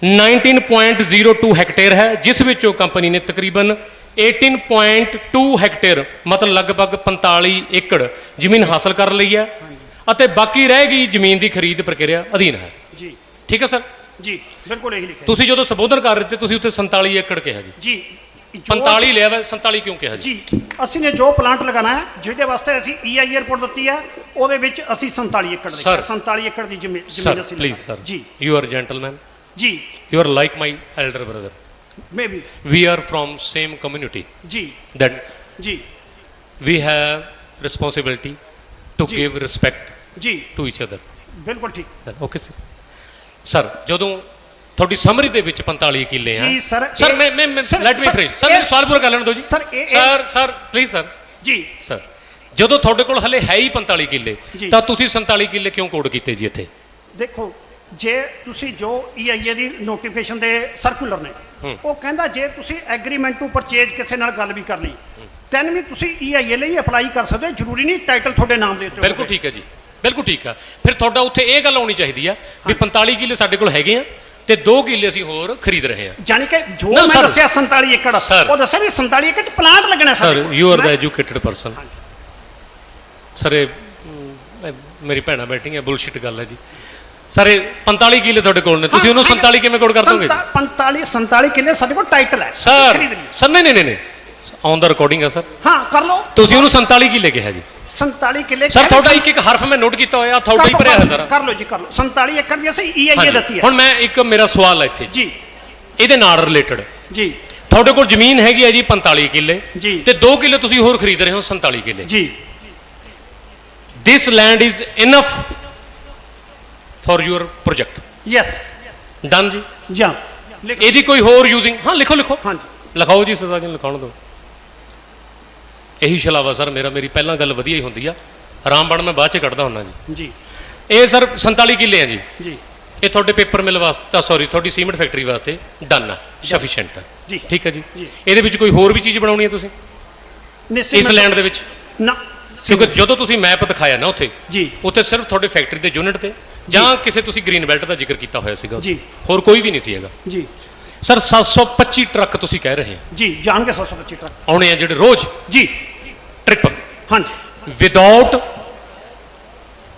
19.02 ਹੈਕਟੇਅਰ ਹੈ, ਜਿਸ ਵਿੱਚੋਂ ਕੰਪਨੀ ਨੇ ਤਕਰੀਬਨ 18.2 ਹੈਕਟੇਅਰ ਮਤਲਬ ਲਗਭਗ 45 ਏਕੜ ਜ਼ਮੀਨ ਹਾਸਲ ਕਰ ਲਈ ਹੈ ਅਤੇ ਬਾਕੀ ਰਹਿ ਗਈ ਜ਼ਮੀਨ ਦੀ ਖਰੀਦ ਪ੍ਰਕਿਰਿਆ ਅਧੀਨ ਹੈ। ਜੀ ਠੀਕ ਹੈ ਸਰ ਜੀ, ਬਿਲਕੁਲ ਇਹੀ ਲਿਖਿਆ ਤੁਸੀਂ ਜਦੋਂ ਸੰਬੋਧਨ ਕਰ ਰਹੇ ਤੇ ਤੁਸੀਂ ਉੱਥੇ 47 ਏਕੜ ਕਿਹਾ ਜੀ। ਜੀ 45 ਲਿਆ ਵਾ, 47 ਕਿਉਂ ਕਿਹਾ ਜੀ? ਜੀ ਅਸੀਂ ਨੇ ਜੋ ਪਲਾਂਟ ਲਗਾਣਾ ਹੈ ਜਿਹਦੇ ਵਾਸਤੇ ਅਸੀਂ EIA ਰਿਪੋਰਟ ਦਿੱਤੀ ਹੈ ਉਹਦੇ ਵਿੱਚ ਅਸੀਂ 47 ਏਕੜ ਲਿਖਿਆ। 47 ਏਕੜ ਦੀ ਜ਼ਮੀਨ ਸਰ ਅਸੀਂ ਪਲੀਜ਼ ਸਰ, ਜੀ ਯੂ ਆਰ ਜੈਂਟਲਮੈਨ, ਜੀ you are like my elder brother, maybe we are from same community, ਜੀ that ਜੀ we have responsibility to ਜੀ। give respect ਜੀ to each other. ਬਿਲਕੁਲ ਠੀਕ। Okay sir. ਸਰ ਜਦੋਂ ਤੁਹਾਡੀ ਸਮਰੀ ਦੇ ਵਿੱਚ 45 ਕਿੱਲੇ ਆ ਜੀ ਸਰ, ਸਰ ਇਹ- ਮੈਂ sir, let me sir, finish sir, ਇਹ- ਮੈਨੂੰ ਸਵਾਲ ਪੂਰਾ ਕਰ ਲੈਣ ਦਿਓ ਜੀ। Sir, sir please sir. ਜੀ ਸਰ ਜਦੋਂ ਤੁਹਾਡੇ ਕੋਲ ਹਲੇ ਹੈ ਹੀ 45 ਕਿੱਲੇ ਜੀ। ਤਾਂ ਤੁਸੀਂ 47 ਕਿੱਲੇ ਕਿਉਂ ਕੋਡ ਕੀਤੇ ਜੀ ਇੱਥੇ? ਦੇਖੋ ਜੇ ਤੁਸੀਂ ਜੋ EIA ਦੀ ਨੋਟੀਫਿਕੇਸ਼ਨ ਦੇ ਸਰਕੂਲਰ ਨੇ ਉਹ ਕਹਿੰਦਾ ਜੇ ਤੁਸੀਂ ਐਗਰੀਮੈਂਟ ਟੂ ਪਰਚੇਜ ਕਿਸੇ ਨਾਲ ਗੱਲ ਵੀ ਕਰ ਲਈ ਤੈਨ ਵੀ ਤੁਸੀਂ EIA ਲਈ ਅਪਲਾਈ ਕਰ ਸਕਦੇ ਹੋ। ਜ਼ਰੂਰੀ ਨਹੀਂ ਟਾਈਟਲ ਤੁਹਾਡੇ ਨਾਮ ਦੇ ਉੱਤੇ ਹੋਵੇ। ਬਿਲਕੁਲ ਠੀਕ ਹੈ ਜੀ, ਬਿਲਕੁਲ ਠੀਕ ਆ। ਫਿਰ ਤੁਹਾਡਾ ਉੱਥੇ ਇਹ ਗੱਲ ਆਉਣੀ ਚਾਹੀਦੀ ਆ ਵੀ 45 ਕਿੱਲੇ ਸਾਡੇ ਕੋਲ ਹੈਗੇ ਆ ਤੇ 2 ਕਿੱਲੇ ਅਸੀਂ ਹੋਰ ਖਰੀਦ ਰਹੇ ਹਾਂ। ਯਾਨੀ ਕਿ ਜੋ ਨਾ, ਮੈਂ ਸਰ। ਦੱਸਿਆ 47 ਏਕੜ ਸਰ। ਉਹ ਦੱਸਿਆ ਵੀ 47 ਏਕੜ ਚ ਪਲਾਂਟ ਲੱਗਣਾ ਸਰ ਯੂ ਆਰ ਦਾ ਮੈਂ- ਐਜੂਕੇਟਡ ਪਰਸਨ। ਸਰ ਇਹ ਮੇਰੀ ਭੈਣਾਂ ਬੈਠੀਆਂ, ਬੁਲਸ਼ਿਟ ਗੱਲ ਹੈ ਜੀ। ਸਰ ਇਹ 45 ਕਿੱਲੇ ਤੁਹਾਡੇ ਕੋਲ ਨੇ, ਤੁਸੀਂ ਉਹਨੂੰ 47 ਕਿਵੇਂ ਕੋਡ ਕਰ ਦੋਗੇ? 47 ਕਿੱਲੇ ਸਾਡੇ ਕੋਲ ਟਾਈਟਲ ਹੈ ਸਰ ਖਰੀਦ ਲਈ। ਸਰ ਨਹੀਂ ਔਨ ਦਾ ਰਿਕਾਰਡਿੰਗ ਆ ਸਰ। ਹਾਂ ਕਰ ਲਓ। ਤੁਸੀਂ ਉਹਨੂੰ 47 ਕਿੱਲੇ ਕਿਹਾ ਜੀ। 47 ਕਿੱਲੇ ਸਰ ਤੁਹਾਡਾ ਇੱਕ ਹਰਫ ਮੈਂ ਨੋਟ ਕੀਤਾ ਹੋਇਆ, ਤੁਹਾਡਾ ਹੀ ਭਰਿਆ ਹੈ ਸਰ। ਕਰ ਲਓ ਜੀ, ਕਰ ਲਓ। 47 ਏਕੜ ਦੀ ਅਸੀਂ EIA ਦਿੱਤੀ ਹੈ। ਹੁਣ ਮੈਂ ਇੱਕ ਮੇਰਾ ਸਵਾਲ ਹੈ ਇੱਥੇ ਜੀ ਇਹਦੇ ਨਾਲ ਰਿਲੇਟਡ। ਜੀ ਤੁਹਾਡੇ ਕੋਲ ਜ਼ਮੀਨ ਹੈਗੀ ਹੈ ਜੀ 45 ਕਿੱਲੇ ਜੀ। ਤੇ 2 ਕਿੱਲੇ ਤੁਸੀਂ ਹੋਰ ਖਰੀਦ ਰਹੇ ਹੋ 47 ਕਿੱਲੇ। ਜੀ this land is enough for your project. Yes done ਜੀ। ਜਾਂ ਇਹਦੀ ਕੋਈ ਹੋਰ ਯੂਜ਼ਿੰਗ? ਹਾਂ ਲਿਖੋ ਹਾਂਜੀ ਲਿਖਾਓ ਜੀ ਸਰਦਾਰ ਜੀ, ਲਿਖਾਉਣ ਦਿਓ। ਇਹੀ ਛਲਾਵਾ ਸਰ ਮੇਰੀ ਪਹਿਲਾਂ ਗੱਲ ਵਧੀਆ ਹੀ ਹੁੰਦੀ ਆ, ਰਾਮਬਣ ਮੈਂ ਬਾਅਦ ਚ ਕੱਢਦਾ ਹੁੰਦਾ ਜੀ। ਜੀ ਇਹ ਸਰ 47 ਕਿੱਲੇ ਆ ਜੀ। ਜੀ ਇਹ ਤੁਹਾਡੇ ਪੇਪਰ ਮਿਲ ਵਾਸਤੇ, ਸੌਰੀ ਤੁਹਾਡੀ ਸੀਮੈਂਟ ਫੈਕਟਰੀ ਵਾਸਤੇ ਡਨ ਆ, ਸਫੀਸ਼ੀਐਂਟ ਆ। ਜੀ। ਠੀਕ ਹੈ ਜੀ। ਜੀ। ਇਹਦੇ ਵਿੱਚ ਕੋਈ ਹੋਰ ਵੀ ਚੀਜ਼ ਬਣਾਉਣੀ ਹੈ ਤੁਸੀਂ ਇਸ ਲੈਂਡ ਦੇ ਵਿੱਚ? ਨਾ ਕਿਉਂਕਿ ਜਦੋਂ ਤੁਸੀਂ ਮੈਪ ਦਿਖਾਇਆ ਨਾ ਉੱਥੇ ਜੀ ਉੱਥੇ ਸਿਰਫ ਤੁਹਾਡੇ ਫੈਕਟਰੀ ਦੇ ਯੂਨਿਟ ਤੇ ਜਾਂ ਕਿਸੇ ਤੁਸੀਂ ਗ੍ਰੀਨ ਬੈਲਟ ਦਾ ਜ਼ਿਕਰ ਕੀਤਾ ਹੋਇਆ ਸੀਗਾ, ਜੀ। ਹੋਰ ਕੋਈ ਵੀ ਨਹੀਂ ਸੀ ਹੈਗਾ। ਜੀ ਸਰ 725 ਟਰੱਕ ਤੁਸੀਂ ਕਹਿ ਰਹੇ ਹੋ ਜੀ ਜਾਣ ਕੇ 725 ਟਰੱਕ ਆਉਣੇ ਆ ਜਿਹੜੇ ਰੋਜ਼ ਜੀ ਟ੍ਰਿਪ, ਹਾਂਜੀ ਵਿਦਆਊਟ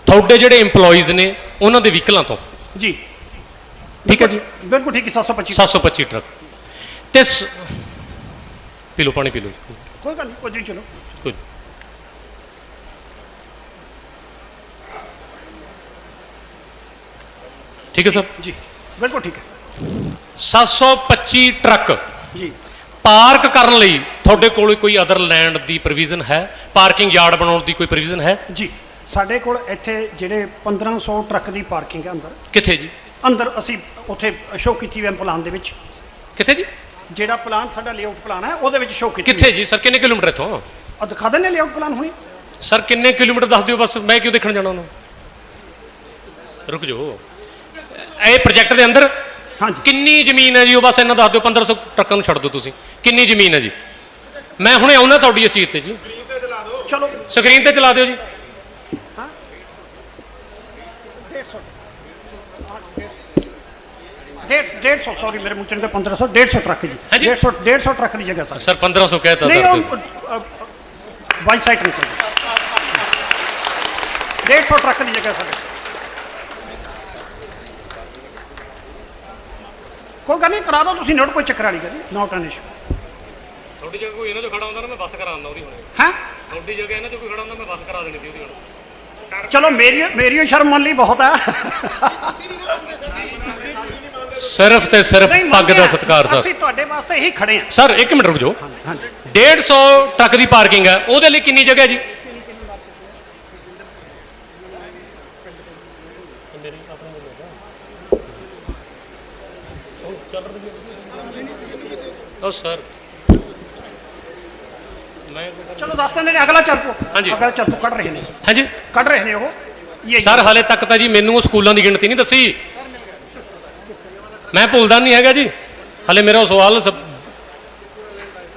ਤੁਹਾਡੇ ਜਿਹੜੇ EMPLOYEES ਨੇ ਉਹਨਾਂ ਦੇ ਵਹੀਕਲਾਂ ਤੋਂ। ਜੀ ਠੀਕ ਹੈ ਜੀ, ਬਿਲਕੁਲ ਠੀਕ ਹੈ। 725 ਟਰੱਕ ਤੇ ਪੀ ਲਓ ਪਾਣੀ ਪੀ ਲਓ। ਕੋਈ ਗੱਲ ਨਹੀਂ, ਕੋਈ ਨਹੀਂ, ਚਲੋ ਕੋਈ ਠੀਕ ਹੈ ਸਰ। ਜੀ ਬਿਲਕੁਲ ਠੀਕ ਹੈ। 725 ਟਰੱਕ ਜੀ ਪਾਰਕ ਕਰਨ ਲਈ ਤੁਹਾਡੇ ਕੋਲ ਕੋਈ ਅਦਰ ਲੈਂਡ ਦੀ ਪ੍ਰੋਵੀਜ਼ਨ ਹੈ? ਪਾਰਕਿੰਗ ਯਾਰਡ ਬਣਾਉਣ ਦੀ ਕੋਈ ਪ੍ਰੋਵੀਜ਼ਨ ਹੈ? ਜੀ ਸਾਡੇ ਕੋਲ ਇੱਥੇ ਜਿਹੜੇ 1500 ਟਰੱਕ ਦੀ ਪਾਰਕਿੰਗ ਹੈ ਅੰਦਰ। ਕਿੱਥੇ ਜੀ? ਅੰਦਰ ਅਸੀਂ ਉੱਥੇ ਸ਼ੋਅ ਕੀਤੀ ਹੋਈ ਪਲਾਨ ਦੇ ਵਿੱਚ। ਕਿੱਥੇ ਜੀ? ਜਿਹੜਾ ਪਲਾਨ ਸਾਡਾ ਲੇਆਊਟ ਪਲਾਨ ਹੈ ਉਹਦੇ ਵਿੱਚ ਸ਼ੋਅ ਕੀਤੀ ਕਿੱਥੇ ਜੀ ਸਰ? ਕਿੰਨੇ ਕਿਲੋਮੀਟਰ ਇੱਥੋਂ? ਆ ਦਿਖਾ ਦਿੰਦੇ ਲੇਆਊਟ ਪਲਾਨ ਹੁਣੀ। ਸਰ ਕਿੰਨੇ ਕਿਲੋਮੀਟਰ ਦੱਸ ਦਿਓ ਬਸ, ਮੈਂ ਕਿਉਂ ਦੇਖਣ ਜਾਣਾ ਉਹਨੂੰ? ਰੁਕ ਜਾਓ। ਇਹ ਪ੍ਰੋਜੈਕਟ ਦੇ ਅੰਦਰ ਹਾਂਜੀ। ਕਿੰਨੀ ਜ਼ਮੀਨ ਹੈ ਜੀ ਉਹ ਬਸ ਇਹਨਾਂ ਦੱਸ ਦਿਓ 1500 ਟਰੱਕਾਂ ਨੂੰ ਛੱਡ ਦਿਓ ਤੁਸੀਂ ਕਿੰਨੀ ਜ਼ਮੀਨ ਹੈ ਜੀ ਮੈਂ ਹੁਣੇ ਆਉਣਾ ਤੁਹਾਡੀ ਇਸ ਚੀਜ਼ ਤੇ ਜੀ ਚਲੋ ਸਕਰੀਨ ਤੇ ਚਲਾ ਦਿਓ ਜੀ 150 ਸੌਰੀ ਮੇਰੇ ਮੂੰਹ ਚ 1500 150 ਟਰੱਕ ਜੀ ਹਾਂਜੀ। 150 ਟਰੱਕ ਦੀ ਜਗ੍ਹਾ ਸਰ ਸਰ 1500 ਕਹਿਤਾ ਨਹੀਂ ਸਰ ਉਹ ਬਾਈ ਸਾਈਟ ਨਿਕਲ 150 ਟਰੱਕ ਦੀ ਜਗ੍ਹਾ ਸਰ ਕੋਈ ਗੱਲ ਨਹੀਂ ਕਰਾ ਦਿਓ ਤੁਸੀਂ ਨੋਟ ਕੋਈ ਚੱਕਰ ਵਾਲੀ ਗੱਲ ਨਹੀਂ ਨੋਟ ਐਨ ਇਸ਼ੂ ਤੁਹਾਡੀ ਜਗ੍ਹਾ ਕੋਈ ਇਹਨਾਂ ਚੋਂ ਖੜਾ ਹੁੰਦਾ ਨਾ ਮੈਂ ਬੱਸ ਕਰਾ ਦਿੰਦਾ ਉਹਦੀ ਹੁਣੇ ਹੈ ਤੁਹਾਡੀ ਜਗ੍ਹਾ ਇਹਨਾਂ ਚੋਂ ਕੋਈ ਖੜਾ ਹੁੰਦਾ ਮੈਂ ਬੱਸ ਕਰਾ ਦੇਣੀ ਸੀ ਉਹਦੀ ਹੁਣ ਚਲੋ ਮੇਰੀ ਸ਼ਰਮ ਮੰਨ ਲਈ ਬਹੁਤ ਹੈ ਸਿਰਫ ਤੇ ਸਿਰਫ ਨਹੀਂ, ਪੱਗ ਦਾ ਮੰਨਿਆ। ਸਤਿਕਾਰ ਸਰ ਅਸੀਂ ਤੁਹਾਡੇ ਵਾਸਤੇ ਹੀ ਖੜੇ ਹਾਂ ਸਰ 1 ਮਿੰਟ ਰੁਕ ਜਾਓ ਹਾਂਜੀ 150 ਟਰੱਕ ਦੀ ਪਾਰਕਿੰਗ ਹੈ ਉਹਦੇ ਲਈ ਕਿੰਨੀ ਜਗ੍ਹਾ ਹੈ ਜੀ ਉਹ ਸਰ ਮੈਂ ਚਲੋ ਦੱਸ ਦਿੰਦੇ ਨੇ ਅਗਲਾ ਚੱਲ ਪੋ ਹਾਂਜੀ। ਅਗਲਾ ਚੱਲ ਪੋ ਕੱਢ ਰਹੇ ਨੇ ਹਾਂਜੀ ਕੱਢ ਰਹੇ ਨੇ ਉਹ ਇਹ ਸਰ ਹਾਲੇ ਤੱਕ ਤਾਂ ਜੀ ਮੈਨੂੰ ਉਹ ਸਕੂਲਾਂ ਦੀ ਗਿਣਤੀ ਨਹੀਂ ਦੱਸੀ ਮੈਂ ਭੁੱਲਦਾ ਨਹੀਂ ਹੈਗਾ ਜੀ ਹਾਲੇ ਮੇਰਾ ਉਹ ਸਵਾਲ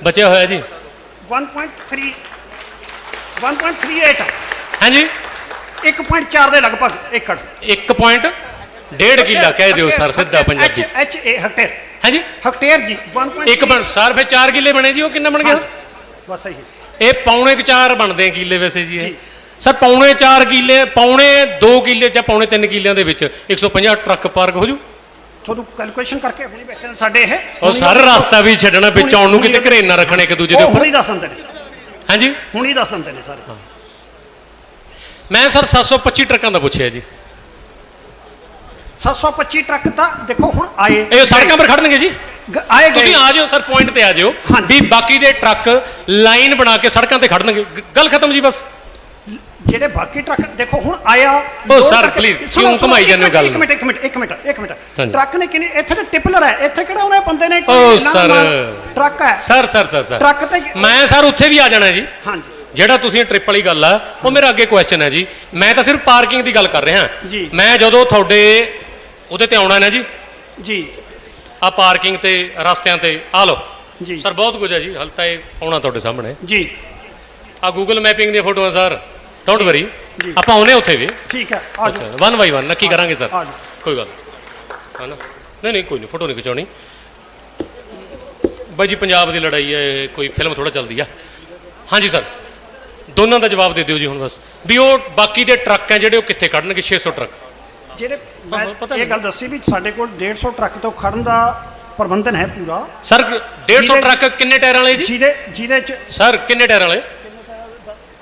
ਬਚਿਆ ਹੋਇਆ ਜੀ 1.3 1.38 ਹਾਂਜੀ 1.4 ਦੇ ਲਗਭਗ ਏਕੜ 1.1.5 ਕਿੱਲਾ ਕਹਿ ਦਿਓ ਸਰ ਸਿੱਧਾ ਪੰਜਾਬੀ ਐਚ ਏ ਹੈਕਟੇਅਰ ਹਾਂਜੀ ਹੈਕਟੇਅਰ ਜੀ 1.1 ਇੱਕ ਬਣ ਸਰ ਫਿਰ 4 ਕਿੱਲੇ ਬਣੇ ਜੀ ਉਹ ਕਿੰਨਾ ਬਣ ਗਿਆ ਬਸ ਸਹੀ ਇਹ ਪੌਣੇ 4 ਬਣਦੇ ਆ ਕਿੱਲੇ ਵੈਸੇ ਜੀ ਇਹ ਜੀ। ਸਰ ਪੌਣੇ 4 ਕਿੱਲੇ ਪੌਣੇ 2 ਕਿੱਲੇ ਜਾਂ ਪੌਣੇ 3 ਕਿੱਲਿਆਂ ਦੇ ਵਿੱਚ 150 ਟਰੱਕ ਪਾਰਕ ਹੋ ਜੂ ਤੁਹਾਨੂੰ ਕੈਲਕੂਲੇਸ਼ਨ ਕਰਕੇ ਹੁਣੀ ਬੈਠੇ ਨੇ ਸਾਡੇ ਇਹ ਉਹ ਸਰ ਰਸਤਾ ਵੀ ਛੱਡਣਾ ਵਿੱਚ ਆਉਣ ਨੂੰ ਕਿਤੇ ਘਰੇ ਨਾ ਰੱਖਣੇ ਇੱਕ ਦੂਜੇ ਦੇ ਉਹ ਉੱਪਰ ਹੁਣੀ ਦੱਸ ਦਿੰਦੇ ਨੇ ਹਾਂਜੀ ਹੁਣੀ ਦੱਸ ਦਿੰਦੇ ਨੇ ਸਾਰੇ ਮੈਂ ਸਰ 725 ਟਰੱਕਾਂ ਦਾ ਪੁੱਛਿਆ ਜੀ 725 ਟਰੱਕ ਤਾਂ ਦੇਖੋ ਹੁਣ ਆਏ ਇਹ ਸੜਕਾਂ ਪਰ ਖੜਨਗੇ ਜੀ ਆਏ ਗਏ ਤੁਸੀਂ ਆ ਜਾਓ ਸਰ ਪੁਆਇੰਟ ਤੇ ਆ ਜਾਓ ਹਾਂਜੀ। ਵੀ ਬਾਕੀ ਦੇ ਟਰੱਕ ਲਾਈਨ ਬਣਾ ਕੇ ਸੜਕਾਂ ਤੇ ਖੜਨਗੇ ਗੱਲ ਖਤਮ ਜੀ ਬਸ ਜਿਹੜੇ ਬਾਕੀ ਟਰੱਕ ਦੇਖੋ ਹੁਣ ਆਇਆ ਉਹ ਸਰ, please, ਕਿਉਂ ਘੁਮਾਈ ਜਾਂਦੇ ਹੋ ਗੱਲ ਨੂੰ? ਇੱਕ ਮਿੰਟ ਹਾਂਜੀ। ਟਰੱਕ ਨੇ ਕਿੰਨੇ ਇੱਥੇ ਤਾਂ ਟਿਪਲਰ ਹੈ ਇੱਥੇ ਕਿਹੜਾ ਉਹਨੇ ਬੰਦੇ ਨੇ ਉਹ ਇੰਨਾ ਸਰ। ਮਾਲ- ਟਰੱਕ ਹੈ ਸਰ ਟਰੱਕ ਤੇ ਮੈਂ ਸਰ ਉੱਥੇ ਵੀ ਆ ਜਾਣਾ ਜੀ ਹਾਂਜੀ ਜਿਹੜਾ ਤੁਸੀਂ ਟ੍ਰਿਪ ਵਾਲੀ ਗੱਲ ਆ ਉਹ ਮੇਰਾ ਅੱਗੇ ਕੁਐਸਚਨ ਹੈ ਜੀ ਮੈਂ ਤਾਂ ਸਿਰਫ ਪਾਰਕਿੰਗ ਦੀ ਗੱਲ ਕਰ ਰਿਹਾ ਜੀ। ਮੈਂ ਜਦੋਂ ਤੁਹਾਡੇ ਉਹਦੇ ਤੇ ਆਉਣਾ ਨਾ ਜੀ ਜੀ ਆ ਪਾਰਕਿੰਗ ਤੇ ਰਸਤਿਆਂ ਤੇ ਆ ਲਓ ਜੀ ਸਰ ਬਹੁਤ ਕੁਝ ਹੈ ਜੀ ਹਾਲੇ ਤਾਂ ਇਹ ਆਉਣਾ ਤੁਹਾਡੇ ਸਾਹਮਣੇ ਜੀ ਆ ਗੂਗਲ ਮੈਪਿੰਗ ਦੀਆਂ ਫੋਟੋਆਂ ਸਰ ਡੋਂਟ ਵਰੀ ਜੀ। ਆਪਾਂ ਆਉਨੇ ਉੱਥੇ ਵੀ ਠੀਕ ਹੈ ਆ ਅੱਛਾ ਜਾਓ 1 ਬਾਈ 1 ਨੱਕੀ ਕਰਾਂਗੇ ਸਰ ਆ ਜਾਓ ਕੋਈ ਗੱਲ ਨਹੀਂ। ਹੈ ਨਾ ਨਹੀਂ ਕੋਈ ਨਹੀਂ ਫੋਟੋ ਨਹੀਂ ਖਿਚਾਉਣੀ ਬਾਈ ਜੀ ਪੰਜਾਬ ਦੀ ਲੜਾਈ ਹੈ ਇਹ ਕੋਈ ਫਿਲਮ ਥੋੜਾ ਚੱਲਦੀ ਆ ਹਾਂਜੀ ਸਰ ਦੋਨਾਂ ਦਾ ਜਵਾਬ ਦੇ ਦਿਓ ਜੀ ਹੁਣ ਬਸ ਵੀ ਉਹ ਬਾਕੀ ਦੇ ਟਰੱਕ ਹੈ ਜਿਹੜੇ ਉਹ ਕਿੱਥੇ ਕੱਢਣਗੇ 600 ਟਰੱਕ ਜਿਹੜੇ ਹਾਂ, ਮੈਂ ਪਤਾ ਇਹ ਨਹੀਂ। ਗੱਲ ਦੱਸੀ ਵੀ ਸਾਡੇ ਕੋਲ 150 ਟਰੱਕ ਤੋਂ ਖੜਨ ਦਾ ਪ੍ਰਬੰਧਨ ਹੈ ਪੂਰਾ ਸਰ 150 ਜਿਹਦੇ- ਟਰੱਕ ਕਿੰਨੇ ਟਾਇਰਾਂ ਵਾਲੇ ਜੀ ਜਿਹਦੇ ਚ ਸਰ ਕਿੰਨੇ ਟਾਇਰਾਂ ਵਾਲੇ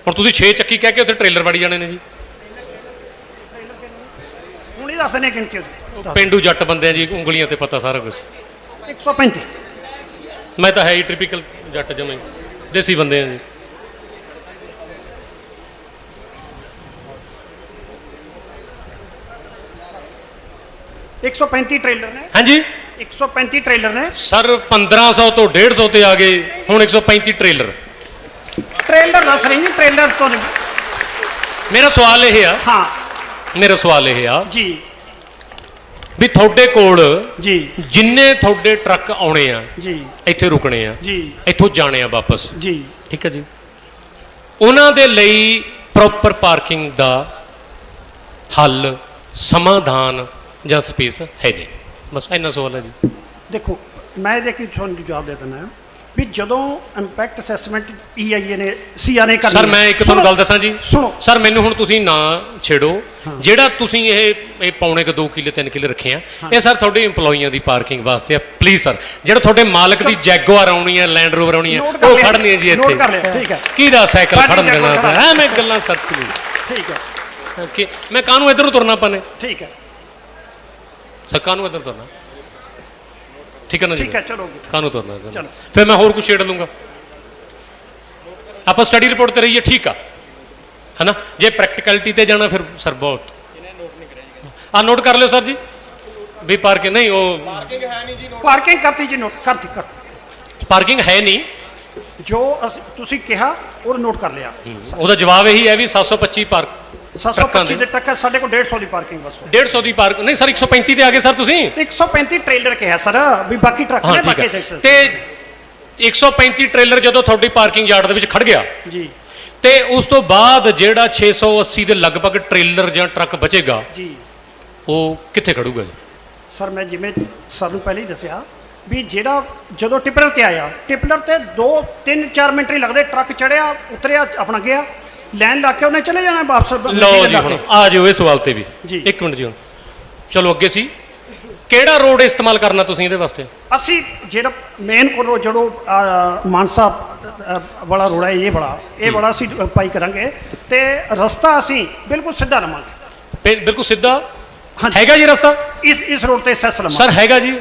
ਹੁਣ ਤੁਸੀਂ 6 ਚੱਕੀ ਕਹਿ ਕੇ ਉੱਥੇ ਟ੍ਰੇਲਰ ਵੜੀ ਜਾਣੇ ਨੇ ਜੀ ਹੁਣ ਹੀ ਦੱਸ ਦਿੰਦੇ ਗਿਣਤੀ ਉਹਦੀ ਪਿੰਡੂ ਜੱਟ ਬੰਦੇ ਆ ਜੀ ਉਂਗਲੀਆਂ ਤੇ ਪਤਾ ਸਾਰਾ ਕੁਝ 135 ਮੈਂ ਤਾਂ ਹੈ ਹੀ ਟਿਪੀਕਲ ਜੱਟ ਜਮੇ ਦੇਸੀ ਬੰਦੇ ਆ ਜੀ 135 ਟ੍ਰੇਲਰ ਨੇ ਹਾਂਜੀ 135 ਟ੍ਰੇਲਰ ਨੇ ਸਰ 1500 ਤੋਂ 150 ਤੇ ਆ ਗਏ ਹੁਣ 135 ਟ੍ਰੇਲਰ ਟ੍ਰੇਲਰ ਦੱਸ ਰਹੀ ਨਹੀਂ ਟ੍ਰੇਲਰ ਤੋਂ ਨਹੀਂ ਮੇਰਾ ਸਵਾਲ ਇਹ ਆ ਹਾਂ ਮੇਰਾ ਸਵਾਲ ਇਹ ਆ ਜੀ ਵੀ ਤੁਹਾਡੇ ਕੋਲ ਜੀ ਜਿੰਨੇ ਤੁਹਾਡੇ ਟਰੱਕ ਆਉਣੇ ਆ ਜੀ ਇੱਥੇ ਰੁਕਣੇ ਆ ਜੀ ਇੱਥੋਂ ਜਾਣੇ ਆ ਵਾਪਸ ਜੀ ਠੀਕ ਹੈ ਜੀ ਉਹਨਾਂ ਦੇ ਲਈ ਪ੍ਰੋਪਰ ਪਾਰਕਿੰਗ ਦਾ ਹੱਲ ਸਮਾਧਾਨ ਜਾਂ ਸਪੇਸ ਹੈ ਨਹੀਂ ਬਸ ਇੰਨਾ ਸਵਾਲ ਹੈ ਜੀ ਦੇਖੋ ਮੈਂ ਇਹਦੇ ਕੀ ਤੁਹਾਨੂੰ ਜਵਾਬ ਦੇ ਦਿੰਦਾ ਵੀ ਜਦੋਂ ਇੰਪੈਕਟ ਅਸੈਸਮੈਂਟ EIA ਨੇ CIA ਨੇ ਕਰਨੀ ਸਰ ਮੈਂ ਇੱਕ ਤੁਹਾਨੂੰ ਗੱਲ ਦੱਸਾਂ ਜੀ ਸੁਣੋ ਸਰ ਮੈਨੂੰ ਹੁਣ ਤੁਸੀਂ ਨਾ ਛੇੜੋ ਜਿਹੜਾ ਤੁਸੀਂ ਇਹ ਪੌਣੇ ਕ 2 ਕਿੱਲੇ 3 ਕਿੱਲੇ ਰੱਖੇ ਆ ਇਹ ਸਰ ਤੁਹਾਡੇ EMPLOYEEਆਂ ਦੀ ਪਾਰਕਿੰਗ ਵਾਸਤੇ ਆ ਪਲੀਜ਼ ਸਰ ਜਿਹੜਾ ਤੁਹਾਡੇ ਮਾਲਕ ਦੀ ਜੈਗੁਆਰ ਆਉਣੀ ਹੈ ਲੈਂਡ ਰੋਵਰ ਆਉਣੀ ਹੈ ਨੋਟ ਕਰ ਉਹ ਲਿਆ, ਖੜਨੀ ਹੈ ਜੀ ਨੋਟ ਇੱਥੇ ਕਰ ਲਿਆ, ਠੀਕ ਹੈ। ਕਿਹਦਾ ਸਾਈਕਲ ਸਾਡੀ ਖੜਨ Jaguar ਦੇਣਾ ਖੜਾ। ਐਵੇਂ ਗੱਲਾਂ ਸਰ ਠੀਕ ਹੈ ਕਿ ਮੈਂ ਕਾਹਨੂੰ ਇੱਧਰ ਨੂੰ ਤੁਰਨਾ ਪਾਣੇ ਠੀਕ ਹੈ ਸਰ ਕਾਹਨੂੰ ਇੱਧਰ ਤੁਰਨਾ ਠੀਕ ਹੈ ਨਾ ਜੀ ਠੀਕ ਹੈ ਚਲੋ ਕਾਹਨੂੰ ਤੁਰਨਾ ਇੱਧਰ? ਚਲੋ। ਫਿਰ ਮੈਂ ਹੋਰ ਕੁਝ ਛੇੜ ਲੂੰਗਾ ਆਪਾਂ ਸਟੱਡੀ ਰਿਪੋਰਟ ਤੇ ਰਹੀਏ ਠੀਕ ਆ ਹੈਨਾ ਜੇ ਪ੍ਰੈਕਟੀਕਲਿਟੀ ਤੇ ਜਾਣਾ ਫਿਰ ਸਰ ਬਹੁਤ ਆ ਨੋਟ ਕਰ ਲਿਓ ਸਰ ਜੀ ਵੀ ਪਾਰਕਿੰਗ ਨਹੀਂ ਉਹ ਪਾਰਕਿੰਗ ਕਰਤੀ ਜੀ ਨੋਟ ਕਰਤੀ ਪਾਰਕਿੰਗ ਹੈ ਨਹੀਂ ਜੋ ਤੁਸੀਂ ਕਿਹਾ ਉਹ ਨੋਟ ਕਰ ਲਿਆ ਉਹਦਾ ਜਵਾਬ ਇਹੀ ਹੈ ਵੀ 725 725 ਦੇ ਟਰੱਕ ਹੈ, ਸਾਡੇ ਕੋਲ 150 ਦੀ ਪਾਰਕਿੰਗ ਬਸ 150 ਦੀ ਪਾਰਕ ਨਹੀਂ ਸਰ 135 ਤੇ ਆ ਗਏ ਸਰ ਤੁਸੀਂ 135 ਟ੍ਰੇਲਰ ਕਿਹਾ ਸਰ, ਵੀ ਬਾਕੀ ਟਰੱਕ ਹਾਂ ਨੇ ਠੀਕ ਬਾਕੀ ਹੈ ਸੈਕਟਰ ਤੇ 135 ਟ੍ਰੇਲਰ ਜਦੋਂ ਤੁਹਾਡੀ ਪਾਰਕਿੰਗ ਯਾਰਡ ਦੇ ਵਿੱਚ ਖੜ ਗਿਆ ਜੀ ਤੇ ਉਸ ਤੋਂ ਬਾਅਦ ਜਿਹੜਾ 680 ਦੇ ਲਗਭਗ ਟ੍ਰੇਲਰ ਜਾਂ ਟਰੱਕ ਬਚੇਗਾ ਜੀ ਉਹ ਕਿੱਥੇ ਖੜੂਗਾ ਜੀ? ਸਰ ਮੈਂ ਜਿਵੇਂ ਸਰ ਨੂੰ ਪਹਿਲਾਂ ਹੀ ਦੱਸਿਆ ਵੀ ਜਿਹੜਾ ਜਦੋਂ ਟਿਪਲਰ ਤੇ ਆਇਆ, ਟਿਪਲਰ ਤੇ 2-3-4 ਮਿੰਟ ਹੀ ਲੱਗਦੇ, ਟਰੱਕ ਚੜਿਆ ਉਤਰਿਆ ਆਪਣਾ ਗਿਆ, ਲੈਣ ਲਾ ਕੇ ਉਹਨੇ ਚਲੇ ਜਾਣਾ ਵਾਪਸ। ਲਓ ਜੀ ਹੁਣ ਆ ਜਿਓ ਇਹ ਸਵਾਲ ਤੇ ਵੀ ਜੀ। ਇੱਕ ਮਿੰਟ ਜੀ ਹੁਣ ਚਲੋ ਅੱਗੇ ਸੀ ਕਿਹੜਾ ਰੋਡ ਇਸਤੇਮਾਲ ਕਰਨਾ ਤੁਸੀਂ ਇਹਦੇ ਵਾਸਤੇ? ਅਸੀਂ ਜਿਹੜਾ ਮੇਨ ਕੋਲ ਜਦੋਂ ਮਾਨਸਾ ਵਾਲਾ ਰੋਡ ਹੈ ਇਹ ਬੜਾ ਅਸੀਂ ਪਾਈ ਕਰਾਂਗੇ ਤੇ ਰਸਤਾ ਅਸੀਂ ਬਿਲਕੁਲ ਸਿੱਧਾ ਲਵਾਂਗੇ। ਬਿਲਕੁਲ ਸਿੱਧਾ ਹਾਂਜੀ। ਹੈਗਾ ਜੀ ਰਸਤਾ ਇਸ ਰੋਡ ਤੇ ਸੈਸ ਲਵਾਂਗੇ ਸਰ ਹੈਗਾ ਜੀ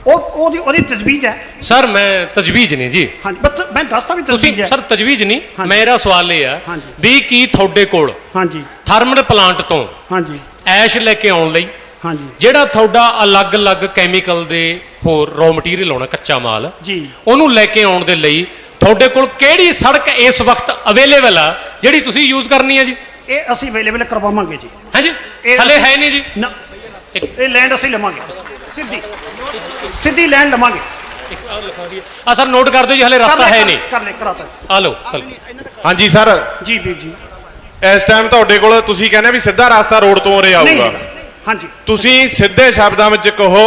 ਉਹਦੀ ਤਜਵੀਜ਼ ਹੈ। ਸਰ ਮੈਂ ਤਜਵੀਜ਼ ਨਹੀਂ ਜੀ ਹਾਂਜੀ ਬਸ ਮੈਂ ਦੱਸਦਾ ਵੀ ਤੁਸੀਂ ਤਜਵੀਜ਼ ਹੈ। ਸਰ ਤਜਵੀਜ਼ ਨਹੀਂ ਹਾਂਜੀ। ਮੇਰਾ ਸਵਾਲ ਇਹ ਆ ਹਾਂਜੀ। ਵੀ ਕੀ ਤੁਹਾਡੇ ਕੋਲ ਹਾਂਜੀ ਥਰਮਲ ਪਲਾਂਟ ਤੋਂ ਹਾਂਜੀ ਐਸ਼ ਲੈ ਕੇ ਆਉਣ ਲਈ ਹਾਂਜੀ ਜਿਹੜਾ ਤੁਹਾਡਾ ਅਲੱਗ-ਅਲੱਗ ਕੈਮੀਕਲ ਦੇ ਹੋਰ ਰॉ ਮਟੀਰੀਅਲ ਆਉਣਾ ਕੱਚਾ ਮਾਲ ਜੀ ਉਹਨੂੰ ਲੈ ਕੇ ਆਉਣ ਦੇ ਲਈ ਤੁਹਾਡੇ ਕੋਲ ਕਿਹੜੀ ਸੜਕ ਇਸ ਵਕਤ ਅਵੇਲੇਬਲ ਆ ਜਿਹੜੀ ਤੁਸੀਂ ਯੂਜ਼ ਕਰਨੀ ਹੈ ਜੀ? ਇਹ ਅਸੀਂ ਅਵੇਲੇਬਲ ਕਰਵਾਵਾਂਗੇ ਜੀ। ਹਾਂਜੀ ਇਹ ਹਲੇ ਅਸੀਂ- ਹੈ ਨਹੀਂ ਜੀ ਨਾ ਇਹ ਲੈਂਡ ਅਸੀਂ ਲਵਾਂਗੇ, ਸਿੱਧੀ ਲੈਂਡ ਲਵਾਂਗੇ। ਆ ਸਰ ਨੋਟ ਕਰ ਦਿਓ ਜੀ ਹਲੇ ਰਸਤਾ ਹੈ ਨਹੀਂ। ਕਰ ਲੈ ਕਰਾਤਾ ਆ ਲਓ ਹਾਂਜੀ ਸਰ, ਜੀ ਵੀਰ ਜੀ। ਇਸ ਟਾਈਮ ਤੁਹਾਡੇ ਕੋਲ ਤੁਸੀਂ ਕਹਿੰਦੇ ਵੀ ਸਿੱਧਾ ਰਸਤਾ ਰੋਡ ਤੋਂ ਉਰੇ ਨਹੀਂ ਆਊਗਾ। ਹਾਂਜੀ ਤੁਸੀਂ ਸਿੱਧੇ ਸ਼ਬਦਾਂ ਵਿੱਚ ਕਹੋ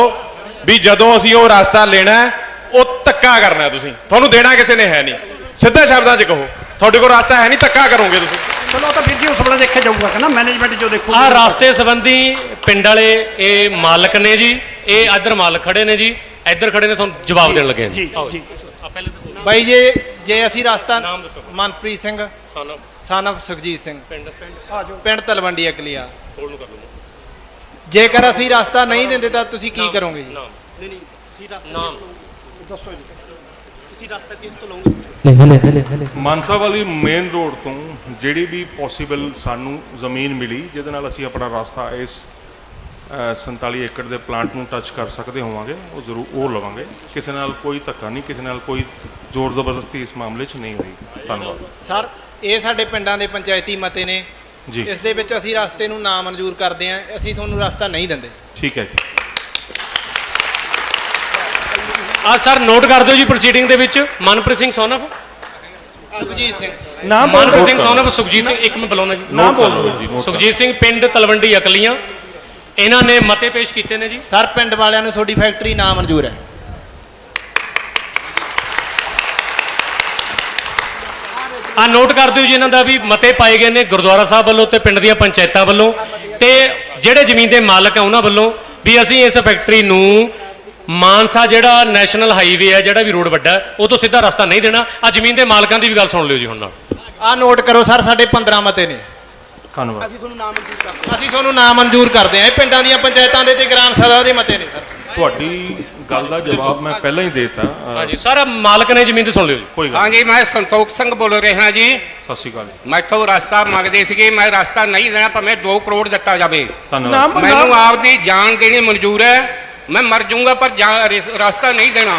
ਵੀ ਜਦੋਂ ਅਸੀਂ ਉਹ ਰਸਤਾ ਲੈਣਾ ਹੈ, ਉਹ ਧੱਕਾ ਕਰਨਾ ਹੈ ਤੁਸੀਂ, ਤੁਹਾਨੂੰ ਦੇਣਾ ਕਿਸੇ ਨੇ ਹੈ ਨਹੀਂ। ਸਿੱਧੇ ਸ਼ਬਦਾਂ 'ਚ ਕਹੋ ਤੁਹਾਡੇ ਕੋਲ ਰਸਤਾ ਹੈ ਨਹੀਂ, ਧੱਕਾ ਕਰੋਗੇ ਤੁਸੀਂ। ਚਲੋ ਉਹ ਤਾਂ ਵੀਰ ਜੀ ਉਸ ਵੇਲੇ ਦੇਖਿਆ ਜਾਊਗਾ ਕਿ ਨਾ ਮੈਨੇਜਮੈਂਟ ਜੋ ਦੇਖੋ। ਆ ਰਾਸਤੇ ਸੰਬੰਧੀ ਪਿੰਡ ਵਾਲੇ ਇਹ ਮਾਲਕ ਨੇ ਜੀ, ਇਹ ਇੱਧਰ ਮਾਲਕ ਖੜੇ ਨੇ ਜੀ, ਇੱਧਰ ਖੜੇ ਨੇ, ਤੁਹਾਨੂੰ ਜਵਾਬ ਦੇਣ ਲੱਗੇ ਜੀ ਜੀ ਬਾਈ ਜੇ ਅਸੀਂ ਰਸਤਾ ਨਾਮ ਦੱਸੋ। ਮਨਪ੍ਰੀਤ ਸਿੰਘ ਸਾਨੂੰ son of ਸੁਖਜੀਤ ਸਿੰਘ ਪਿੰਡ ਪਿੰਡ ਤਲਵੰਡੀ ਅਕਲੀਆ। ਕੋਲ ਨੂੰ ਕਰ ਲਓ ਜੇਕਰ ਅਸੀਂ ਰਸਤਾ ਨਹੀਂ ਦਿੰਦੇ ਤਾਂ ਤੁਸੀਂ ਕੀ ਕਰੋਗੇ ਜੀ? ਨਾਮ ਮਾਨਸਾ ਵਾਲੀ ਮੇਨ ਰੋਡ ਤੋਂ ਜਿਹੜੀ ਵੀ ਪੋਸੀਬਲ ਸਾਨੂੰ ਜ਼ਮੀਨ ਮਿਲੀ ਜਿਹਦੇ ਨਾਲ ਅਸੀਂ ਆਪਣਾ ਰਸਤਾ ਇਸ 47 ਏਕੜ ਦੇ ਪਲਾਂਟ ਨੂੰ ਟੱਚ ਕਰ ਸਕਦੇ ਹੋਵਾਂਗੇ, ਉਹ ਜ਼ਰੂਰ ਉਹ ਲਵਾਂਗੇ। ਕਿਸੇ ਨਾਲ ਕੋਈ ਧੱਕਾ ਨਹੀਂ, ਕਿਸੇ ਨਾਲ ਕੋਈ ਜ਼ੋਰ ਜ਼ਬਰਦਸਤੀ ਇਸ ਮਾਮਲੇ 'ਚ ਨਹੀਂ ਹੋਈ। ਧੰਨਵਾਦ ਸਰ ਇਹ ਸਾਡੇ ਪਿੰਡਾਂ ਦੇ ਪੰਚਾਇਤੀ ਮਤੇ ਨੇ ਜੀ। ਇਸ ਦੇ ਵਿੱਚ ਅਸੀਂ ਰਸਤੇ ਨੂੰ ਨਾ ਮਨਜ਼ੂਰ ਕਰਦੇ ਹਾਂ, ਅਸੀਂ ਤੁਹਾਨੂੰ ਰਸਤਾ ਨਹੀਂ ਦਿੰਦੇ। ਠੀਕ ਹੈ ਜੀ। ਆ ਸਰ ਨੋਟ ਕਰ ਦਿਓ ਜੀ ਪ੍ਰੋਸੀਡਿੰਗ ਦੇ ਵਿੱਚ ਮਨਪ੍ਰੀਤ ਸਿੰਘ son of ਸੁਖਜੀਤ ਸਿੰਘ ਨਾਮ ਮਨਪ੍ਰੀਤ ਸਿੰਘ son of ਸੁਖਜੀਤ ਸਿੰਘ, ਇੱਕ ਮਿੰਟ ਬੁਲਾਉਣਾ ਜੀ। ਨਾਮ ਬੋਲੋ ਜੀ, ਨੋਟ ਸੁਖਜੀਤ ਸਿੰਘ ਪਿੰਡ ਤਲਵੰਡੀ ਅਕਲੀਆਂ, ਇਹਨਾਂ ਨੇ ਮਤੇ ਪੇਸ਼ ਕੀਤੇ ਨੇ ਜੀ। ਸਰ ਪਿੰਡ ਵਾਲਿਆਂ ਨੂੰ ਤੁਹਾਡੀ ਫੈਕਟਰੀ ਨਾ ਮਨਜ਼ੂਰ ਹੈ। ਆ ਨੋਟ ਕਰ ਦਿਓ ਜੀ ਇਹਨਾਂ ਦਾ ਵੀ ਮਤੇ ਪਾਏ ਗਏ ਨੇ ਗੁਰਦੁਆਰਾ ਸਾਹਿਬ ਵੱਲੋਂ ਤੇ ਪਿੰਡ ਦੀਆਂ ਪੰਚਾਇਤਾਂ ਵੱਲੋਂ ਤੇ ਜਿਹੜੇ ਜ਼ਮੀਨ ਦੇ ਮਾਲਕ ਆ ਉਹਨਾਂ ਵੱਲੋਂ ਵੀ ਅਸੀਂ ਇਸ ਫੈਕਟਰੀ ਨੂੰ ਮਾਨਸਾ ਜਿਹੜਾ ਨੈਸ਼ਨਲ ਹਾਈਵੇ ਹੈ, ਜਿਹੜਾ ਵੀ ਰੋਡ ਵੱਡਾ ਉਹ ਤੋਂ ਸਿੱਧਾ ਰਸਤਾ ਨਹੀਂ ਦੇਣਾ। ਆ ਜ਼ਮੀਨ ਦੇ ਮਾਲਕਾਂ ਦੀ ਵੀ ਗੱਲ ਸੁਣ ਲਿਓ ਜੀ ਹੁਣ ਨਾਲ। ਆ ਨੋਟ ਕਰੋ ਸਰ, ਸਾਡੇ 15 ਮਤੇ ਨੇ, ਧੰਨਵਾਦ। ਅਸੀਂ ਤੁਹਾਨੂੰ ਨਾ ਮਨਜ਼ੂਰ ਕਰਦੇ ਹਾਂ। ਇਹ ਪਿੰਡਾਂ ਦੀਆਂ ਪੰਚਾਇਤਾਂ ਦੇ ਤੇ ਗ੍ਰਾਮ ਸਭਾ ਦੇ ਮਤੇ ਨੇ ਸਰ। ਤੁਹਾਡੀ ਗੱਲ ਦਾ ਜਵਾਬ ਮੈਂ ਪਹਿਲਾਂ ਹੀ ਦੇਤਾ। ਹਾਂਜੀ ਸਰ ਮਾਲਕ ਨੇ ਜ਼ਮੀਨ ਤੇ ਸੁਣ ਲਿਓ ਜੀ। ਕੋਈ ਗੱਲ ਹਾਂਜੀ ਮੈਂ ਸੰਤੋਖ ਸਿੰਘ ਬੋਲ ਰਿਹਾ ਜੀ। ਸਤਿ ਸ਼੍ਰੀ ਅਕਾਲ ਜੀ। ਮੈਥੋਂ ਰਸਤਾ ਮੰਗਦੇ ਸੀਗੇ, ਮੈਂ ਰਸਤਾ ਨਹੀਂ ਦੇਣਾ, ਭਾਵੇਂ 2 ਕਰੋੜ ਦਿੱਤਾ ਜਾਵੇ। ਧੰਨਵਾਦ। ਮੈਨੂੰ ਆਪਦੀ ਜਾਨ ਦੇਣੀ ਮਨਜ਼ੂਰ ਹੈ, ਮੈਂ ਮਰ ਜਾਊਂਗਾ ਪਰ ਰਸਤਾ ਨਹੀਂ ਦੇਣਾ।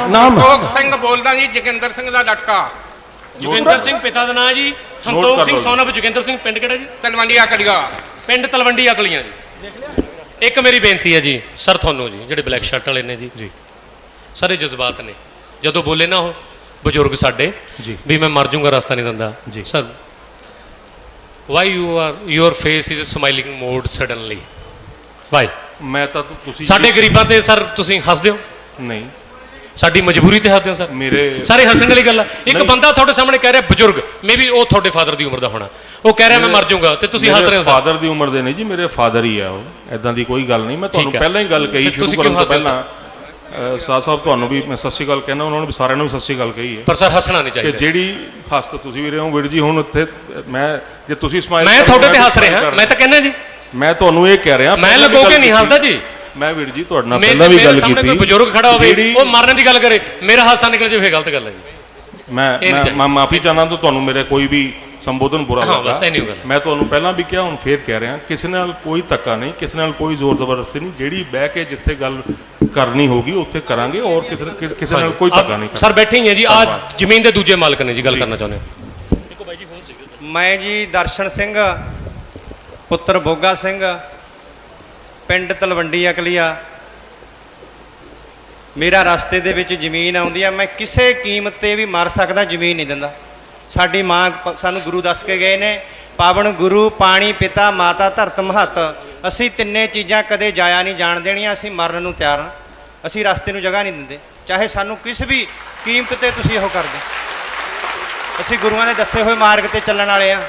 ਸੰਤੋਖ ਸਿੰਘ ਬੋਲਦਾ ਜੀ, ਜੋਗਿੰਦਰ ਸਿੰਘ ਦਾ ਲਟਕਾ। ਜੋਗਿੰਦਰ ਸਿੰਘ ਪਿਤਾ ਦਾ ਨਾਮ ਜੀ, ਸੰਤੋਖ ਸਿੰਘ son of ਜੋਗਿੰਦਰ ਸਿੰਘ, ਪਿੰਡ ਕਿਹੜਾ ਜੀ? ਤਲਵੰਡੀ ਅਕਲੀਆ। ਪਿੰਡ ਤਲਵੰਡੀ ਅਕਲੀਆਂ ਜੀ। ਇੱਕ ਮੇਰੀ ਬੇਨਤੀ ਹੈ ਜੀ ਸਰ ਤੁਹਾਨੂੰ ਜੀ, ਜਿਹੜੇ ਬਲੈਕ ਸ਼ਰਟ ਵਾਲੇ ਨੇ ਜੀ, ਸਰ ਇਹ ਜਜ਼ਬਾਤ ਨੇ। ਜਦੋਂ ਬੋਲੇ ਨਾ ਉਹ ਬਜ਼ੁਰਗ ਸਾਡੇ ਵੀ ਮੈਂ ਮਰ ਜਾਊਂਗਾ ਰਸਤਾ ਨਹੀਂ ਦਿੰਦਾ ਜੀ, sir why your face is smiling mode suddenly why? ਮੈਂ ਤਾਂ ਤੁਸੀਂ ਸਾਡੇ ਗਰੀਬਾਂ ਤੇ ਸਰ ਤੁਸੀਂ ਹੱਸਦੇ ਹੋ? ਨਹੀਂ, ਸਾਡੀ ਮਜਬੂਰੀ ਤੇ ਹੱਸਦੇ ਹੋ ਸਰ? ਮੇਰੇ ਸਾਰੇ ਹੱਸਣ ਵਾਲੀ ਗੱਲ ਆ। ਇੱਕ ਬੰਦਾ ਤੁਹਾਡੇ ਸਾਹਮਣੇ ਕਹਿ ਰਿਹਾ ਬਜ਼ੁਰਗ, ਮੇਬੀ ਉਹ ਤੁਹਾਡੇ ਫਾਦਰ ਦੀ ਉਮਰ ਦਾ ਹੋਣਾ, ਉਹ ਕਹਿ ਰਿਹਾ ਮੈਂ ਮਰ ਜਾਊਂਗਾ ਤੇ ਤੁਸੀਂ ਹੱਸ ਰਹੇ ਹੋ ਸਰ। ਫਾਦਰ ਦੀ ਉਮਰ ਦੇ ਨਹੀਂ ਜੀ, ਮੇਰੇ ਫਾਦਰ ਹੀ ਆ ਉਹ। ਐਦਾਂ ਦੀ ਕੋਈ ਗੱਲ ਨਹੀਂ। ਮੈਂ ਤੁਹਾਨੂੰ ਪਹਿਲਾਂ ਹੀ ਗੱਲ ਕਹੀ ਸ਼ੁਰੂ ਕਰਨ ਤੋਂ ਪਹਿਲਾਂ। ਸਾਹ ਸਾਹਿਬ ਤੁਹਾਨੂੰ ਵੀ ਮੈਂ ਸਤਿ ਸ਼੍ਰੀ ਅਕਾਲ ਕਹਿੰਦਾ, ਉਹਨਾਂ ਨੂੰ ਵੀ ਸਾਰਿਆਂ ਨੂੰ ਸਤਿ ਸ਼੍ਰੀ ਅਕਾਲ ਕਹੀ ਹੈ। ਪਰ ਸਰ ਹੱਸਣਾ ਨਹੀਂ ਕਿ ਚਾਹੀਦਾ। ਜਿਹੜੀ ਹੱਸਤ ਤੁਸੀਂ ਵੀ ਰਹੇ ਹੋ ਵੀਰ ਜੀ, ਹੁਣ ਉੱਥੇ ਮੈਂ ਜੇ ਤੁਸੀਂ ਸਮਾਈਲ ਮੈਂ ਤੁਹਾਡੇ ਤੇ ਹੱਸ ਰਿਹਾ, ਮੈਂ ਤਾਂ ਕਹਿੰਦਾ ਜੀ, ਮੈਂ ਤੁਹਾਨੂੰ ਇਹ ਕਹਿ ਰਿਹਾ ਮੈਂ ਲਗੋ ਕੇ ਨਹੀਂ ਹੱਸਦਾ ਜੀ। ਮੈਂ ਵੀਰ ਜੀ ਤੁਹਾਡੇ ਨਾਲ ਪਹਿਲਾਂ ਵੀ ਗੱਲ ਕੀਤੀ। ਕੋਈ ਬਜ਼ੁਰਗ ਖੜਾ ਹੋਵੇ ਉਹ ਮਰਨ ਦੀ ਗੱਲ ਕਰੇ, ਮੇਰਾ ਹਾਸਾ ਨਿਕਲ ਜਾਵੇ, ਗਲਤ ਗੱਲ ਹੈ ਜੀ। ਮੈਂ ਮਾਫੀ ਚਾਹਨਾ ਤਾਂ ਤੁਹਾਨੂੰ ਮੇਰੇ ਕੋਈ ਵੀ ਸੰਬੋਧਨ ਬੁਰਾ ਹਾਂ, ਲੱਗਾ। ਬਸ ਇੰਨੀ ਗੱਲ। ਮੈਂ ਤੁਹਾਨੂੰ ਪਹਿਲਾਂ ਵੀ ਕਿਹਾ, ਹੁਣ ਫੇਰ ਕਹਿ ਰਿਹਾ, ਕਿਸੇ ਨਾਲ ਕੋਈ ਧੱਕਾ ਨਹੀਂ, ਕਿਸੇ ਨਾਲ ਕੋਈ ਜ਼ੋਰ ਜ਼ਬਰਦਸਤੀ ਨਹੀਂ। ਜਿਹੜੀ ਬਹਿ ਕੇ ਜਿੱਥੇ ਗੱਲ ਕਰਨੀ ਹੋਗੀ ਉੱਥੇ ਕਰਾਂਗੇ, ਔਰ ਕਿਸੇ ਨਾਲ ਕੋਈ ਧੱਕਾ ਨਹੀਂ। ਸਰ ਬੈਠੇ ਹੀ ਹੈ ਜੀ, ਆ ਜ਼ਮੀਨ ਦੇ ਦੂਜੇ ਮਾਲਕ ਨੇ ਜੀ, ਗੱਲ ਕਰਨਾ ਚਾਹੁੰਦੇ ਹੋ। ਦੇਖੋ ਬਾਈ ਜੀ ਫੋਨ ਸੀਗਾ। ਮੈਂ ਜੀ ਦਰਸ਼ਨ ਸਿੰਘ ਪੁੱਤਰ ਬੋਗਾ ਸਿੰਘ, ਪਿੰਡ ਤਲਵੰਡੀ ਅਕਲੀਆ। ਮੇਰਾ ਰਸਤੇ ਦੇ ਵਿੱਚ ਜ਼ਮੀਨ ਆਉਂਦੀ ਆ, ਮੈਂ ਕਿਸੇ ਕੀਮਤ ਤੇ ਵੀ ਮਰ ਸਕਦਾ, ਜ਼ਮੀਨ ਨਹੀਂ ਦਿੰਦਾ। ਸਾਡੀ ਮਾਂ ਸਾਨੂੰ ਗੁਰੂ ਦੱਸ ਕੇ ਗਏ ਨੇ, ਪਾਵਨ ਗੁਰੂ ਪਾਣੀ ਪਿਤਾ ਮਾਤਾ ਧਰਤ ਮਹੱਤ, ਅਸੀਂ ਤਿੰਨੇ ਚੀਜ਼ਾਂ ਕਦੇ ਜਾਇਆ ਨਹੀਂ ਜਾਣ ਦੇਣੀਆਂ। ਅਸੀਂ ਮਰਨ ਨੂੰ ਤਿਆਰ ਹਾਂ, ਅਸੀਂ ਰਸਤੇ ਨੂੰ ਜਗ੍ਹਾ ਨਹੀਂ ਦਿੰਦੇ, ਚਾਹੇ ਸਾਨੂੰ ਕਿਸੇ ਵੀ ਕੀਮਤ ਤੇ ਤੁਸੀਂ ਉਹ ਕਰ ਦਿਓ। ਅਸੀਂ ਗੁਰੂਆਂ ਦੇ ਦੱਸੇ ਹੋਏ ਮਾਰਗ ਤੇ ਚੱਲਣ ਵਾਲੇ ਆ,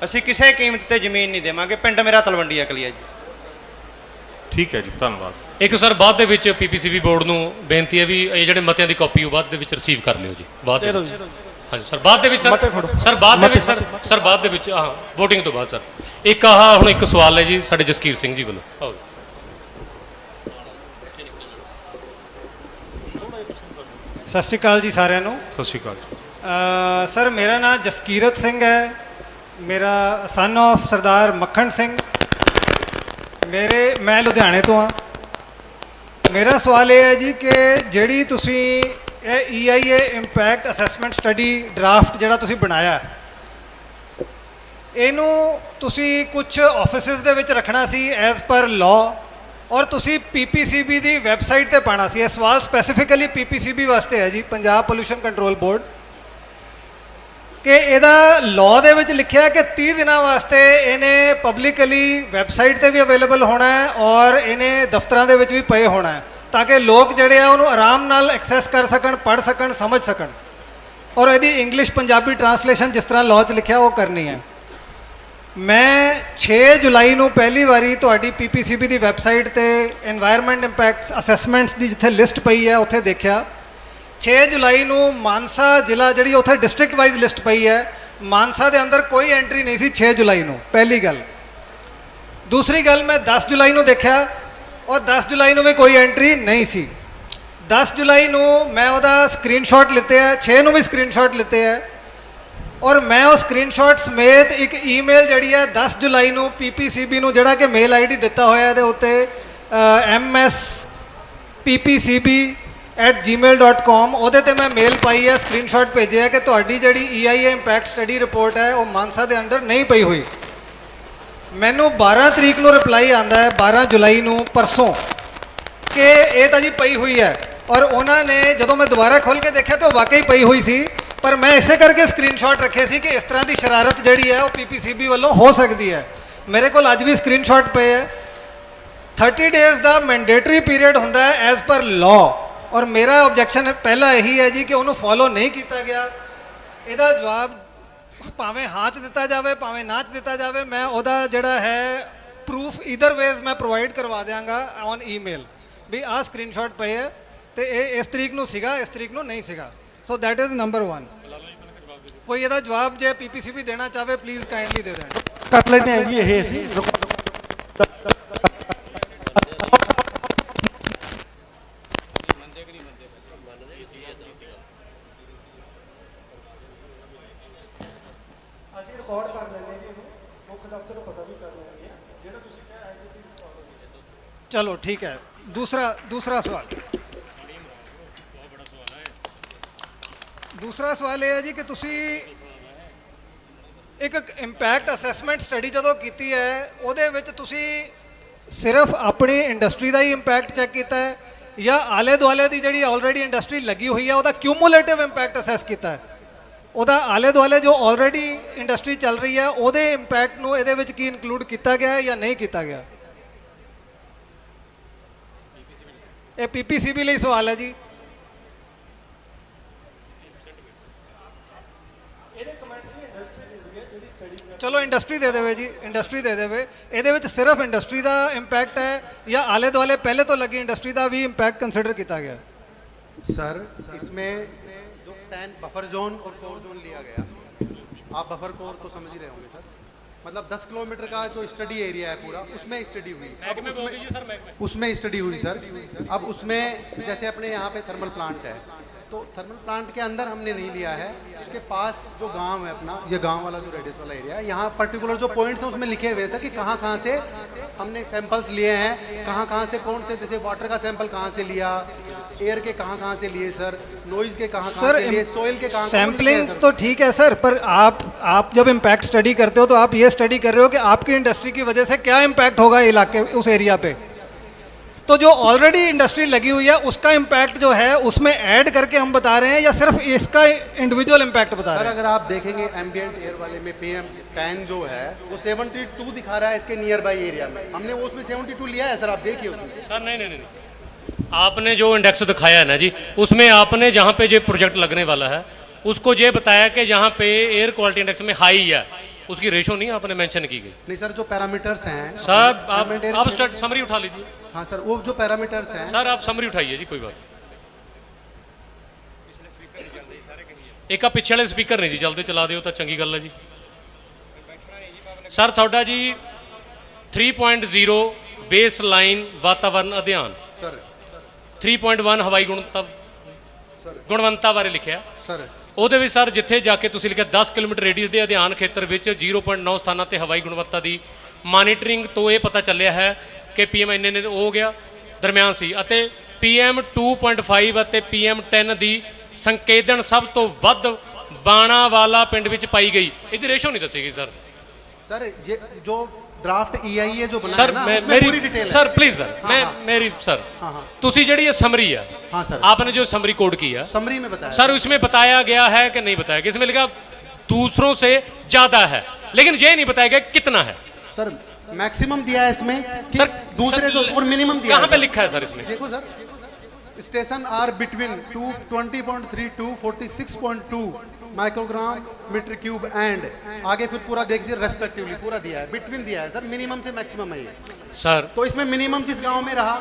ਅਸੀਂ ਕਿਸੇ ਕੀਮਤ ਤੇ ਜ਼ਮੀਨ ਨਹੀਂ ਦੇਵਾਂਗੇ। ਪਿੰਡ ਮੇਰਾ ਤਲਵੰਡੀ ਅਕਲੀਆ ਜੀ। ਠੀਕ ਹੈ ਜੀ, ਧੰਨਵਾਦ। ਇੱਕ ਸਰ ਬਾਅਦ ਦੇ ਵਿੱਚ ਪੀਪੀਸੀਬੀ ਬੋਰਡ ਨੂੰ ਬੇਨਤੀ ਹੈ ਵੀ ਇਹ ਜਿਹੜੇ ਮਤਿਆਂ ਦੀ ਕਾਪੀ ਉਹ ਬਾਅਦ ਦੇ ਵਿੱਚ ਰਿਸੀਵ ਕਰ ਲਿਓ ਜੀ, ਬਾਅਦ ਦੇ ਵਿੱਚ। ਹਾਂਜੀ ਸਰ, ਬਾਅਦ ਦੇ ਵਿੱਚ ਸਰ ਬਾਅਦ ਦੇ ਵਿੱਚ ਸਰ ਬਾਅਦ ਦੇ ਵਿੱਚ, ਹਾਂ VOTING ਤੋਂ ਬਾਅਦ ਸਰ। ਇੱਕ ਆਹ ਹੁਣ ਇੱਕ ਸਵਾਲ ਹੈ ਜੀ ਸਾਡੇ ਜਸਕੀਰ ਸਿੰਘ ਜੀ ਵੱਲੋਂ। ਆਓ ਸਤਿ ਸ਼੍ਰੀ ਅਕਾਲ ਜੀ ਸਾਰਿਆਂ ਨੂੰ। ਸਤਿ ਸ਼੍ਰੀ ਅਕਾਲ ਸਰ, ਮੇਰਾ ਨਾਮ ਜਸਕੀਰਤ ਸਿੰਘ ਹੈ, ਮੇਰਾ ਸਨ ਆਫ ਸਰਦਾਰ ਮੱਖਣ ਸਿੰਘ। ਮੈਂ ਲੁਧਿਆਣੇ ਤੋਂ ਹਾਂ। ਮੇਰਾ ਸਵਾਲ ਇਹ ਹੈ ਜੀ ਕਿ ਜਿਹੜੀ ਤੁਸੀਂ ਇਹ EIA impact assessment study draft ਜਿਹੜਾ ਤੁਸੀਂ ਬਣਾਇਆ, ਇਹਨੂੰ ਤੁਸੀਂ ਕੁਝ ਆਫਿਸਿਸ ਦੇ ਵਿੱਚ ਰੱਖਣਾ ਸੀ ਐਜ਼ ਪਰ ਲਾਅ, ਔਰ ਤੁਸੀਂ PPCB ਦੀ ਵੈਬਸਾਈਟ ਤੇ ਪਾਣਾ ਸੀ। ਇਹ ਸਵਾਲ ਸਪੈਸੀਫਿਕਲੀ PPCB ਵਾਸਤੇ ਹੈ ਜੀ, ਪੰਜਾਬ ਪੋਲਿਊਸ਼ਨ ਕੰਟਰੋਲ ਬੋਰਡ, ਕਿ ਇਹਦਾ ਲਾਅ ਦੇ ਵਿੱਚ ਲਿਖਿਆ ਕਿ 30 ਦਿਨਾਂ ਵਾਸਤੇ ਇਹਨੇ ਪਬਲਿਕਲੀ ਵੈਬਸਾਈਟ ਤੇ ਵੀ ਅਵੇਲੇਬਲ ਹੋਣਾ ਹੈ ਔਰ ਇਹਨੇ ਦਫ਼ਤਰਾਂ ਦੇ ਵਿੱਚ ਵੀ ਪਏ ਹੋਣਾ ਹੈ, ਤਾਂ ਕਿ ਲੋਕ ਜਿਹੜੇ ਆ ਉਹਨੂੰ ਆਰਾਮ ਨਾਲ ਐਕਸੈਸ ਕਰ ਸਕਣ, ਪੜ੍ਹ ਸਕਣ, ਸਮਝ ਸਕਣ, ਔਰ ਇਹਦੀ ਇੰਗਲਿਸ਼ ਪੰਜਾਬੀ ਟਰਾਂਸਲੇਸ਼ਨ ਜਿਸ ਤਰ੍ਹਾਂ ਲਾਅ 'ਚ ਲਿਖਿਆ ਉਹ ਕਰਨੀ ਹੈ। ਮੈਂ 6 ਜੁਲਾਈ ਨੂੰ ਪਹਿਲੀ ਵਾਰੀ ਤੁਹਾਡੀ PPCB ਦੀ ਵੈਬਸਾਈਟ ਤੇ এনवायरमेंट ਇੰਪੈਕਟ ਅਸੈਸਮੈਂਟਸ ਦੀ ਜਿੱਥੇ ਲਿਸਟ ਪਈ ਹੈ ਉੱਥੇ ਦੇਖਿਆ। 6 ਜੁਲਾਈ ਨੂੰ ਮਾਨਸਾ ਜ਼ਿਲ੍ਹਾ ਜਿਹੜੀ ਉੱਥੇ ਡਿਸਟ੍ਰਿਕਟ ਵਾਈਜ਼ ਲਿਸਟ ਪਈ ਹੈ, ਮਾਨਸਾ ਦੇ ਅੰਦਰ ਕੋਈ ਐਂਟਰੀ ਨਹੀਂ ਸੀ 6 ਜੁਲਾਈ ਨੂੰ, ਪਹਿਲੀ ਗੱਲ। ਦੂਸਰੀ ਗੱਲ, ਮੈਂ 10 ਜੁਲਾਈ ਨੂੰ ਦੇਖਿਆ ਔਰ 10 ਜੁਲਾਈ ਨੂੰ ਵੀ ਕੋਈ ਐਂਟਰੀ ਨਹੀਂ ਸੀ। 10 ਜੁਲਾਈ ਨੂੰ ਮੈਂ ਉਹਦਾ ਸਕਰੀਨਸ਼ਾਟ ਲਿੱਤੇ ਹੈ, 6 ਨੂੰ ਵੀ ਸਕਰੀਨਸ਼ਾਟ ਲਿੱਤੇ ਹੈ, ਔਰ ਮੈਂ ਉਹ ਸਕਰੀਨਸ਼ਾਟ ਸਮੇਤ ਇੱਕ ਈਮੇਲ ਜਿਹੜੀ ਹੈ 10 ਜੁਲਾਈ ਨੂੰ PPCB ਨੂੰ, ਜਿਹੜਾ ਕਿ ਮੇਲ ID ਦਿੱਤਾ ਹੋਇਆ ਇਹਦੇ ਉੱਤੇ msppcb@gmail.com, ਉਹਦੇ ਤੇ ਮੈਂ ਮੇਲ ਪਾਈ ਹੈ, ਸਕਰੀਨਸ਼ਾਟ ਭੇਜਿਆ ਕਿ ਤੁਹਾਡੀ ਜਿਹੜੀ EIA ਇੰਪੈਕਟ ਸਟੱਡੀ ਰਿਪੋਰਟ ਹੈ ਉਹ ਮਾਨਸਾ ਦੇ ਅੰਡਰ ਨਹੀਂ ਪਈ ਹੋਈ। ਮੈਨੂੰ 12 ਤਰੀਕ ਨੂੰ ਰਿਪਲਾਈ ਆਉਂਦਾ ਹੈ, 12 ਜੁਲਾਈ ਨੂੰ, ਪਰਸੋਂ, ਕਿ ਇਹ ਤਾਂ ਜੀ ਪਈ ਹੋਈ ਹੈ। ਔਰ ਉਹਨਾਂ ਨੇ ਜਦੋਂ ਮੈਂ ਦੁਬਾਰਾ ਖੋਲ੍ਹ ਕੇ ਦੇਖਿਆ ਤਾਂ ਵਾਕਈ ਪਈ ਹੋਈ ਸੀ, ਪਰ ਮੈਂ ਇਸੇ ਕਰਕੇ ਸਕਰੀਨਸ਼ਾਟ ਰੱਖੇ ਸੀ ਕਿ ਇਸ ਤਰ੍ਹਾਂ ਦੀ ਸ਼ਰਾਰਤ ਜਿਹੜੀ ਹੈ ਉਹ PPCB ਵੱਲੋਂ ਹੋ ਸਕਦੀ ਹੈ। ਮੇਰੇ ਕੋਲ ਅੱਜ ਵੀ ਸਕਰੀਨਸ਼ਾਟ ਪਏ ਹੈ। 30 ਡੇਜ਼ ਦਾ ਮੈਂਡੇਟਰੀ ਪੀਰੀਅਡ ਹੁੰਦਾ ਹੈ ਐਜ਼ ਪਰ ਲਾਅ, ਔਰ ਮੇਰਾ ਆਬਜੈਕਸ਼ਨ ਪਹਿਲਾ ਇਹੀ ਹੈ ਜੀ ਕਿ ਉਹਨੂੰ ਫੋਲੋ ਨਹੀਂ ਕੀਤਾ ਗਿਆ। ਇਹਦਾ ਜਵਾਬ ਭਾਵੇਂ ਹਾਂ 'ਚ ਦਿੱਤਾ ਜਾਵੇ, ਭਾਵੇਂ ਨਾ 'ਚ ਦਿੱਤਾ ਜਾਵੇ, ਮੈਂ ਉਹਦਾ ਜਿਹੜਾ ਹੈ ਪ੍ਰੂਫ ਈਦਰ ਵੇਜ਼ ਮੈਂ ਪ੍ਰੋਵਾਈਡ ਕਰਵਾ ਦਿਆਂਗਾ ਔਨ ਈਮੇਲ, ਵੀ ਆਹ ਸਕਰੀਨਸ਼ਾਟ ਪਏ ਹੈ ਤੇ ਇਹ ਇਸ ਤਰੀਕ ਨੂੰ ਸੀਗਾ, ਇਸ ਤਰੀਕ ਨੂੰ ਨਹੀਂ ਸੀਗਾ। So that is number 1। ਕੋਈ ਇਹਦਾ ਜਵਾਬ ਜੇ PPCB ਦੇਣਾ ਚਾਹਵੇ ਪਲੀਜ਼ ਕਾਈਂਡਲੀ ਦੇ ਦੇਣ। ਕਰ ਲੈਂਦੇ ਹਾਂ ਜੀ ਇਹ ਅਸੀਂ। ਅਸੀਂ ਰਿਕਾਰਡ ਕਰ ਲੈਂਦੇ ਜੀ, ਮੁੱਖ ਦਫ਼ਤਰ ਨੂੰ ਪਤਾ ਵੀ ਕਰ ਲੈਂਦੇ ਆ ਜਿਹੜਾ ਤੁਸੀਂ ਕਿਹਾ ICT। ਚਲੋ ਠੀਕ ਹੈ। ਦੂਸਰਾ ਸਵਾਲ, ਦੂਸਰਾ ਸਵਾਲ ਇਹ ਹੈ ਜੀ ਕਿ ਤੁਸੀਂ ਇੱਕ ਇੰਪੈਕਟ ਅਸੈਸਮੈਂਟ ਸਟੱਡੀ ਜਦੋਂ ਕੀਤੀ ਹੈ ਉਹਦੇ ਵਿੱਚ ਤੁਸੀਂ ਸਿਰਫ ਆਪਣੀ ਇੰਡਸਟਰੀ ਦਾ ਹੀ ਇੰਪੈਕਟ ਚੈੱਕ ਕੀਤਾ ਹੈ ਜਾਂ ਆਲੇ ਦੁਆਲੇ ਦੀ ਜਿਹੜੀ ਆਲਰੇਡੀ ਇੰਡਸਟਰੀ ਲੱਗੀ ਹੋਈ ਹੈ ਉਹਦਾ ਕਿਊਮੂਲੇਟਿਵ ਇੰਪੈਕਟ ਅਸੈਸ ਕੀਤਾ ਹੈ? ਉਹਦਾ ਆਲੇ ਦੁਆਲੇ ਜੋ ਆਲਰੇਡੀ ਇੰਡਸਟਰੀ ਚੱਲ ਰਹੀ ਹੈ ਉਹਦੇ ਇੰਪੈਕਟ ਨੂੰ ਇਹਦੇ ਵਿੱਚ ਕੀ ਇਨਕਲੂਡ ਕੀਤਾ ਗਿਆ ਹੈ ਜਾਂ ਨਹੀਂ ਕੀਤਾ ਗਿਆ? ਇਹ PPCB ਲਈ ਸਵਾਲ ਹੈ ਜੀ। ਚਲੋ ਇੰਡਸਟਰੀ ਦੇ ਦੇਵੇ ਜੀ, ਇੰਡਸਟਰੀ ਦੇ ਦੇਵੇ। ਇਹਦੇ ਵਿੱਚ ਸਿਰਫ ਇੰਡਸਟਰੀ ਦਾ ਇੰਪੈਕਟ ਹੈ ਜਾਂ ਆਲੇ ਦੁਆਲੇ ਪਹਿਲੇ ਤੋਂ ਲੱਗੀ ਇੰਡਸਟਰੀ ਦਾ ਵੀ ਇੰਪੈਕਟ ਕੰसिडर ਕੀਤਾ ਗਿਆ? सर इसमें जो 10 बफर जोन और कोर जोन लिया गया, आप बफर कोर तो समझ ही रहे होंगे सर, मतलब 10 किलोमीटर का जो स्टडी एरिया है पूरा, उसमें स्टडी हुई। उसमें स्टडी हुई सर। अब उसमें जैसे अपने यहाँ पे थर्मल प्लांट है, तो थर्मल प्लांट के अंदर हमने नहीं लिया है, उसके पास जो गांव है अपना, ये गांव वाला जो रेडियस वाला एरिया है, यहाँ पर्टिकुलर जो पॉइंट्स हैं उसमें लिखे हुए हैं सर कि कहाँ से हमने सैंपल्स लिए हैं, कहाँ से कौन से, जैसे वाटर का सैंपल कहाँ से लिया, एयर के कहाँ से लिए सर, नॉइज के कहाँ से लिए, सोइल के कहाँ सैम्पलिंग तो ठीक है सर, पर आप जब इम्पैक्ट स्टडी करते हो तो आप ये स्टडी कर रहे हो कि आपकी इंडस्ट्री की वजह से क्या इम्पैक्ट होगा इलाके उस एरिया पे। तो जो ऑलरेडी इंडस्ट्री लगी हुई है उसका इम्पैक्ट जो है उसमें ऐड करके हम बता रहे हैं या सिर्फ इसका इंडिविजुअल इम्पैक्ट बता रहे हैं? सर अगर आप देखेंगे एम्बिएंट एयर वाले में PM10 जो है वो 72 दिखा रहा है इसके नियर बाई एरिया में, हमने वो उसमें 72 लिया है सर, आप देखिए उसमें। सर नहीं, आपने जो इंडेक्स दिखाया है ना जी, उसमें आपने जहाँ पे जो प्रोजेक्ट लगने वाला है उसको ये बताया कि जहाँ पे एयर क्वालिटी इंडेक्स में हाई है उसकी रेशो नहीं आपने मेंशन की गई। नहीं सर, जो पैरामीटर्स हैं सर आप समरी उठा लीजिए। हाँ सर, वो जो पैरामीटर्स हैं सर आप समरी उठाइए जी, कोई बात एक आप पिछले वाले स्पीकर नहीं जी चलते, चला दिओ तो चंगी गल है जी। सर थोड़ा जी 3.0 बेस लाइन वातावरण अध्ययन, 3.1 हवाई ਗੁਣਵੰਤਾ ਬਾਰੇ ਲਿਖਿਆ ਸਰ। ਉਹਦੇ ਵਿੱਚ ਸਰ ਜਿੱਥੇ ਜਾ ਕੇ ਤੁਸੀਂ ਲਿਖਿਆ 10 ਕਿਲੋਮੀਟਰ ਰੇਡੀਅਸ ਦੇ ਅਧਿਐਨ ਖੇਤਰ ਵਿੱਚ 0.9 ਸਥਾਨਾਂ ਤੇ ਹਵਾਈ ਗੁਣਵੱਤਾ ਦੀ ਮਾਨੀਟਰਿੰਗ ਤੋਂ ਇਹ ਪਤਾ ਚੱਲਿਆ ਹੈ ਕਿ PM ਇੰਨੇ ਹੋ ਗਿਆ ਦਰਮਿਆਨ ਸੀ ਅਤੇ PM 2.5 ਅਤੇ PM 10 ਦੀ ਸੰਕੇਦਨ ਸਭ ਤੋਂ ਵੱਧ ਬਾਣਾਵਾਲਾ ਪਿੰਡ ਵਿੱਚ ਪਾਈ ਗਈ। ਇਹਦੀ ਰੇਸ਼ੋ ਨਹੀਂ ਦੱਸੀ ਗਈ ਸਰ। सर ये जो ड्राफ्ट EIA जो बना सर है ना, उसमें मेरी पूरी डिटेल है। सर प्लीज सर मेरी सर तुसी जड़ी ये समरी है, हाँ सर, आपने जो समरी कोड की है समरी में बताया सर, उसमें बताया गया है कि नहीं बताया गया? इसमें लिखा दूसरों से ज्यादा है, लेकिन ये नहीं बताया गया कितना है। सर मैक्सिमम दिया है इसमें सर, दूसरे सर, जो और मिनिमम दिया कहाँ पे लिखा है सर इसमें? देखो sir, station are between 20.3 to 46.2 microgram metre cube and आगे फिर पूरा देख दीजिए रेस्पेक्टिवली पूरा दिया है, बिटवीन दिया है सर, मिनिमम से मैक्सिमम है ये सर। तो इसमें मिनिमम जिस गांव में रहा,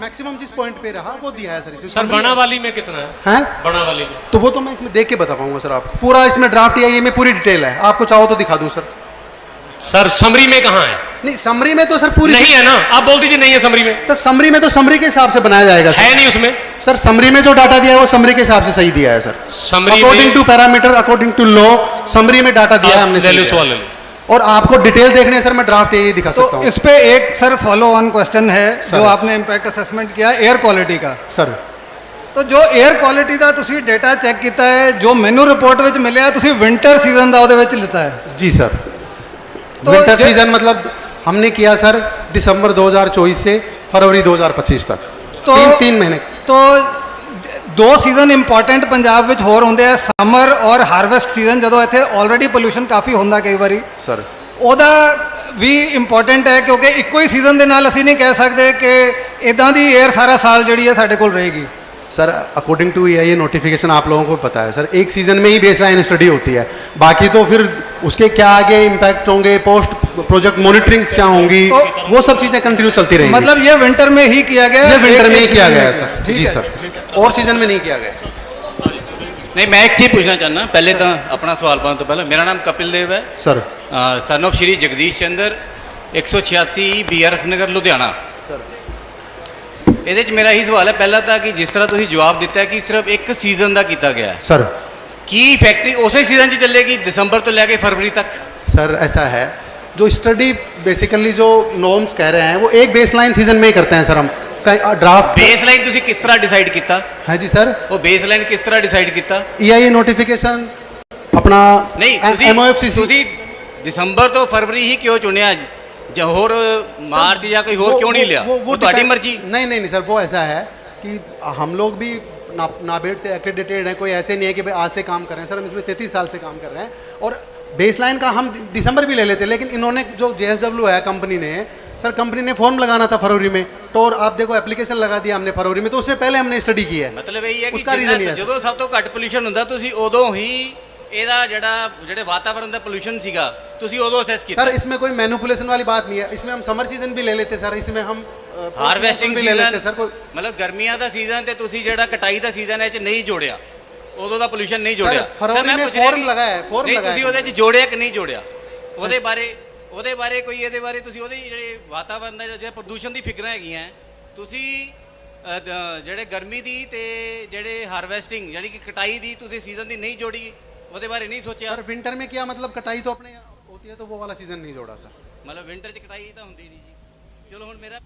मैक्सिमम जिस पॉइंट पे रहा वो दिया है सर इसमें। सर बनावाली में कितना है? बनावाली में तो वो तो मैं इसमें देख के बता पाऊंगा सर आपको, पूरा इसमें ड्राफ्ट EIA में पूरी डिटेल है, आपको चाहो तो दिखा दूं सर। सर समरी में कहाँ है? नहीं समरी में तो सर पूरी नहीं है ना, आप बोल दीजिए नहीं है समरी में। तो समरी में तो समरी के हिसाब से बनाया जाएगा सर। है नहीं उसमें सर, समरी में जो डाटा दिया है वो समरी के हिसाब से सही दिया है sir, summary according to parameter, according to law, summary में डाटा दिया है हमने सही दिया है। और आपको डिटेल देखने सर मैं ड्राफ्ट EIA दिखा सकता हूँ। इस पे एक सर फॉलो ऑन क्वेश्चन है जो आपने इम्पैक्ट असेसमेंट किया एयर क्वालिटी का सर। तो जो एयर क्वालिटी ਦਾ ਤੁਸੀਂ ਡਾਟਾ ਚੈੱਕ ਕੀਤਾ ਹੈ ਜੋ ਮੈਨੂੰ ਰਿਪੋਰਟ ਵਿੱਚ ਮਿਲਿਆ ਤੁਸੀਂ ਵਿंटर ਸੀਜ਼ਨ ਦਾ ਉਹਦੇ ਵਿੱਚ ਲਿੱਤਾ ਹੈ? जी सर, विंटर सीजन मतलब हमने किया सर दिसंबर 2024 से फरवरी 2025 तक, तो तीन महीने। तो ਦੋ ਸੀਜ਼ਨ ਇੰਪੋਰਟੈਂਟ ਪੰਜਾਬ ਵਿੱਚ ਹੋਰ ਹੁੰਦੇ ਆ, ਸਮਰ ਔਰ ਹਾਰਵੈਸਟ ਸੀਜ਼ਨ, ਜਦੋਂ ਇੱਥੇ ਆਲਰੇਡੀ ਪੋਲੂਸ਼ਨ ਕਾਫੀ ਹੁੰਦਾ ਕਈ ਵਾਰੀ ਸਰ, ਉਹਦਾ ਵੀ ਇੰਪੋਰਟੈਂਟ ਹੈ ਕਿਉਂਕਿ ਇੱਕੋ ਹੀ ਸੀਜ਼ਨ ਦੇ ਨਾਲ ਅਸੀਂ ਨਹੀਂ ਕਹਿ ਸਕਦੇ ਕਿ ਇਦਾਂ ਦੀ 에ਅਰ ਸਾਰਾ ਸਾਲ ਜਿਹੜੀ ਹੈ ਸਾਡੇ ਕੋਲ ਰਹੇਗੀ। Sir according to EIA notification आप लोगों को पता है सर, एक सीजन में ही बेसलाइन स्टडी होती है, बाकी तो फिर उसके क्या आगे इम्पैक्ट होंगे, पोस्ट प्रोजेक्ट मॉनिटरिंग्स क्या होंगी, वो सब चीज़ें कंटिन्यू चलती रहेंगी। मतलब ये विंटर में ही किया गया? ये विंटर में ही किया गया है सर। जी सर, और सीजन में नहीं किया गया। नहीं, मैं एक चीज़ पूछना चाहना, पहले तो अपना सवाल पाने तो पहले मेरा नाम कपिल देव है sir, son of Shri Jagdish Chandra, 186 BRS नगर लुधियाना। ਇਹਦੇ 'ਚ ਮੇਰਾ ਇਹੀ ਸਵਾਲ ਹੈ ਪਹਿਲਾਂ ਤਾਂ ਕਿ ਜਿਸ ਤਰ੍ਹਾਂ ਤੁਸੀਂ ਜਵਾਬ ਦਿੱਤਾ ਹੈ ਕਿ ਸਿਰਫ ਇੱਕ ਸੀਜ਼ਨ ਦਾ ਕੀਤਾ ਗਿਆ ਹੈ सर, ਕੀ ਫੈਕਟਰੀ ਉਸੇ ਸੀਜ਼ਨ 'ਚ ਚੱਲੇਗੀ ਦਸੰਬਰ ਤੋਂ ਲੈ ਕੇ ਫਰਵਰੀ ਤੱਕ? सर ऐसा है, जो स्टडी बेसिकली जो नॉर्म्स कह रहे हैं वो एक बेसलाइन सीजन में ही करते हैं सर। हम ड्राफ्ट ਬੇਸਲਾਈਨ ਤੁਸੀਂ ਕਿਸ ਤਰ੍ਹਾਂ ਡਿਸਾਈਡ ਕੀਤਾ? है जी सर, ਉਹ ਬੇਸਲਾਈਨ ਕਿਸ ਤਰ੍ਹਾਂ ਡਿਸਾਈਡ ਕੀਤਾ? EIA नोटिफिकेशन अपना ਨਹੀਂ MOFCC ਤੁਸੀਂ ਦਸੰਬਰ ਤੋਂ ਫਰਵਰੀ ਹੀ ਕਿਉਂ ਚੁਣਿਆ ਜਾਂ ਹੋਰ ਮਾਰਚ ਜਾਂ ਕੋਈ ਹੋਰ क्यों नहीं लिया? वो ਤੁਹਾਡੀ ਮਰਜ਼ੀ। नहीं सर, वो ऐसा है कि हम लोग भी नाबेड से एक्रेडिटेड हैं, कोई ऐसे नहीं है कि भाई आज से काम कर रहे हैं सर, हम इसमें 33 साल से काम कर रहे हैं और बेसलाइन का हम दिसंबर भी ले लेते, लेकिन इन्होंने जो JSW है कंपनी ने सर, कंपनी ने फॉर्म लगाना था फरवरी में, तो और आप देखो एप्लीकेशन लगा दिया हमने फरवरी में, तो उससे पहले हमने स्टडी की है। मतलब यही है कि उसका रीजन ये ਜਦੋਂ ਸਭ ਤੋਂ ਘੱਟ ਪੋਲੂਸ਼ਨ ਹੁੰਦਾ ਤੁਸੀਂ ਉਦੋਂ ਹੀ ਇਹਦਾ ਜਿਹੜੇ ਵਾਤਾਵਰਣ ਦਾ ਪੋਲੂਸ਼ਨ ਸੀਗਾ ਤੁਸੀਂ ਉਦੋਂ ਅਸੈਸ ਕੀਤਾ? सर इसमें कोई मैनिपुलेशन वाली बात नहीं है, इसमें हम समर सीजन भी ले लेते सर, इसमें हम ਹਾਰਵੈਸਟਿੰਗ भी ले लेते सर। कोई ਮਤਲਬ ਗਰਮੀਆਂ ਦਾ ਸੀਜ਼ਨ ਤੇ ਤੁਸੀਂ ਜਿਹੜਾ ਕਟਾਈ ਦਾ ਸੀਜ਼ਨ ਹੈ ਇਹ 'ਚ ਨਹੀਂ ਜੋੜਿਆ, ਉਦੋਂ ਦਾ ਪੋਲੂਸ਼ਨ ਨਹੀਂ ਜੋੜਿਆ। फरवरी में फॉर्म लगाया है, फॉर्म लगाया ਤੁਸੀਂ ਉਹਦੇ 'ਚ ਜੋੜਿਆ ਕਿ ਨਹੀਂ ਜੋੜਿਆ? ਉਹਦੇ ਬਾਰੇ ਕੋਈ ਇਹਦੇ ਬਾਰੇ ਤੁਸੀਂ ਉਹਦੇ ਜਿਹੜੇ ਵਾਤਾਵਰਣ ਦਾ ਜਿਹੜਾ ਪ੍ਰਦੂਸ਼ਣ ਦੀ ਫਿਕਰਾਂ ਹੈਗੀਆਂ ਤੁਸੀਂ ਜਿਹੜੇ ਗਰਮੀ ਦੀ ਤੇ ਜਿਹੜੇ ਹਾਰਵੈਸਟਿੰਗ ਯਾਨੀ ਕਿ ਕਟਾਈ ਦੀ ਤੁਸੀਂ ਸੀਜ਼ਨ ਦੀ ਨਹੀਂ ਜੋੜੀ, ਉਹਦੇ ਬਾਰੇ नहीं सोचा? सर विंटर में क्या मतलब कटाई तो अपने होती है तो वो वाला सीजन नहीं जोड़ा सर। मतलब विंटर 'ਚ ਕਟਾਈ ਤਾਂ ਹੁੰਦੀ ਨਹੀਂ ਜੀ। ਚਲੋ ਹੁਣ ਮੇਰਾ